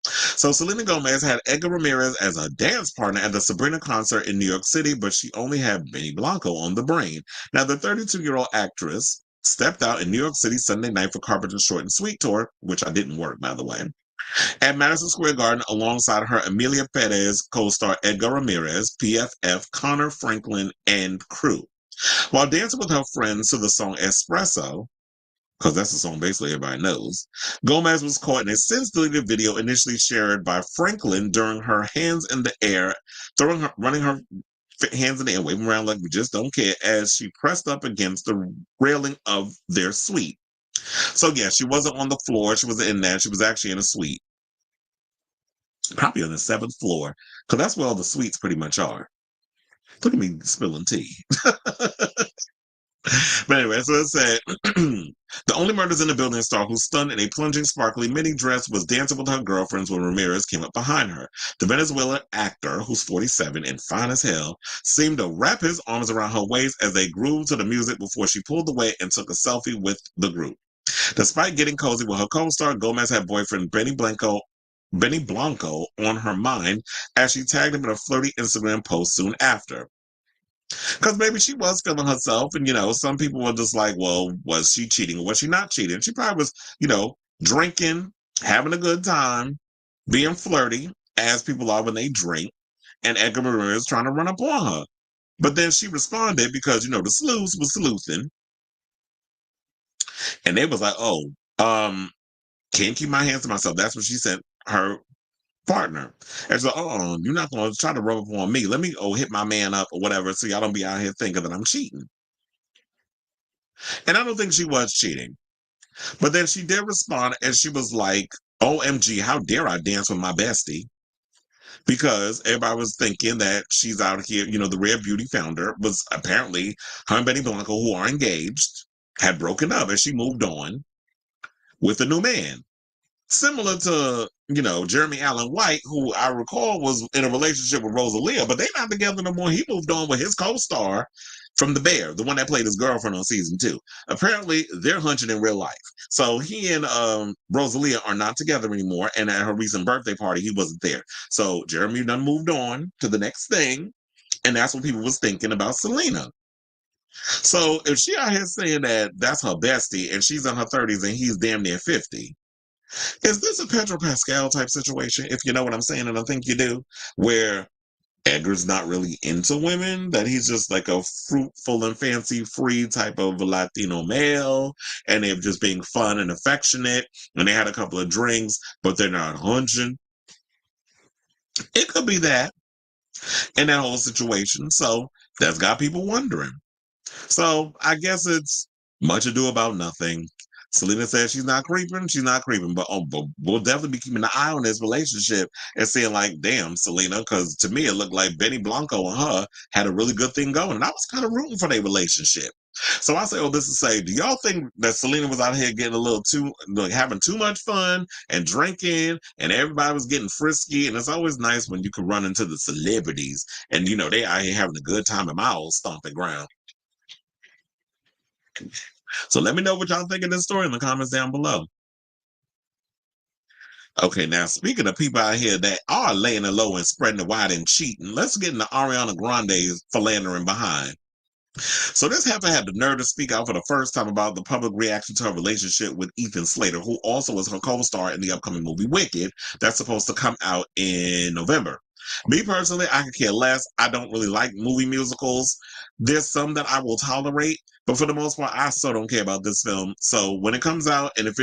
So Selena Gomez had Edgar Ramirez as a dance partner at the Sabrina concert in New York City, but she only had Benny Blanco on the brain. Now, the 32-year-old actress stepped out in New York City Sunday night for Carpenter's Short and Sweet tour, which I didn't work, by the way, at Madison Square Garden alongside her Emilia Perez co-star Edgar Ramirez, PFF, Connor Franklin, and crew. While dancing with her friends to the song Espresso, because that's the song basically everybody knows, Gomez was caught in a since-deleted video initially shared by Franklin during her hands in the air, running her hands in the air, waving around like we just don't care, as she pressed up against the railing of their suite. So yeah, she wasn't on the floor. She wasn't in that. She was actually in a suite. Probably on the 7th floor, because that's where all the suites pretty much are. Look at me spilling tea. But anyway, so it said, the only murders in the building star who stunned in a plunging, sparkly mini dress was dancing with her girlfriends when Ramirez came up behind her. The Venezuelan actor, who's 47 and fine as hell, seemed to wrap his arms around her waist as they grooved to the music before she pulled away and took a selfie with the group. Despite getting cozy with her co-star, Gomez had boyfriend Benny Blanco on her mind as she tagged him in a flirty Instagram post soon after. Because maybe she was feeling herself, and some people were just like, well, was she cheating or was she not cheating? She probably was, drinking, having a good time, being flirty, as people are when they drink, and Edgar Ramirez trying to run up on her. But then she responded because, the sleuth was sleuthing. And they was like, oh, can't keep my hands to myself. That's what she said, her partner. And so, you're not going to try to rub up on me. Let me hit my man up or whatever, so y'all don't be out here thinking that I'm cheating. And I don't think she was cheating. But then she did respond, and she was like, OMG, how dare I dance with my bestie? Because everybody was thinking that she's out here, the Rare Beauty founder was apparently, her and Benny Blanco, who are engaged, had broken up, and she moved on with a new man. Similar to, Jeremy Allen White, who I recall was in a relationship with Rosalia, but they're not together no more. He moved on with his co-star from The Bear, the one that played his girlfriend on season 2. Apparently, they're hunching in real life. So he and Rosalia are not together anymore, and at her recent birthday party, he wasn't there. So Jeremy done moved on to the next thing, and that's what people was thinking about Selena. So if she out here saying that that's her bestie, and she's in her 30s and he's damn near 50, Is this a Pedro Pascal type situation, if you know what I'm saying, and I think you do, where Edgar's not really into women, that he's just like a fruitful and fancy-free type of Latino male, and they're just being fun and affectionate, and they had a couple of drinks, but they're not hunching? It could be that in that whole situation. So that's got people wondering. So I guess it's much ado about nothing. Selena says she's not creeping. She's not creeping, but we'll definitely be keeping an eye on this relationship and seeing, like, damn, Selena, because to me it looked like Benny Blanco and her had a really good thing going, and I was kind of rooting for their relationship. So I say all this to say, do y'all think that Selena was out here getting a little too, like, having too much fun and drinking, and everybody was getting frisky? And it's always nice when you can run into the celebrities, and they out here having a good time at my old stomping ground. So let me know what y'all think of this story in the comments down below. Okay, now speaking of people out here that are laying it low and spreading the wide and cheating, let's get into Ariana Grande's philandering behind. So this heifer had the nerve to speak out for the first time about the public reaction to her relationship with Ethan Slater, who also is her co-star in the upcoming movie Wicked, that's supposed to come out in November. Me personally, I could care less. I don't really like movie musicals. There's some that I will tolerate, but for the most part, I still don't care about this film. So when it comes out, and if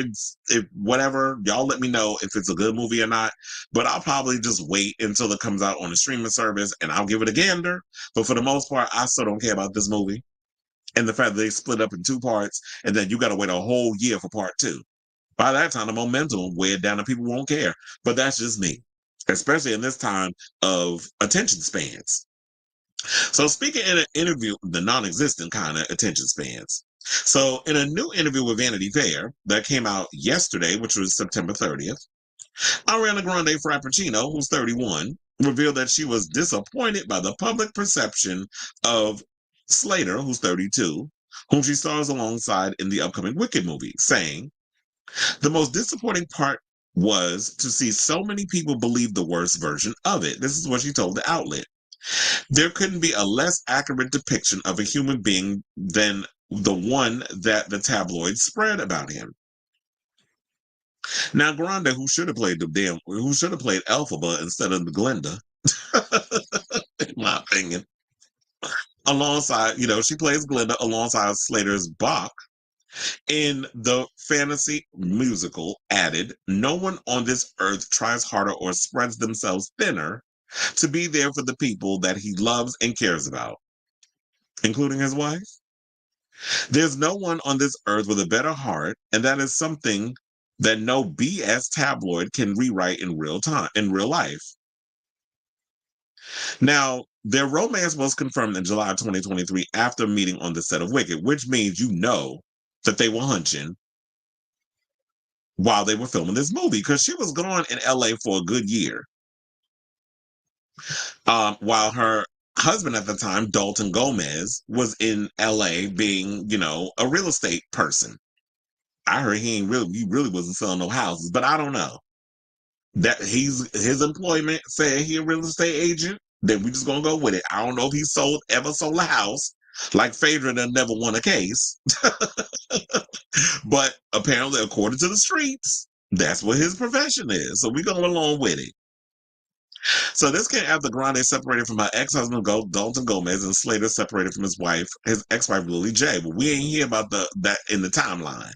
whatever, y'all let me know if it's a good movie or not. But I'll probably just wait until it comes out on a streaming service, and I'll give it a gander. But for the most part, I still don't care about this movie. And the fact that they split up in 2 parts, and then you got to wait a whole year for part 2. By that time, the momentum will wear down and people won't care. But that's just me, especially in this time of attention spans. So speaking in an interview, the non-existent kind of attention spans. So in a new interview with Vanity Fair that came out yesterday, which was September 30th, Ariana Grande Frappuccino, who's 31, revealed that she was disappointed by the public perception of Slater, who's 32, whom she stars alongside in the upcoming Wicked movie, saying, "The most disappointing part was to see so many people believe the worst version of it." This is what she told the outlet. "There couldn't be a less accurate depiction of a human being than the one that the tabloids spread about him." Now, Grande, who should have played Elphaba instead of Glenda, in my opinion, alongside, she plays Glenda alongside Slater's Bach in the fantasy musical, added, "No one on this earth tries harder or spreads themselves thinner to be there for the people that he loves and cares about, including his wife. There's no one on this earth with a better heart, and that is something that no BS tabloid can rewrite in real life." Now, their romance was confirmed in July 2023 after meeting on the set of Wicked, which means that they were hunching while they were filming this movie, because she was gone in LA for a good year. While her husband at the time, Dalton Gomez, was in LA being, a real estate person. I heard he really wasn't selling no houses, but I don't know. That his employment said he a real estate agent, then we just gonna go with it. I don't know if he ever sold a house. Like Phaedra done never won a case. But apparently, according to the streets, that's what his profession is. So we going along with it. So this came after Grande separated from her ex-husband Dalton Gomez, and Slater separated from his ex-wife Lily J. But we ain't hear about that in the timeline.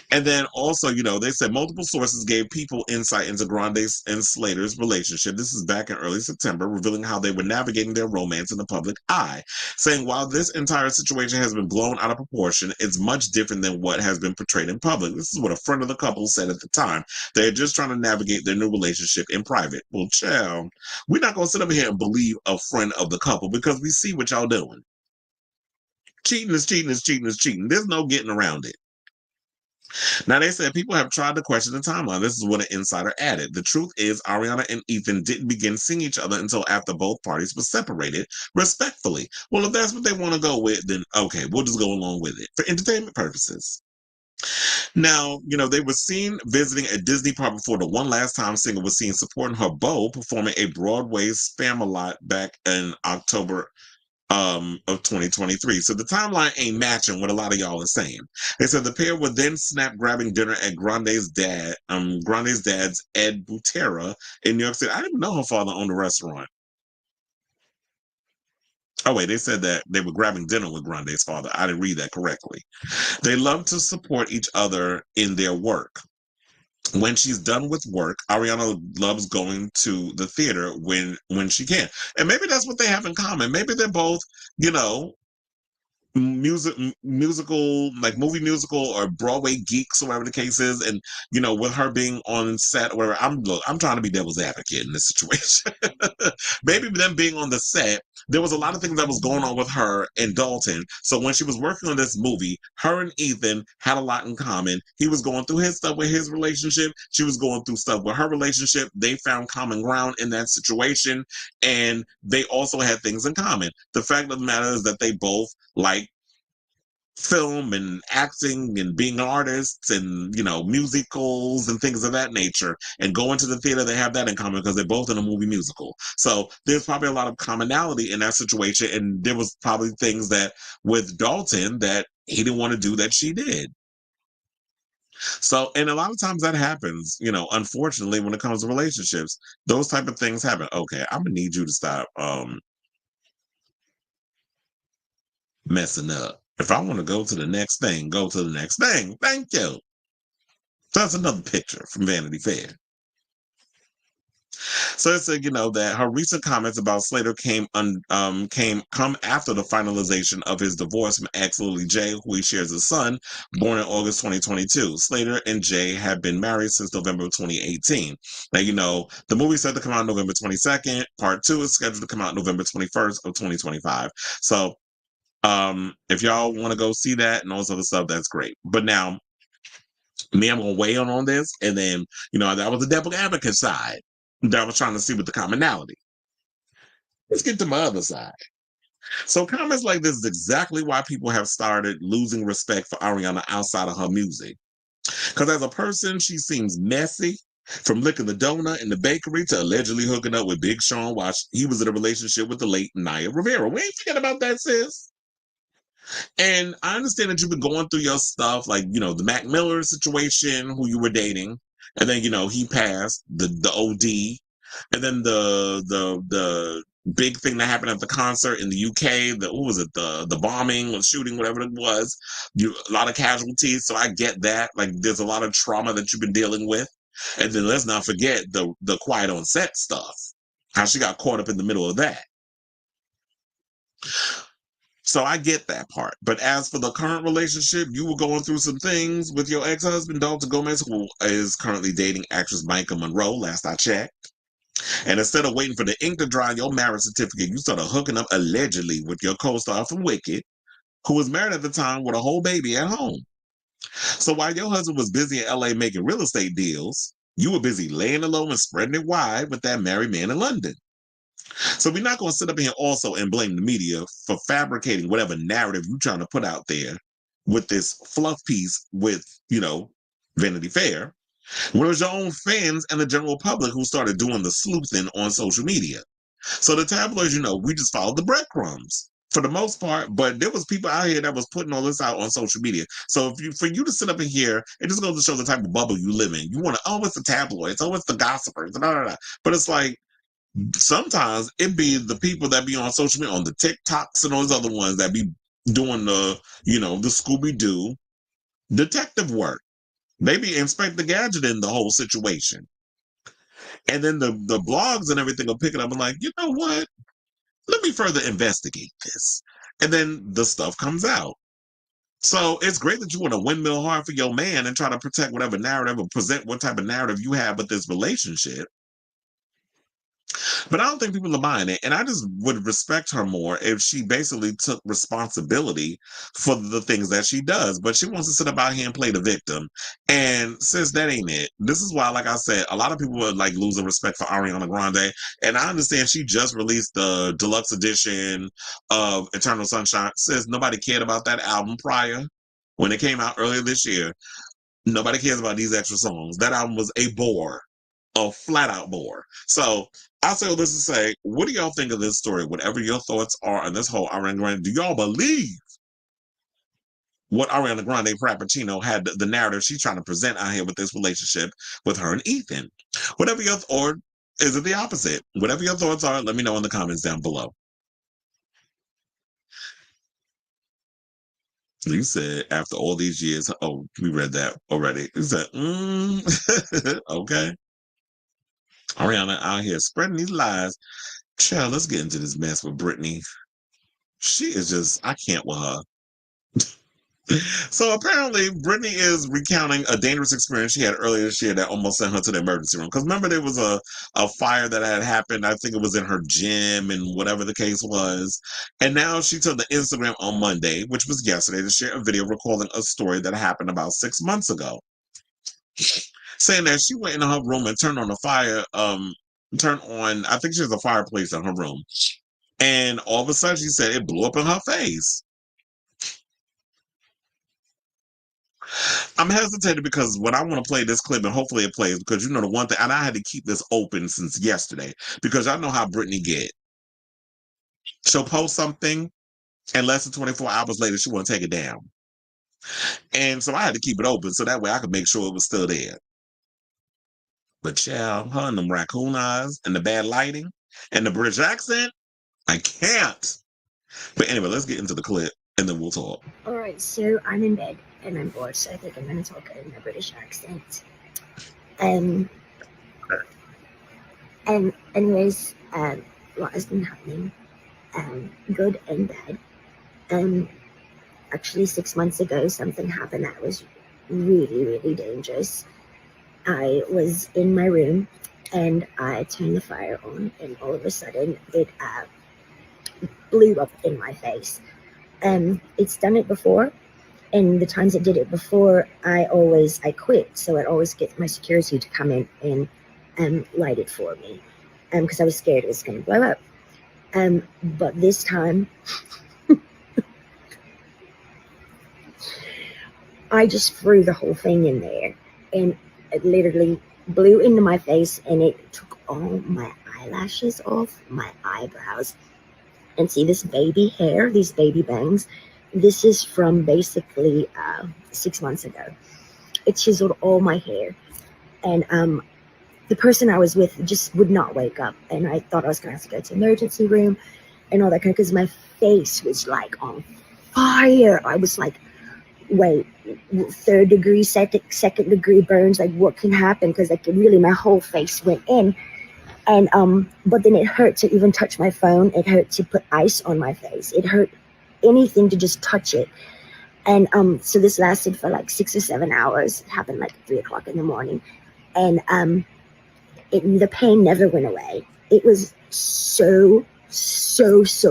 And then also, they said multiple sources gave people insight into Grande's and Slater's relationship. This is back in early September, revealing how they were navigating their romance in the public eye, saying while this entire situation has been blown out of proportion, it's much different than what has been portrayed in public. This is what a friend of the couple said at the time. They're just trying to navigate their new relationship in private. Well, child, we're not going to sit over here and believe a friend of the couple, because we see what y'all doing. Cheating is cheating is cheating is cheating. There's no getting around it. Now, they said people have tried to question the timeline. This is what an insider added. The truth is, Ariana and Ethan didn't begin seeing each other until after both parties were separated, respectfully. Well, if that's what they want to go with, then okay, we'll just go along with it for entertainment purposes. Now, they were seen visiting a Disney park before the one last time singer was seen supporting her beau performing a Broadway Spamalot back in October of 2023. So the timeline ain't matching what a lot of y'all are saying. They said the pair would then snap grabbing dinner at Grande's dad's Ed Butera in New York City. I didn't even know her father owned a restaurant. Oh wait, they said that they were grabbing dinner with Grande's father. I didn't read that correctly. They love to support each other in their work. When she's done with work, Ariana loves going to the theater when she can. And maybe that's what they have in common. Maybe they're both, you know, musical, like movie musical or Broadway geeks or whatever the case is. And, you know, with her being on set or whatever, I'm trying to be devil's advocate in this situation. Maybe them being on the set, there was a lot of things that was going on with her and Dalton. So when she was working on this movie, her and Ethan had a lot in common. He was going through his stuff with his relationship. She was going through stuff with her relationship. They found common ground in that situation. And they also had things in common. The fact of the matter is that they both like film and acting and being artists and, you know, musicals and things of that nature, and going to the theater. They have that in common because they're both in a movie musical. So there's probably a lot of commonality in that situation. And there was probably things that with Dalton that he didn't want to do that she did. So, and a lot of times that happens, you know, unfortunately, when it comes to relationships, those type of things happen. Okay, I'm gonna need you to stop messing up. If I want to go to the next thing, go to the next thing. Thank you. That's another picture from Vanity Fair. So it said, you know, that her recent comments about Slater come after the finalization of his divorce from ex Lily J, who he shares a son, born in August 2022. Slater and Jay have been married since November of 2018. Now, you know, the movie said to come out November 22nd. Part 2 is scheduled to come out November 21st of 2025. So if y'all want to go see that and all this other stuff, that's great. But now, me, I'm gonna weigh in on this, and then, you know, that was the devil advocate side that I was trying to see with the commonality. Let's get to my other side. So comments like this is exactly why people have started losing respect for Ariana outside of her music. Because as a person, she seems messy. From licking the donut in the bakery to allegedly hooking up with Big Sean while he was in a relationship with the late Naya Rivera. We ain't forget about that, sis. And I understand that you've been going through your stuff, like, you know, the Mac Miller situation, who you were dating, and then, you know, he passed, the OD, and then the big thing that happened at the concert in the UK, what was it, the bombing or shooting, whatever it was, a lot of casualties. So I get that. Like, there's a lot of trauma that you've been dealing with. And then let's not forget the quiet on set stuff, how she got caught up in the middle of that. So I get that part. But as for the current relationship, you were going through some things with your ex-husband, Dalton Gomez, who is currently dating actress Micah Monroe, last I checked. And instead of waiting for the ink to dry on your marriage certificate, you started hooking up allegedly with your co-star from Wicked, who was married at the time with a whole baby at home. So while your husband was busy in LA making real estate deals, you were busy laying low and spreading it wide with that married man in London. So we're not going to sit up here also and blame the media for fabricating whatever narrative you're trying to put out there with this fluff piece with, you know, Vanity Fair, when it was your own fans and the general public who started doing the sleuthing on social media. So the tabloids, you know, we just followed the breadcrumbs for the most part, but there was people out here that was putting all this out on social media. So for you to sit up in here, it just goes to show the type of bubble you live in. You want to, oh, it's the tabloids, oh, it's the gossipers, blah, blah, blah. But it's like, sometimes it be the people that be on social media, on the TikToks and all those other ones that be doing the, you know, the Scooby-Doo detective work. They be Inspector Gadget in the whole situation. And then the blogs and everything will pick it up and like, you know what? Let me further investigate this. And then the stuff comes out. So it's great that you want to windmill hard for your man and try to protect whatever narrative or present what type of narrative you have with this relationship. But I don't think people are buying it. And I just would respect her more if she basically took responsibility for the things that she does. But she wants to sit up out here and play the victim. And sis, that ain't it. This is why, like I said, a lot of people would like losing respect for Ariana Grande. And I understand she just released the deluxe edition of Eternal Sunshine. Sis, nobody cared about that album prior. When it came out earlier this year, nobody cares about these extra songs. That album was a bore. a flat out bore. So I say all this to say, what do y'all think of this story? Whatever your thoughts are on this whole Ariana Grande, do y'all believe what Ariana Grande Frappuccino had the narrative she's trying to present out here with this relationship with her and Ethan? Whatever your or is it the opposite? Whatever your thoughts are, let me know in the comments down below. You said after all these years, oh, we read that already. You said, okay. Ariana out here spreading these lies. Child, let's get into this mess with Brittany. She is just, I can't with her. So apparently, Brittany is recounting a dangerous experience she had earlier this year that almost sent her to the emergency room. Because remember, there was a fire that had happened. I think it was in her gym and whatever the case was. And now she took the Instagram on Monday, which was yesterday, to share a video recalling a story that happened about 6 months ago. Saying that she went into her room and turned on the fire, I think she has a fireplace in her room. And all of a sudden, she said it blew up in her face. I'm hesitating because when I want to play this clip, and hopefully it plays, because you know the one thing, and I had to keep this open since yesterday, because I know how Brittany get. She'll post something, and less than 24 hours later, she want to take it down. And so I had to keep it open, so that way I could make sure it was still there. But child, her and them raccoon eyes, and the bad lighting, and the British accent, I can't. But anyway, let's get into the clip, and then we'll talk. All right, so I'm in bed and I'm bored, so I think I'm going to talk in a British accent. And anyways, what has been happening, good and bad. Actually, 6 months ago, something happened that was really, really dangerous. I was in my room and I turned the fire on, and all of a sudden it blew up in my face. It's done it before, and the times it did it before, I quit, so I'd always get my security to come in and light it for me, because I was scared it was going to blow up. But this time, I just threw the whole thing in there, and it literally blew into my face, and it took all my eyelashes off, my eyebrows. And see this baby hair, these baby bangs, this is from basically 6 months ago. It chiseled all my hair. And the person I was with just would not wake up. And I thought I was going to have to go to the emergency room and all that kind of, because my face was like on fire. I was like, wait, 3rd degree, second degree burns, like what can happen? Because like really my whole face went in. And but then it hurt to even touch my phone. It hurt to put ice on my face. It hurt anything to just touch it. And so this lasted for like 6 or 7 hours. It happened like 3 o'clock in the morning. And the pain never went away. It was so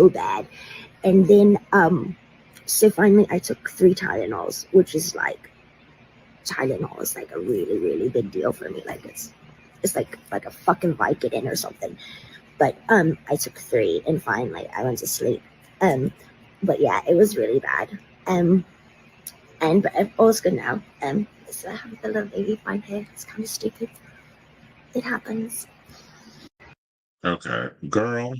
bad. And then so finally I took 3 Tylenols, which is like, Tylenol is like a really, really big deal for me. Like it's like a fucking Vicodin or something. But I took 3 and finally I went to sleep. But yeah, it was really bad. But all's good now. So I have a little baby fine hair. It's kind of stupid. It happens. Okay, girl.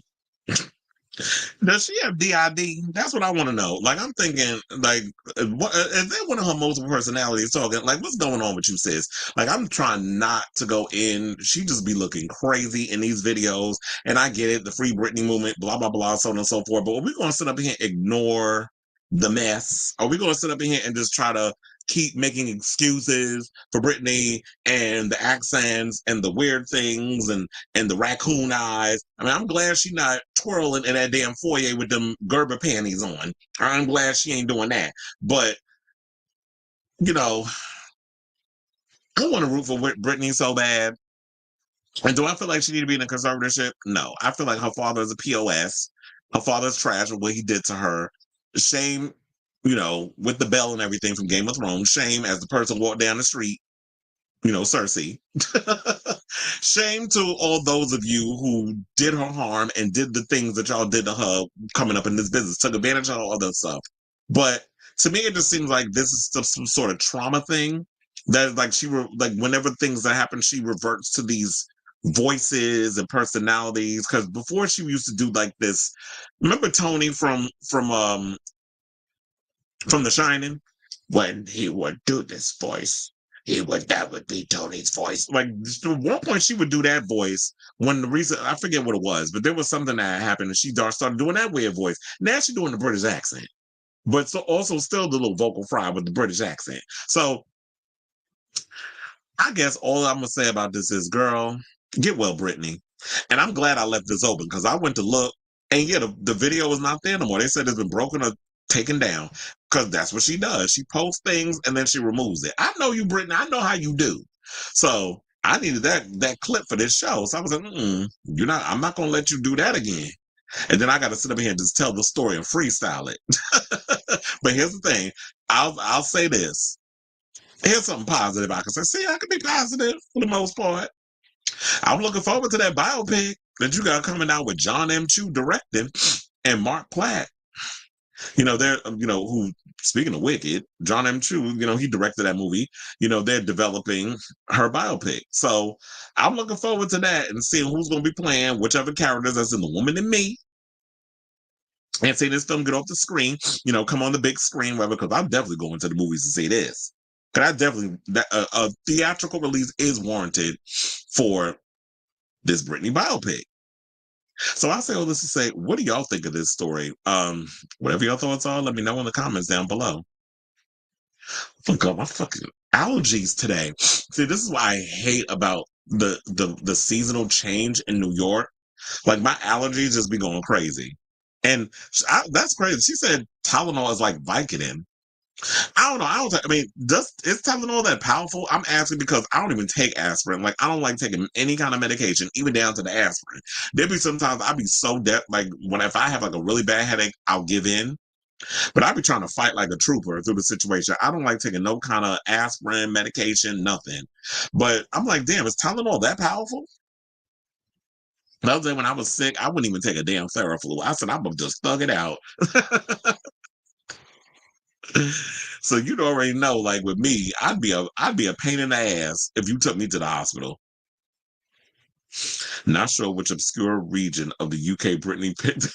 Does she have DID? That's what I want to know. Like, I'm thinking, like, what, is that one of her multiple personalities talking? Like, what's going on with you, sis? Like, I'm trying not to go in. She just be looking crazy in these videos. And I get it, the Free Britney movement, blah, blah, blah, so on and so forth. But are we going to sit up here and ignore the mess? Are we going to sit up here and just try to keep making excuses for Britney and the accents and the weird things and the raccoon eyes? I mean, I'm glad she's not twirling in that damn foyer with them Gerber panties on. I'm glad she ain't doing that. But, you know, I want to root for Britney so bad. And do I feel like she need to be in a conservatorship? No. I feel like her father is a POS. Her father's trash with what he did to her. Shame, you know, with the bell and everything from Game of Thrones. Shame as the person walked down the street. You know, Cersei. Shame to all those of you who did her harm and did the things that y'all did to her coming up in this business, took advantage of all that stuff. But to me, it just seems like this is some sort of trauma thing. That like like whenever things that happen, she reverts to these voices and personalities. Because before she used to do like this. Remember Tony from The Shining? When he would do this voice, that would be Tony's voice. Like at one point she would do that voice when the reason I forget what it was, but there was something that happened and she started doing that weird voice. Now she's doing the British accent. But so also still the little vocal fry with the British accent. So I guess all I'm gonna say about this is, girl, get well, Brittany. And I'm glad I left this open because I went to look, and yeah, the video is not there no more. They said it's been broken or taken down because that's what she does. She posts things and then she removes it. I know you, Brittany. I know how you do. So I needed that clip for this show. So I was like, I'm not gonna let you do that again. And then I got to sit up here and just tell the story and freestyle it. But here's the thing. I'll say this. Here's something positive I can say. See, I can be positive for the most part. I'm looking forward to that biopic that you got coming out with John M. Chu directing and Mark Platt. Who, speaking of Wicked, John M. Chu, he directed that movie. They're developing her biopic. So I'm looking forward to that and seeing who's going to be playing whichever characters that's in The Woman in Me. And seeing this film get off the screen, come on the big screen, whatever, because I'm definitely going to the movies to see this. Because a theatrical release is warranted for this Britney biopic. So I say all this to say, what do y'all think of this story? Whatever your thoughts are, let me know in the comments down below. Look at my fucking allergies today. See, this is why I hate about the seasonal change in New York. Like my allergies just be going crazy. And that's crazy. She said Tylenol is like Vicodin. I don't know. Is Tylenol that powerful? I'm asking because I don't even take aspirin. Like, I don't like taking any kind of medication, even down to the aspirin. There be sometimes I be so deaf. Like, if I have like a really bad headache, I'll give in. But I be trying to fight like a trooper through the situation. I don't like taking no kind of aspirin, medication, nothing. But I'm like, damn, is Tylenol that powerful? The other day when I was sick, I wouldn't even take a damn Theraflu. I said, I'm gonna just thug it out. So you'd already know, like with me, I'd be a pain in the ass if you took me to the hospital. Not sure which obscure region of the UK Brittany picked.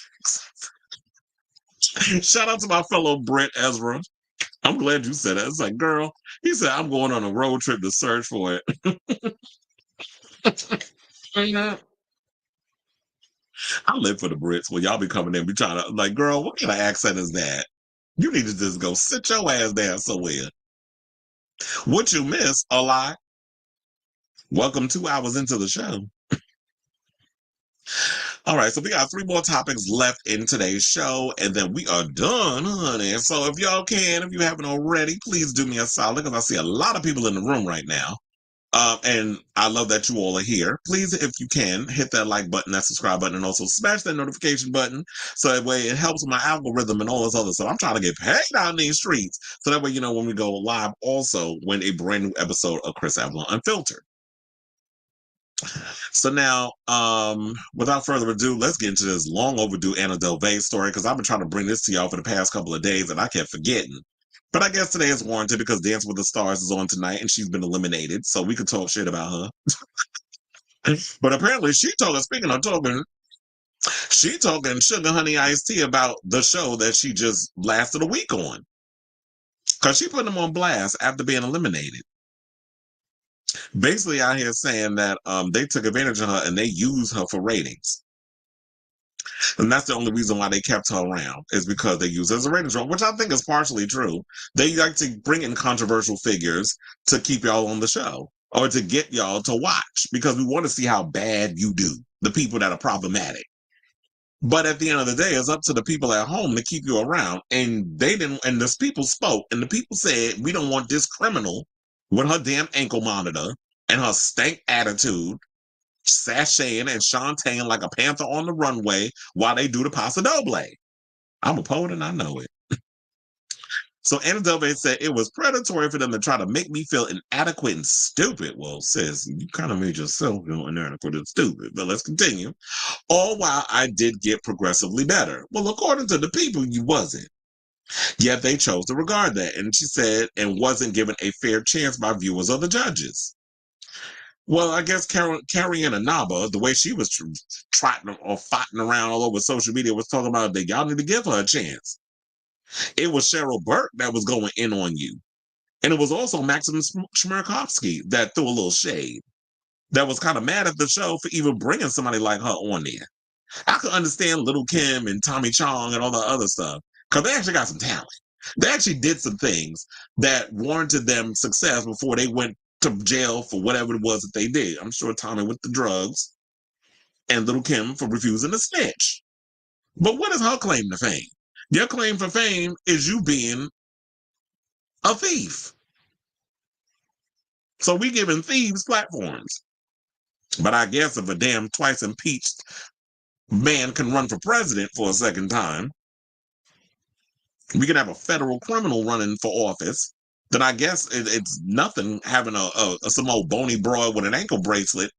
Shout out to my fellow Brit Ezra. I'm glad you said that. It's like, girl, he said I'm going on a road trip to search for it. I live for the Brits. When y'all be coming in, be trying to like, girl, what kind of accent is that? You need to just go sit your ass down somewhere. What you miss, a lie. Welcome 2 hours into the show. All right, so we got 3 more topics left in today's show, and then we are done, honey. So if y'all can, if you haven't already, please do me a solid, because I see a lot of people in the room right now. And I love that you all are here. Please, if you can, hit that like button, that subscribe button, and also smash that notification button. So that way it helps my algorithm and all this other stuff. I'm trying to get paid out these streets. So that way, when we go live, also when a brand new episode of Chris Avalon Unfiltered. So now, without further ado, let's get into this long overdue Anna Delvey story, because I've been trying to bring this to y'all for the past couple of days and I kept forgetting. But I guess today is warranted because Dance with the Stars is on tonight and she's been eliminated, so we could talk shit about her. But apparently speaking of talking, she talking sugar honey iced tea about the show that she just lasted a week on. Because she put them on blast after being eliminated. Basically out here saying that they took advantage of her and they used her for ratings. And that's the only reason why they kept her around, is because they use her as a ratings draw, which I think is partially true. They like to bring in controversial figures to keep y'all on the show or to get y'all to watch, because we want to see how bad you do, the people that are problematic. But at the end of the day, it's up to the people at home to keep you around. And they didn't, and the people spoke, and the people said, we don't want this criminal with her damn ankle monitor and her stank attitude sashaying and shantaing like a panther on the runway while they do the Paso Doble. I'm a poet and I know it. So Anna Delvey said it was predatory for them to try to make me feel inadequate and stupid. Well, sis, you kind of made yourself feel inadequate and stupid, but let's continue. All while I did get progressively better. Well, according to the people, you wasn't. Yet they chose to regard that, and she said, and wasn't given a fair chance by viewers or the judges. Well, I guess Carey and Anaba, the way she was trotting or fighting around all over social media, was talking about that y'all need to give her a chance. It was Cheryl Burke that was going in on you. And it was also Maxim Chmerkovskiy that threw a little shade, that was kind of mad at the show for even bringing somebody like her on there. I could understand Little Kim and Tommy Chong and all the other stuff, because they actually got some talent. They actually did some things that warranted them success before they went to jail for whatever it was that they did. I'm sure Tommy with the drugs and Little Kim for refusing to snitch. But what is her claim to fame? Your claim for fame is you being a thief. So we giving thieves platforms. But I guess if a damn twice impeached man can run for president for a second time, we can have a federal criminal running for office, then I guess it's nothing having some old bony broad with an ankle bracelet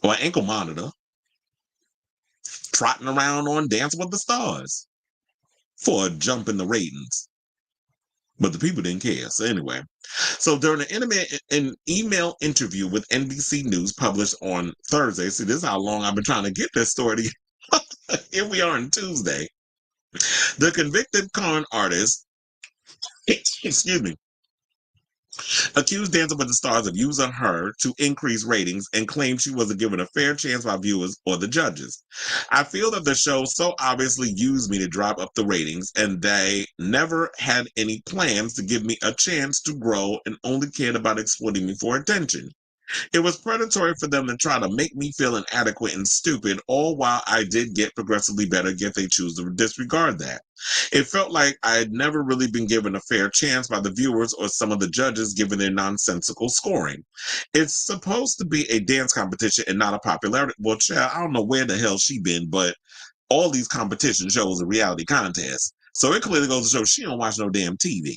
or an ankle monitor trotting around on Dancing with the Stars for a jump in the ratings. But the people didn't care. So anyway, so during an email interview with NBC News published on Thursday, see, this is how long I've been trying to get this story to here we are on Tuesday. The convicted con artist, excuse me, accused Dancing with the Stars of using her to increase ratings and claimed she wasn't given a fair chance by viewers or the judges. I feel that the show so obviously used me to drive up the ratings, and they never had any plans to give me a chance to grow and only cared about exploiting me for attention. It was predatory for them to try to make me feel inadequate and stupid, all while I did get progressively better, yet they choose to disregard that. It felt like I had never really been given a fair chance by the viewers or some of the judges given their nonsensical scoring. It's supposed to be a dance competition and not a popularity. Well, child, I don't know where the hell she been, but all these competition shows are reality contests. So it clearly goes to show she don't watch no damn TV.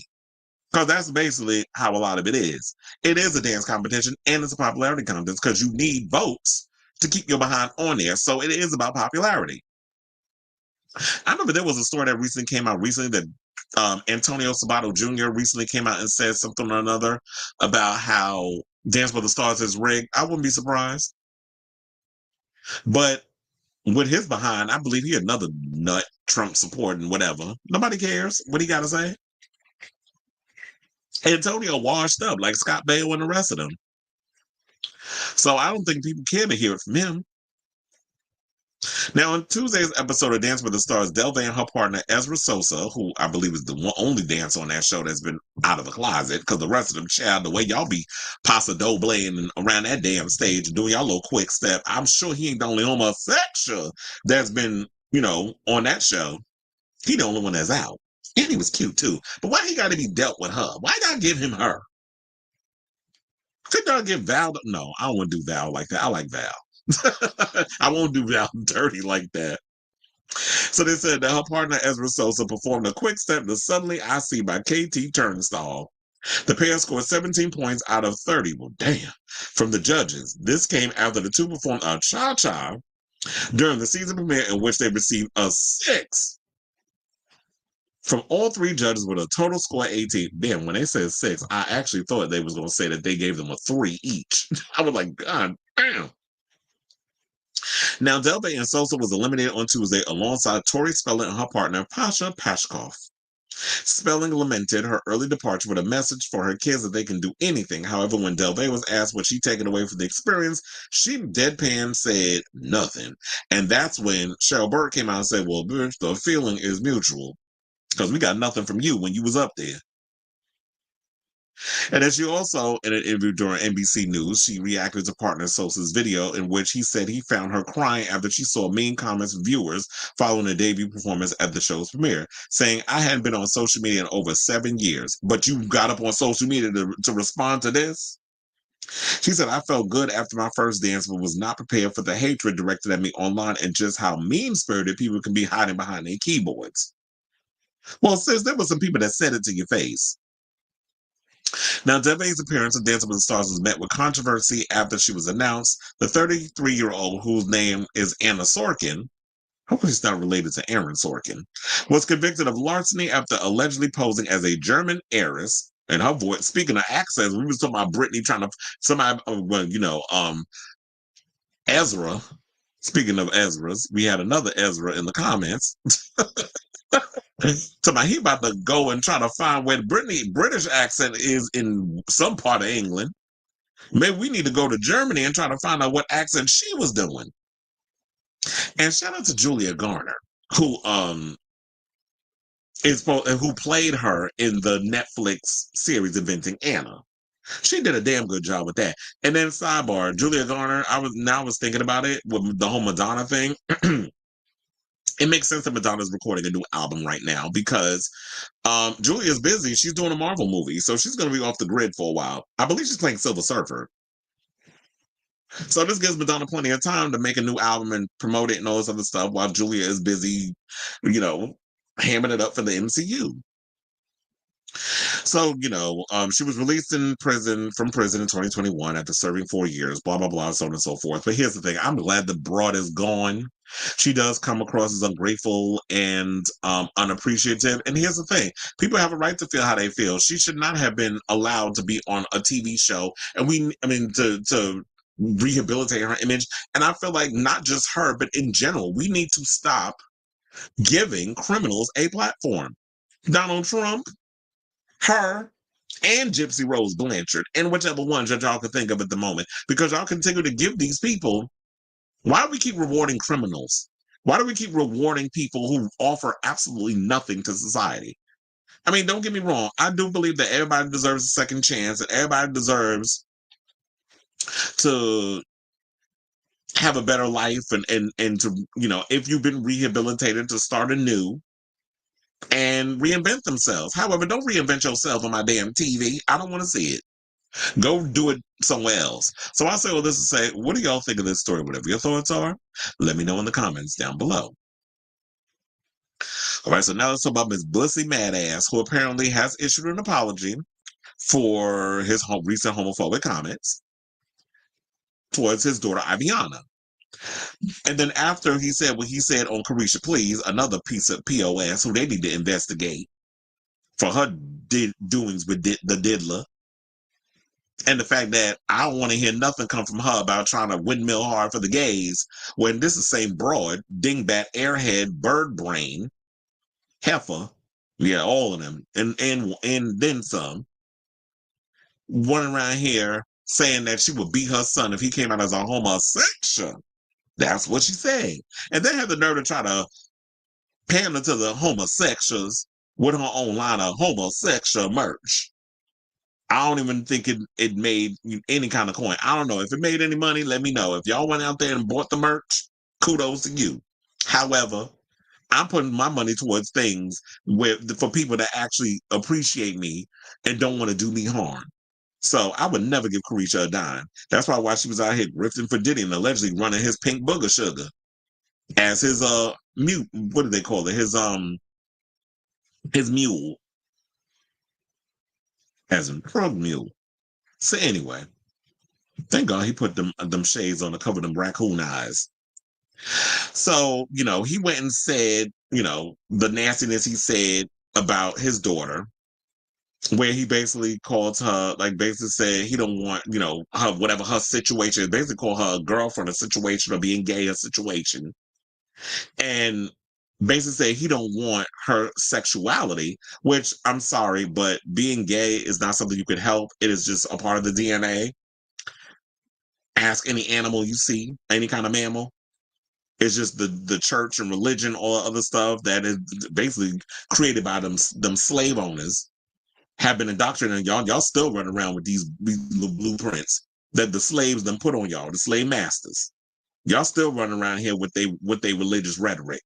Because that's basically how a lot of it is. It is a dance competition and it's a popularity contest because you need votes to keep your behind on there. So it is about popularity. I remember there was a story that recently came out that Antonio Sabato Jr. recently came out and said something or another about how Dance with the Stars is rigged. I wouldn't be surprised. But with his behind, I believe he another nut, Trump supporting whatever. Nobody cares what he got to say. Antonio washed up like Scott Baio and the rest of them. So I don't think people care to hear it from him. Now, on Tuesday's episode of Dance with the Stars, Delvey and her partner Ezra Sosa, who I believe is the only dancer on that show that's been out of the closet, because the rest of them, child, the way y'all be Paso Doble and around that damn stage and doing y'all little quick step, I'm sure he ain't the only homosexual that's been, on that show. He the only one that's out. And he was cute too. But why he got to be dealt with her? Why gotta give him her? Could y'all give Val? No, I don't want to do Val like that. I like Val. I won't do Val dirty like that. So they said that her partner Ezra Sosa performed a quick step to Suddenly I See by KT Turnstile. The pair scored 17 points out of 30. Well, damn. From the judges. This came after the two performed a cha-cha during the season premiere in which they received a 6 from all three judges with a total score of 18. Damn, when they said 6, I actually thought they was going to say that they gave them a 3 each. I was like, God damn. Now, Delvey and Sosa was eliminated on Tuesday alongside Tori Spelling and her partner, Pasha Pashkoff. Spelling lamented her early departure with a message for her kids that they can do anything. However, when Delvey was asked what she'd taken away from the experience, she deadpan said nothing. And that's when Cheryl Burke came out and said, well, bitch, the feeling is mutual. Because we got nothing from you when you was up there. And as she also, in an interview during NBC News, she reacted to partner Sosa's video in which he said he found her crying after she saw mean comments from viewers following the debut performance at the show's premiere, saying, I hadn't been on social media in over 7 years, but you got up on social media to respond to this? She said, I felt good after my first dance, but was not prepared for the hatred directed at me online and just how mean-spirited people can be hiding behind their keyboards. Well, sis, there were some people that said it to your face. Now, Delvey's appearance on Dancing with the Stars was met with controversy after she was announced. The 33-year-old, whose name is Anna Sorkin, hopefully he's not related to Aaron Sorkin, was convicted of larceny after allegedly posing as a German heiress. And her voice, speaking of accents, we was talking about Britney trying to, somebody, well, Ezra. Speaking of Ezra's, we had another Ezra in the comments. Somebody, he about to go and try to find where the British accent is in some part of England. Maybe we need to go to Germany and try to find out what accent she was doing. And shout out to Julia Garner, who played her in the Netflix series Inventing Anna. She did a damn good job with that. And then sidebar, Julia Garner, I was thinking about it with the whole Madonna thing. It makes sense that Madonna's recording a new album right now because Julia's busy. She's doing a Marvel movie, so she's going to be off the grid for a while. I believe she's playing Silver Surfer. So this gives Madonna plenty of time to make a new album and promote it and all this other stuff while Julia is busy, hamming it up for the MCU. So, she was released from prison in 2021 after serving 4 years, blah, blah, blah, so on and so forth. But here's the thing. I'm glad the broad is gone. She does come across as ungrateful and unappreciative. And here's the thing. People have a right to feel how they feel. She should not have been allowed to be on a TV show. And to rehabilitate her image. And I feel like not just her, but in general, we need to stop giving criminals a platform. Donald Trump, her, and Gypsy Rose Blanchard, and whichever ones that y'all can think of at the moment, because y'all continue to give these people. Why do we keep rewarding criminals? Why do we keep rewarding people who offer absolutely nothing to society? I mean, don't get me wrong. I do believe that everybody deserves a second chance, and everybody deserves to have a better life, and to, if you've been rehabilitated, to start anew and reinvent themselves. However, don't reinvent yourself on my damn TV. I don't want to see it. Go do it somewhere else. So I say all this to say, what do y'all think of this story? Whatever your thoughts are, let me know in the comments down below. All right, so now let's talk about Miss Blissy Madass, who apparently has issued an apology for his recent homophobic comments towards his daughter, Ariana. And then after he said what he said on Carisha Please, another piece of POS who they need to investigate for her doings with the diddler. And the fact that I don't want to hear nothing come from her about trying to windmill hard for the gays, when this is the same broad, dingbat, airhead, bird brain, heifer, yeah, all of them, and then some, running around here saying that she would beat her son if he came out as a homosexual. That's what she said. And then had the nerve to try to pander to the homosexuals with her own line of homosexual merch. I don't even think it made any kind of coin. I don't know. If it made any money, let me know. If y'all went out there and bought the merch, kudos to you. However, I'm putting my money towards things for people that actually appreciate me and don't want to do me harm. So I would never give Carisha a dime. That's why she was out here grifting for Diddy and allegedly running his pink booger sugar as his mute. What do they call it? His mule. As a drug mule. So anyway, thank God he put them shades on to cover them raccoon eyes. So, he went and said, the nastiness he said about his daughter, where he basically called her, basically said he don't want, her, whatever her situation is, basically call her a girlfriend a situation or being gay a situation. And basically say he don't want her sexuality, which I'm sorry, but being gay is not something you could help. It is just a part of the DNA. Ask any animal you see, any kind of mammal. It's just the church and religion, all other stuff that is basically created by them slave owners have been indoctrinated. Y'all still run around with these blueprints that the slaves them put on y'all, the slave masters. Y'all still running around here with they religious rhetoric.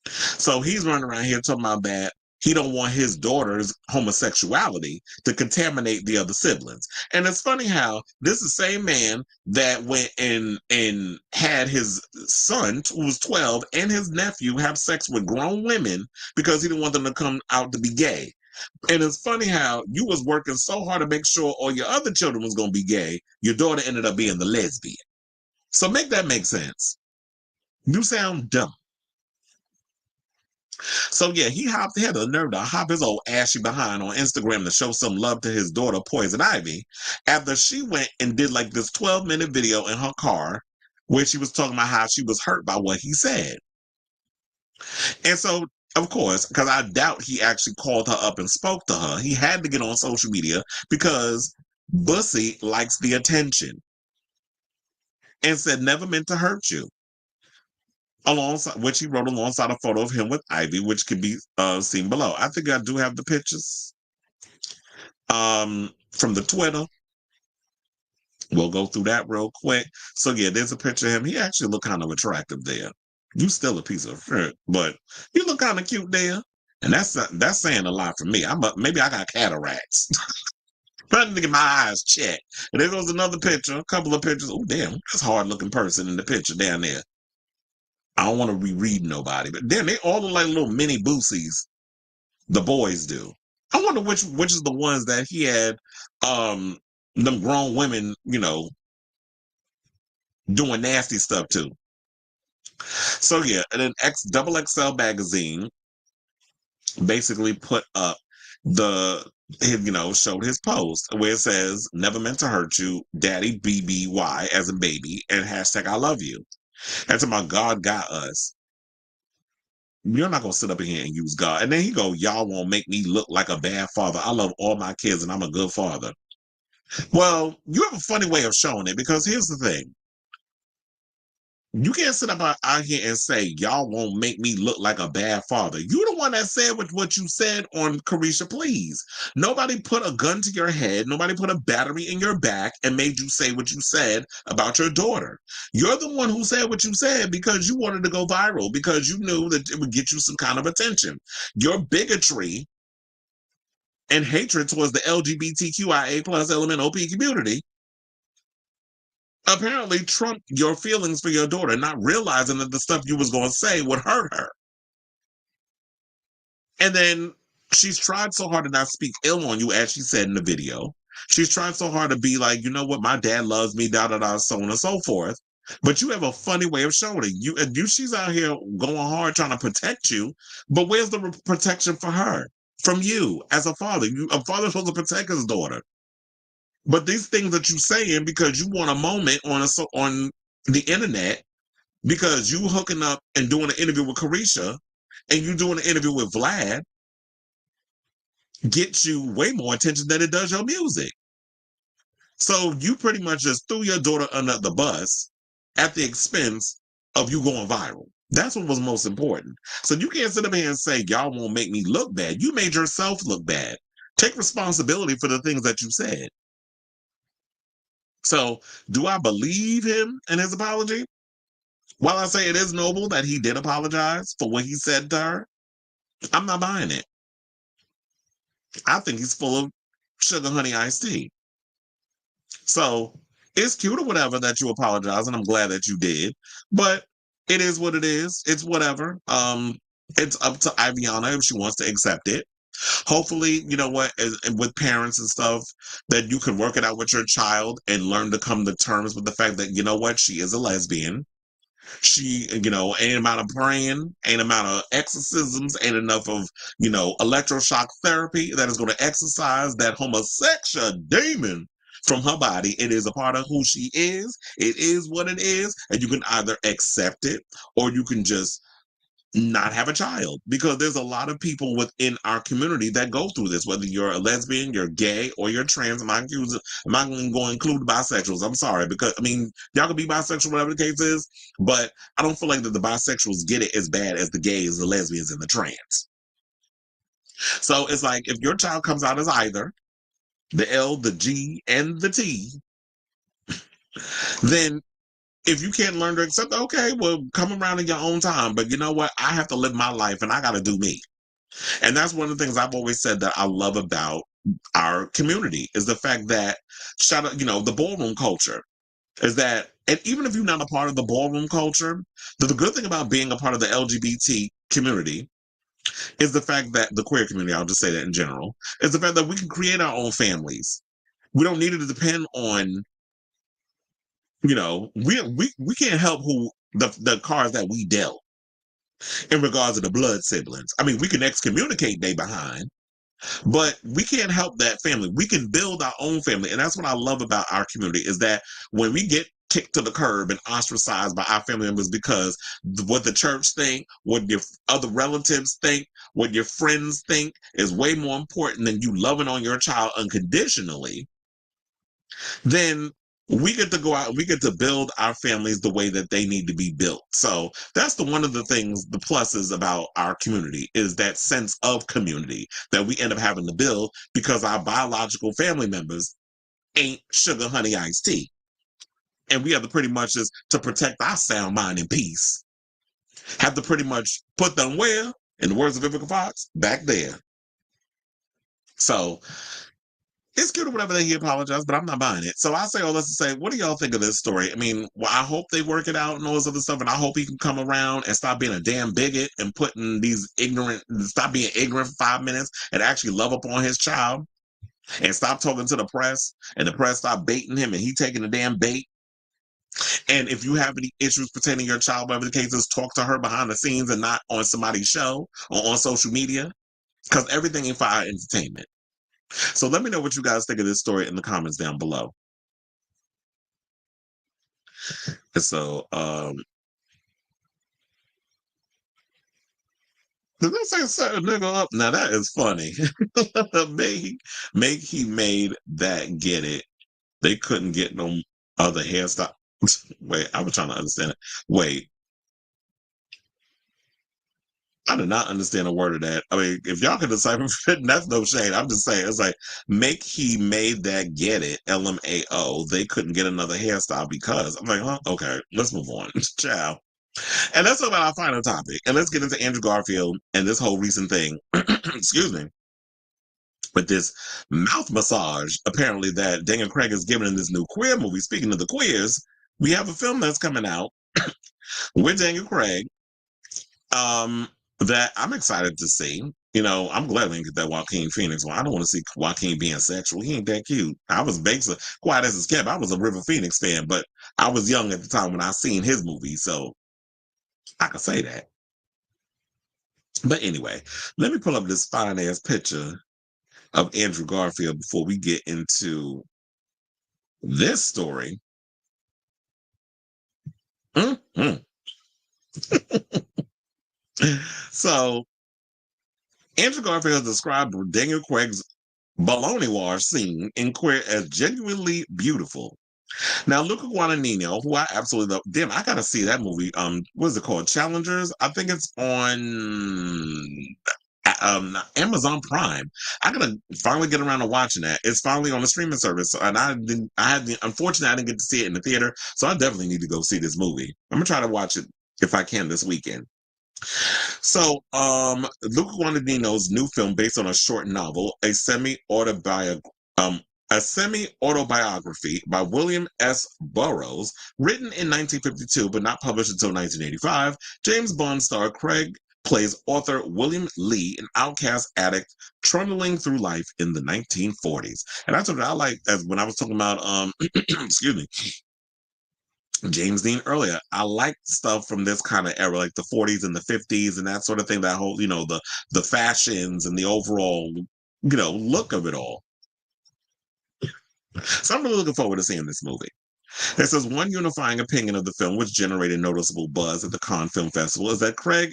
So he's running around here talking about that he don't want his daughter's homosexuality to contaminate the other siblings. And it's funny how this is the same man that went and had his son, who was 12, and his nephew have sex with grown women because he didn't want them to come out to be gay. And it's funny how you was working so hard to make sure all your other children was going to be gay. Your daughter ended up being the lesbian. So make that make sense. You sound dumb. So yeah, he had the nerve to hop his old ashy behind on Instagram to show some love to his daughter, Poison Ivy, after she went and did like this 12-minute video in her car where she was talking about how she was hurt by what he said. And so, of course, because I doubt he actually called her up and spoke to her, he had to get on social media because Bussy likes the attention and said, never meant to hurt you. Alongside which he wrote alongside a photo of him with Ivy, which can be seen below. I think I do have the pictures from the Twitter. We'll go through that real quick. So yeah, there's a picture of him. He actually looked kind of attractive there. You still a piece of shit, but you look kind of cute there. And that's saying a lot for me. Maybe I got cataracts. I need to get my eyes checked. And there goes another picture, a couple of pictures. Oh damn, that's a hard looking person in the picture down there. I don't want to reread nobody, but then they all look like little mini Boosies. The boys do. I wonder which is the ones that he had them grown women, doing nasty stuff to. So yeah, and then Double XL magazine basically put up showed his post where it says, never meant to hurt you, Daddy BBY as a baby, and hashtag I love you. That's about God got us. You're not gonna sit up in here and use God. And then he go, y'all won't make me look like a bad father. I love all my kids and I'm a good father. Well, you have a funny way of showing it because here's the thing. You can't sit up out here and say, y'all won't make me look like a bad father. You're the one that said what you said on Carisha Please. Nobody put a gun to your head. Nobody put a battery in your back and made you say what you said about your daughter. You're the one who said what you said because you wanted to go viral, because you knew that it would get you some kind of attention. Your bigotry and hatred towards the LGBTQIA plus LMNOP community apparently trumped your feelings for your daughter, not realizing that the stuff you was going to say would hurt her. And then she's tried so hard to not speak ill on you, as she said in the video. She's tried so hard to be like, you know what, my dad loves me, da-da-da, so on and so forth. But you have a funny way of showing it. She's out here going hard trying to protect you, but where's the protection for her? From you, as a father. A father's supposed to protect his daughter. But these things that you're saying because you want a moment on the internet, because you hooking up and doing an interview with Carisha and you doing an interview with Vlad, gets you way more attention than it does your music. So you pretty much just threw your daughter under the bus at the expense of you going viral. That's what was most important. So you can't sit up here and say, y'all won't make me look bad. You made yourself look bad. Take responsibility for the things that you said. So, do I believe him in his apology? While I say it is noble that he did apologize for what he said to her, I'm not buying it. I think he's full of sugar honey iced tea. So, it's cute or whatever that you apologize, and I'm glad that you did, but it is what it is. It's whatever. It's up to Ariana if she wants to accept it. Hopefully, you know what, with parents and stuff, that you can work it out with your child and learn to come to terms with the fact that, you know what, she is a lesbian. She, ain't amount of praying, ain't amount of exorcisms, ain't enough of, electroshock therapy that is going to exorcise that homosexual demon from her body. It is a part of who she is. It is what it is. And you can either accept it or you can just not have a child, because there's a lot of people within our community that go through this, whether you're a lesbian, you're gay, or you're trans. I'm not going to include bisexuals. I'm sorry, because y'all can be bisexual, whatever the case is, but I don't feel like that the bisexuals get it as bad as the gays, the lesbians, and the trans. So it's like, if your child comes out as either the L, the G, and the T, then if you can't learn to accept, okay, well, come around in your own time. But you know what? I have to live my life and I got to do me. And that's one of the things I've always said that I love about our community, is the fact that, the ballroom culture is that, and even if you're not a part of the ballroom culture, the good thing about being a part of the LGBT community is the fact that the queer community, I'll just say that in general, is the fact that we can create our own families. We don't need to depend on, we can't help who the cards that we dealt. in regards to the blood siblings. I mean, we can excommunicate they behind, but we can't help that family. We can build our own family. And that's what I love about our community is that when we get kicked to the curb and ostracized by our family members because what the church think, what your other relatives think, what your friends think is way more important than you loving on your child unconditionally, then we get to go out and we get to build our families the way that they need to be built. So that's one of the things, the pluses about our community is that sense of community that we end up having to build because our biological family members ain't sugar, honey, iced tea. And we have to pretty much just to protect our sound mind and peace, have to pretty much put them where, in the words of Vivica Fox, back there. So it's cute or whatever that he apologized, but I'm not buying it. So I say all this to say, what do y'all think of this story? I mean, well, I hope they work it out and all this other stuff, and I hope he can come around and stop being a damn bigot and putting these stop being ignorant for 5 minutes and actually love up on his child and stop talking to the press and the press stop baiting him and he taking the damn bait. And if you have any issues pertaining to your child, whatever the case is, talk to her behind the scenes and not on somebody's show or on social media because everything ain't for our entertainment. So let me know what you guys think of this story in the comments down below. And so, did they say set a nigga up? Now that is funny. He made that get it. They couldn't get no other hairstyle. Wait, I was trying to understand it. Wait. I did not understand a word of that. I mean, if y'all can decipher it, that's no shade. I'm just saying, it's like, he made that get it, LMAO. They couldn't get another hairstyle because. I'm like, huh? Okay, let's move on. Ciao. And that's about our final topic. And let's get into Andrew Garfield and this whole recent thing. Excuse me. With this mouth massage, apparently, that Daniel Craig is giving in this new queer movie. Speaking of the queers, we have a film that's coming out with Daniel Craig. That I'm excited to see. You know, I'm glad we didn't get that Joaquin Phoenix one. I don't want to see Joaquin being sexual. He ain't that cute. I was basically, quiet as it's kept, I was a River Phoenix fan, but I was young at the time when I seen his movie, so I can say that. But anyway, let me pull up this fine-ass picture of Andrew Garfield before we get into this story. Mm-hmm. So, Andrew Garfield has described Daniel Craig's baloney wash scene in Queer as genuinely beautiful. Now, Luca Guadagnino, who I absolutely love, damn, I gotta see that movie. What is it called? Challengers? I think it's on Amazon Prime. I gotta finally get around to watching that. It's finally on the streaming service, and unfortunately, I didn't get to see it in the theater, so I definitely need to go see this movie. I'm gonna try to watch it if I can this weekend. So, Luca Guadagnino's new film based on a short novel, a semi-autobiography by William S. Burroughs, written in 1952 but not published until 1985. James Bond star Craig plays author William Lee, an outcast addict trundling through life in the 1940s. And that's what I like, as when I was talking about, excuse me, James Dean earlier. I like stuff from this kind of era, like the 40s and the 50s and that sort of thing, that whole, you know, the fashions and the overall, you know, look of it all. So I'm really looking forward to seeing this movie. It says one unifying opinion of the film, which generated noticeable buzz at the Cannes Film Festival, is that Craig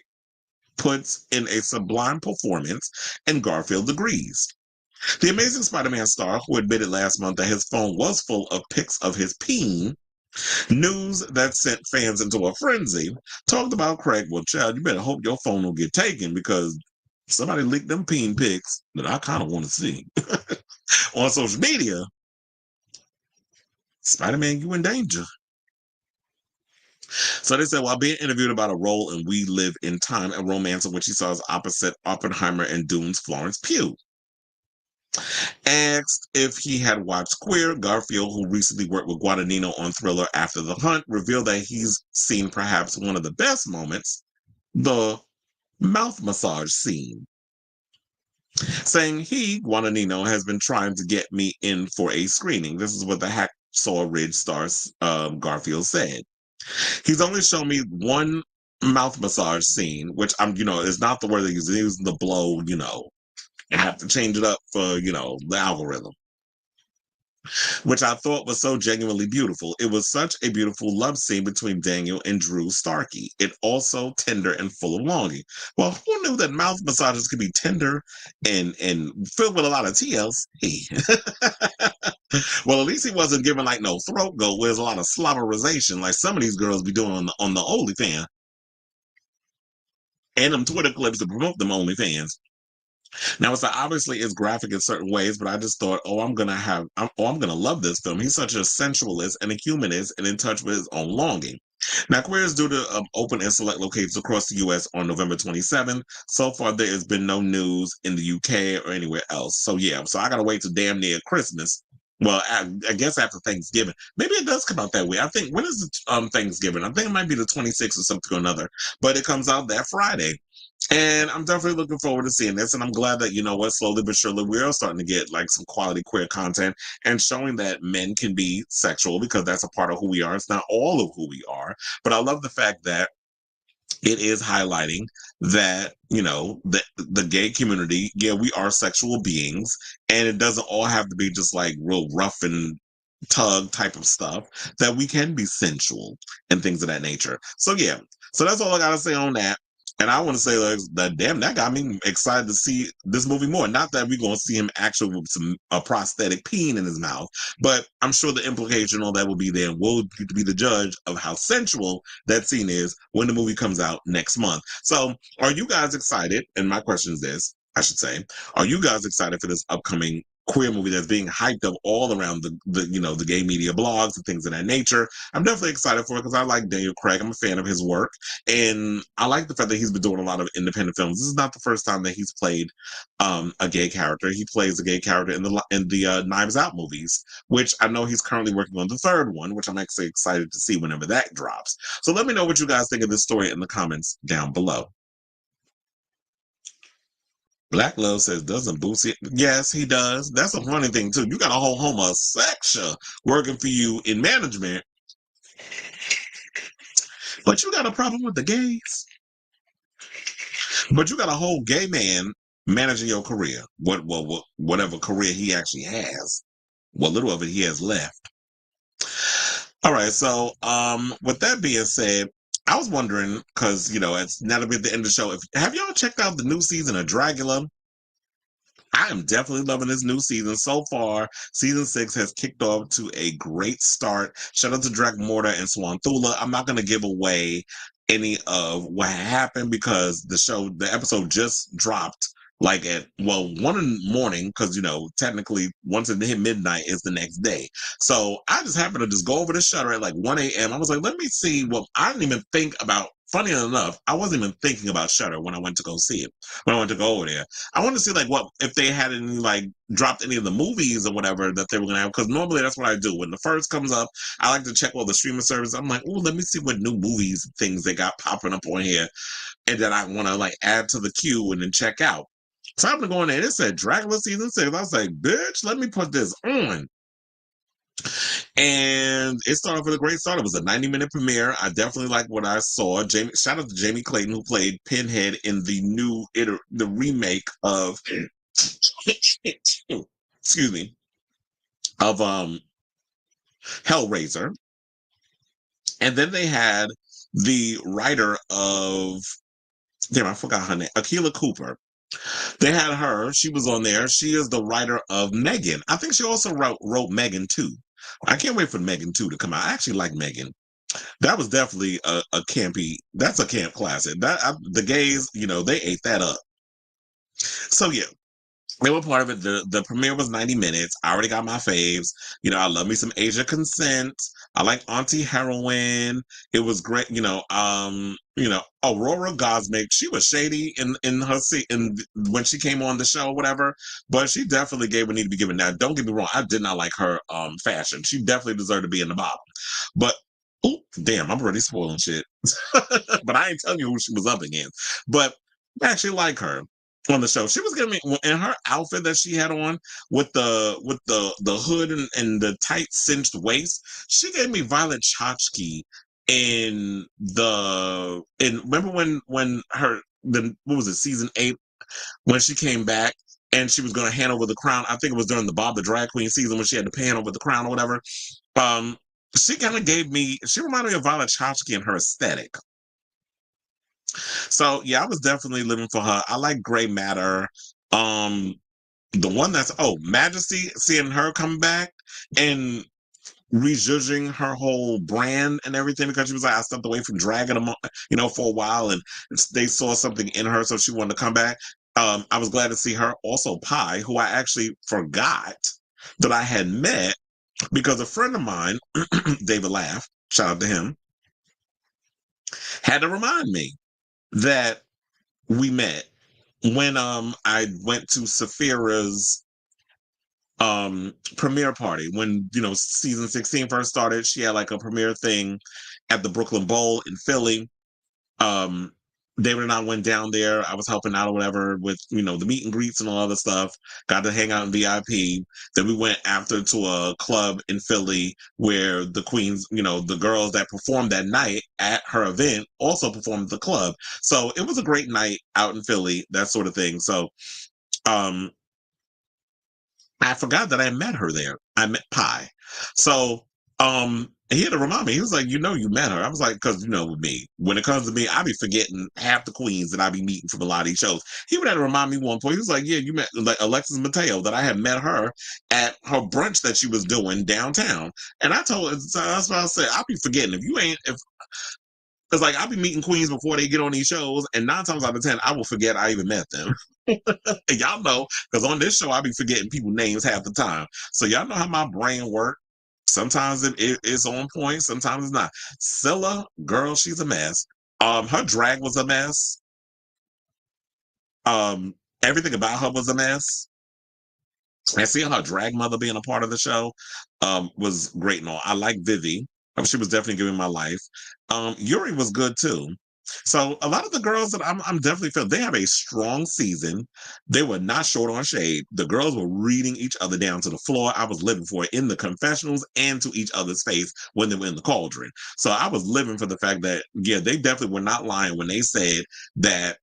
puts in a sublime performance and Garfield agrees. The Amazing Spider-Man star, who admitted last month that his phone was full of pics of his peen, news that sent fans into a frenzy, talked about Craig. Well, child, you better hope your phone will get taken because somebody leaked them peen pics that I kind of want to see on social media. Spider-Man, you in danger. So they said, while being interviewed about a role in We Live in Time, a romance in which he saw as opposite Oppenheimer and Dune's Florence Pugh. Asked if he had watched Queer, Garfield, who recently worked with Guadagnino on Thriller After the Hunt, revealed that he's seen perhaps one of the best moments, the mouth massage scene. Saying Guadagnino, has been trying to get me in for a screening. This is what the Hacksaw Ridge star Garfield said. He's only shown me one mouth massage scene, which I'm, is not the word they use. They use the blow, and have to change it up for, the algorithm, which I thought was so genuinely beautiful. It was such a beautiful love scene between Daniel and Drew Starkey. It also tender and full of longing. Well, who knew that mouth massages could be tender and filled with a lot of TLC? Well, at least he wasn't giving like no throat go where there's a lot of slobberization like some of these girls be doing on the OnlyFans and them Twitter clips to promote them OnlyFans. Now it's like, obviously it's graphic in certain ways, but I just thought, I'm gonna love this film. He's such a sensualist and a humanist and in touch with his own longing. Now, Queer is due to open in select locations across the U.S. on November 27th. So far, there has been no news in the U.K. or anywhere else. So I gotta wait till damn near Christmas. Well, I guess after Thanksgiving. Maybe it does come out that way. I think, when is Thanksgiving? I think it might be the 26th or something or another. But it comes out that Friday. And I'm definitely looking forward to seeing this. And I'm glad that, slowly but surely we are starting to get like some quality queer content and showing that men can be sexual because that's a part of who we are. It's not all of who we are. But I love the fact that it is highlighting that, the gay community, we are sexual beings. And it doesn't all have to be just like real rough and tug type of stuff, that we can be sensual and things of that nature. So that's all I gotta say on that. And I want to say that got me excited to see this movie more. Not that we're going to see him actually with a prosthetic peen in his mouth, but I'm sure the implication on that will be there, and we'll be the judge of how sensual that scene is when the movie comes out next month. So are you guys excited? And my question is this, are you guys excited for this upcoming queer movie that's being hyped up all around the gay media blogs and things of that nature? I'm definitely excited for it because I like Daniel Craig. I'm a fan of his work, and I like the fact that he's been doing a lot of independent films. This is not the first time that he's played a gay character. He plays a gay character in the Knives Out movies, which I know he's currently working on the third one, which I'm actually excited to see whenever that drops. So let me know what you guys think of this story in the comments down below. Black Love says, doesn't Boosie? Yes, he does. That's a funny thing, too. You got a whole homosexual working for you in management, but you got a problem with the gays. But you got a whole gay man managing your career, whatever career he actually has, what little of it he has left. All right, so with that being said, I was wondering, because, it's now to be at the end of the show, have y'all checked out the new season of Dragula? I am definitely loving this new season. So far, season 6 has kicked off to a great start. Shout out to Dragmorta and Swanthula. I'm not going to give away any of what happened because the episode just dropped like at 1 in the morning, because technically once it hit midnight is the next day. So I just happened to just go over to Shudder at like 1 a.m. I was like, let me see what I didn't even think about. Funny enough, I wasn't even thinking about Shudder when I went to go see it. When I went to go over there, I wanted to see like what if they had any dropped any of the movies or whatever that they were gonna have, because normally that's what I do. When the first comes up, I like to check all the streaming services. I'm like, oh, let me see what new movies and things they got popping up on here, and then I want to add to the queue and then check out. So I'm going there. It said Dragula season 6. I was like, bitch, let me put this on. And it started off with a great start. It was a 90-minute premiere. I definitely like what I saw. Shout out to Jamie Clayton, who played Pinhead in the remake of excuse me, of Hellraiser. And then they had the writer of, I forgot her name, Akilah Cooper. They had her. She was on there. She is the writer of Megan. I think she also wrote Megan 2. I can't wait for Megan 2 to come out. I actually like Megan. That was definitely a campy. That's a camp classic. The gays, they ate that up. So yeah, they were part of it. The premiere was 90 minutes. I already got my faves. I love me some Asia Consent. I like Auntie Heroin. It was great. Aurora Gosmic. She was shady in her when she came on the show, or whatever. But she definitely gave what needed to be given. Now, don't get me wrong. I did not like her fashion. She definitely deserved to be in the bottom. But oh damn, I'm already spoiling shit. But I ain't telling you who she was up against. But I actually like her on the show. She was giving me, in her outfit that she had on with the hood and the tight cinched waist, she gave me Violet Chachki remember when what was it, season 8, when she came back and she was going to hand over the crown. I think it was during the Bob the Drag Queen season when she had to hand over the crown or whatever. She kind of she reminded me of Violet Chachki in her aesthetic. So yeah, I was definitely living for her. I like Grey Matter. The one that's Majesty, seeing her come back and rejudging her whole brand and everything, because she was like, I stepped away from dragging them, for a while, and they saw something in her, so she wanted to come back. I was glad to see her. Also, Pie, who I actually forgot that I had met, because a friend of mine, David Laugh, shout out to him, had to remind me that we met when I went to Saphira's premiere party. When season 16 first started, she had like a premiere thing at the Brooklyn Bowl in Philly. David and I went down there. I was helping out or whatever with the meet and greets and all other stuff. Got to hang out in VIP. Then we went after to a club in Philly where the queens, the girls that performed that night at her event also performed at the club. So it was a great night out in Philly, that sort of thing. So I forgot that I met her there. I met Pie. So he had to remind me. He was like, you met her. I was like, because with me, when it comes to me, I be forgetting half the queens that I be meeting from a lot of these shows. He would have to remind me one point. He was like, yeah, you met like Alexis Mateo, that I had met her at her brunch that she was doing downtown. And I told her, so that's what I said. I be forgetting because like I be meeting queens before they get on these shows, and 9 times out of 10, I will forget I even met them. And y'all know, because on this show, I be forgetting people's names half the time. So y'all know how my brain works. Sometimes it's on point, sometimes it's not. Scylla, girl, she's a mess. Her drag was a mess. Everything about her was a mess. And seeing her drag mother being a part of the show was great and all. I like Vivi. She was definitely giving my life. Yuri was good too. So a lot of the girls that I'm definitely feeling, they have a strong season. They were not short on shade. The girls were reading each other down to the floor. I was living for it in the confessionals and to each other's face when they were in the cauldron. So I was living for the fact that, yeah, they definitely were not lying when they said that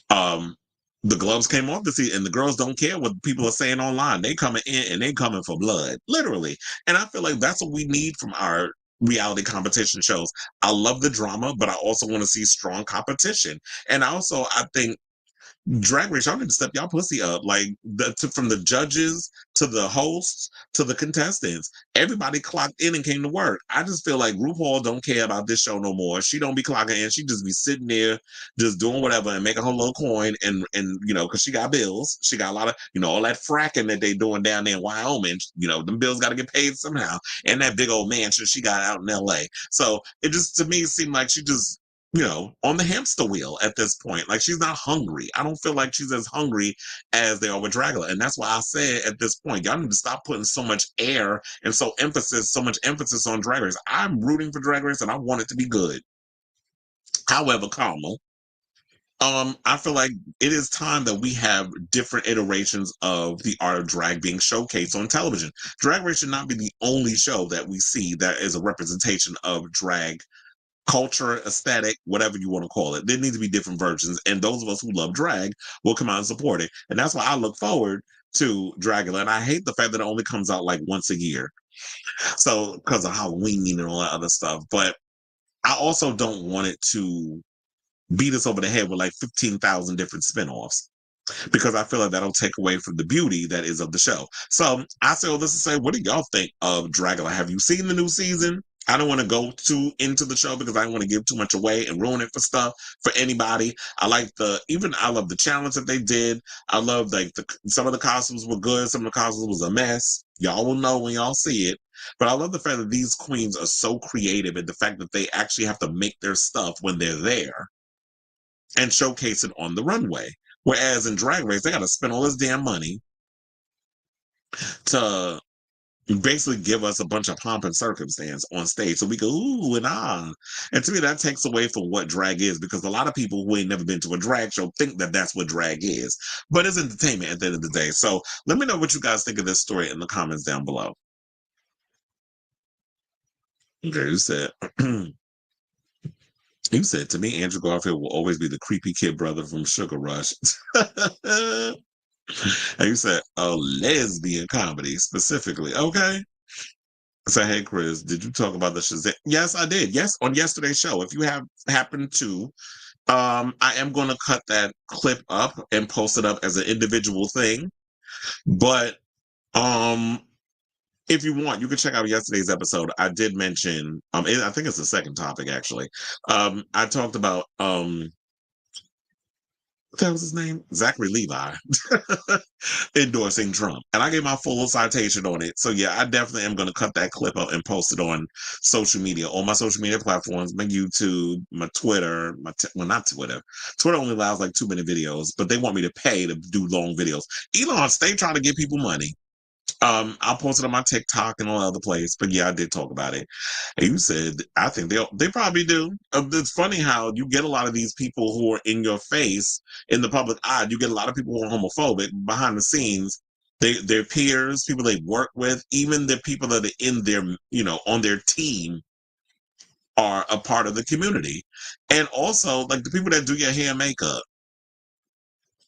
the gloves came off the seat, and the girls don't care what people are saying online. They coming in and they coming for blood, literally. And I feel like that's what we need from our reality competition shows. I love the drama, but I also want to see strong competition. And I think Drag Race, y'all need to step y'all pussy up. Like from the judges to the hosts to the contestants, everybody clocked in and came to work. I just feel like RuPaul don't care about this show no more. She don't be clocking in. She just be sitting there, just doing whatever and making her little coin. And because she got bills, she got a lot of all that fracking that they doing down there in Wyoming. Them bills got to get paid somehow. And that big old mansion she got out in L.A. So it just to me seemed like she just on the hamster wheel at this point. Like, she's not hungry. I don't feel like she's as hungry as they are with Dragula. And that's why I said at this point, y'all need to stop putting so much air and so much emphasis on Drag Race. I'm rooting for Drag Race and I want it to be good. However, I feel like it is time that we have different iterations of the art of drag being showcased on television. Drag Race should not be the only show that we see that is a representation of drag culture, aesthetic, whatever you want to call it. There needs to be different versions, and those of us who love drag will come out and support it. And that's why I look forward to Dragula. And I hate the fact that it only comes out like once a year. So because of Halloween and all that other stuff. But I also don't want it to beat us over the head with like 15,000 different spinoffs, because I feel like that'll take away from the beauty that is of the show. So I say all this to say, what do y'all think of Dragula? Have you seen the new season? I don't want to go too into the show because I don't want to give too much away and ruin it for anybody. I love the challenge that they did. I love some of the costumes were good. Some of the costumes was a mess. Y'all will know when y'all see it. But I love the fact that these queens are so creative, and the fact that they actually have to make their stuff when they're there and showcase it on the runway. Whereas in Drag Race, they got to spend all this damn money to basically give us a bunch of pomp and circumstance on stage so we go ooh and ah. And to me, that takes away from what drag is, because a lot of people who ain't never been to a drag show think that that's what drag is. But it's entertainment at the end of the day. So let me know what you guys think of this story in the comments down below. Okay, you said You said to me, Andrew Garfield will always be the creepy kid brother from Sugar Rush. And you said a lesbian comedy specifically. Okay. So hey Chris, did you talk about the Shazam? Yes, I did. Yes, on yesterday's show. If you have happened to, I am going to cut that clip up and post it up as an individual thing. But if you want, you can check out yesterday's episode. I did mention, I think it's the second topic actually. I talked about what the hell was his name? Zachary Levi endorsing Trump. And I gave my full citation on it. So yeah, I definitely am going to cut that clip up and post it on social media, all my social media platforms, my YouTube, my Twitter, well, not Twitter. Twitter only allows like 2 minute videos, but they want me to pay to do long videos. Elon, stay trying to give people money. I'll post it on my TikTok and all other place. But yeah, I did talk about it. And you said, I think they probably do. It's funny how you get a lot of these people who are in your face in the public eye. You get a lot of people who are homophobic behind the scenes. Their peers, people they work with, even the people that are in their, on their team are a part of the community. And also like the people that do your hair and makeup.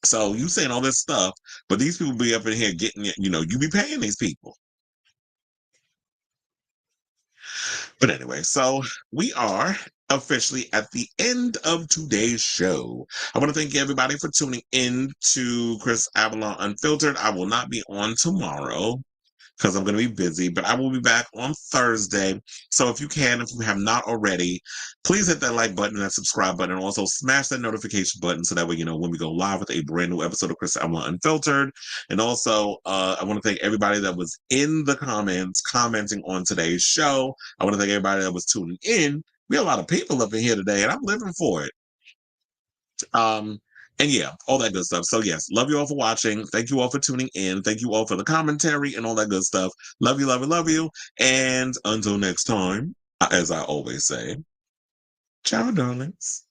So you saying all this stuff, but these people be up in here getting, you be paying these people. But anyway, so we are officially at the end of today's show. I want to thank everybody for tuning in to Chris Avalon Unfiltered. I will not be on tomorrow because I'm going to be busy, but I will be back on Thursday. So if you have not already, please hit that like button and that subscribe button, and also smash that notification button so that way, when we go live with a brand new episode of Chris Avalon Unfiltered. And also, I want to thank everybody that was in the comments, commenting on today's show. I want to thank everybody that was tuning in. We have a lot of people up in here today, and I'm living for it. And yeah, all that good stuff. So yes, love you all for watching. Thank you all for tuning in. Thank you all for the commentary and all that good stuff. Love you, love you, love you. And until next time, as I always say, ciao, darlings.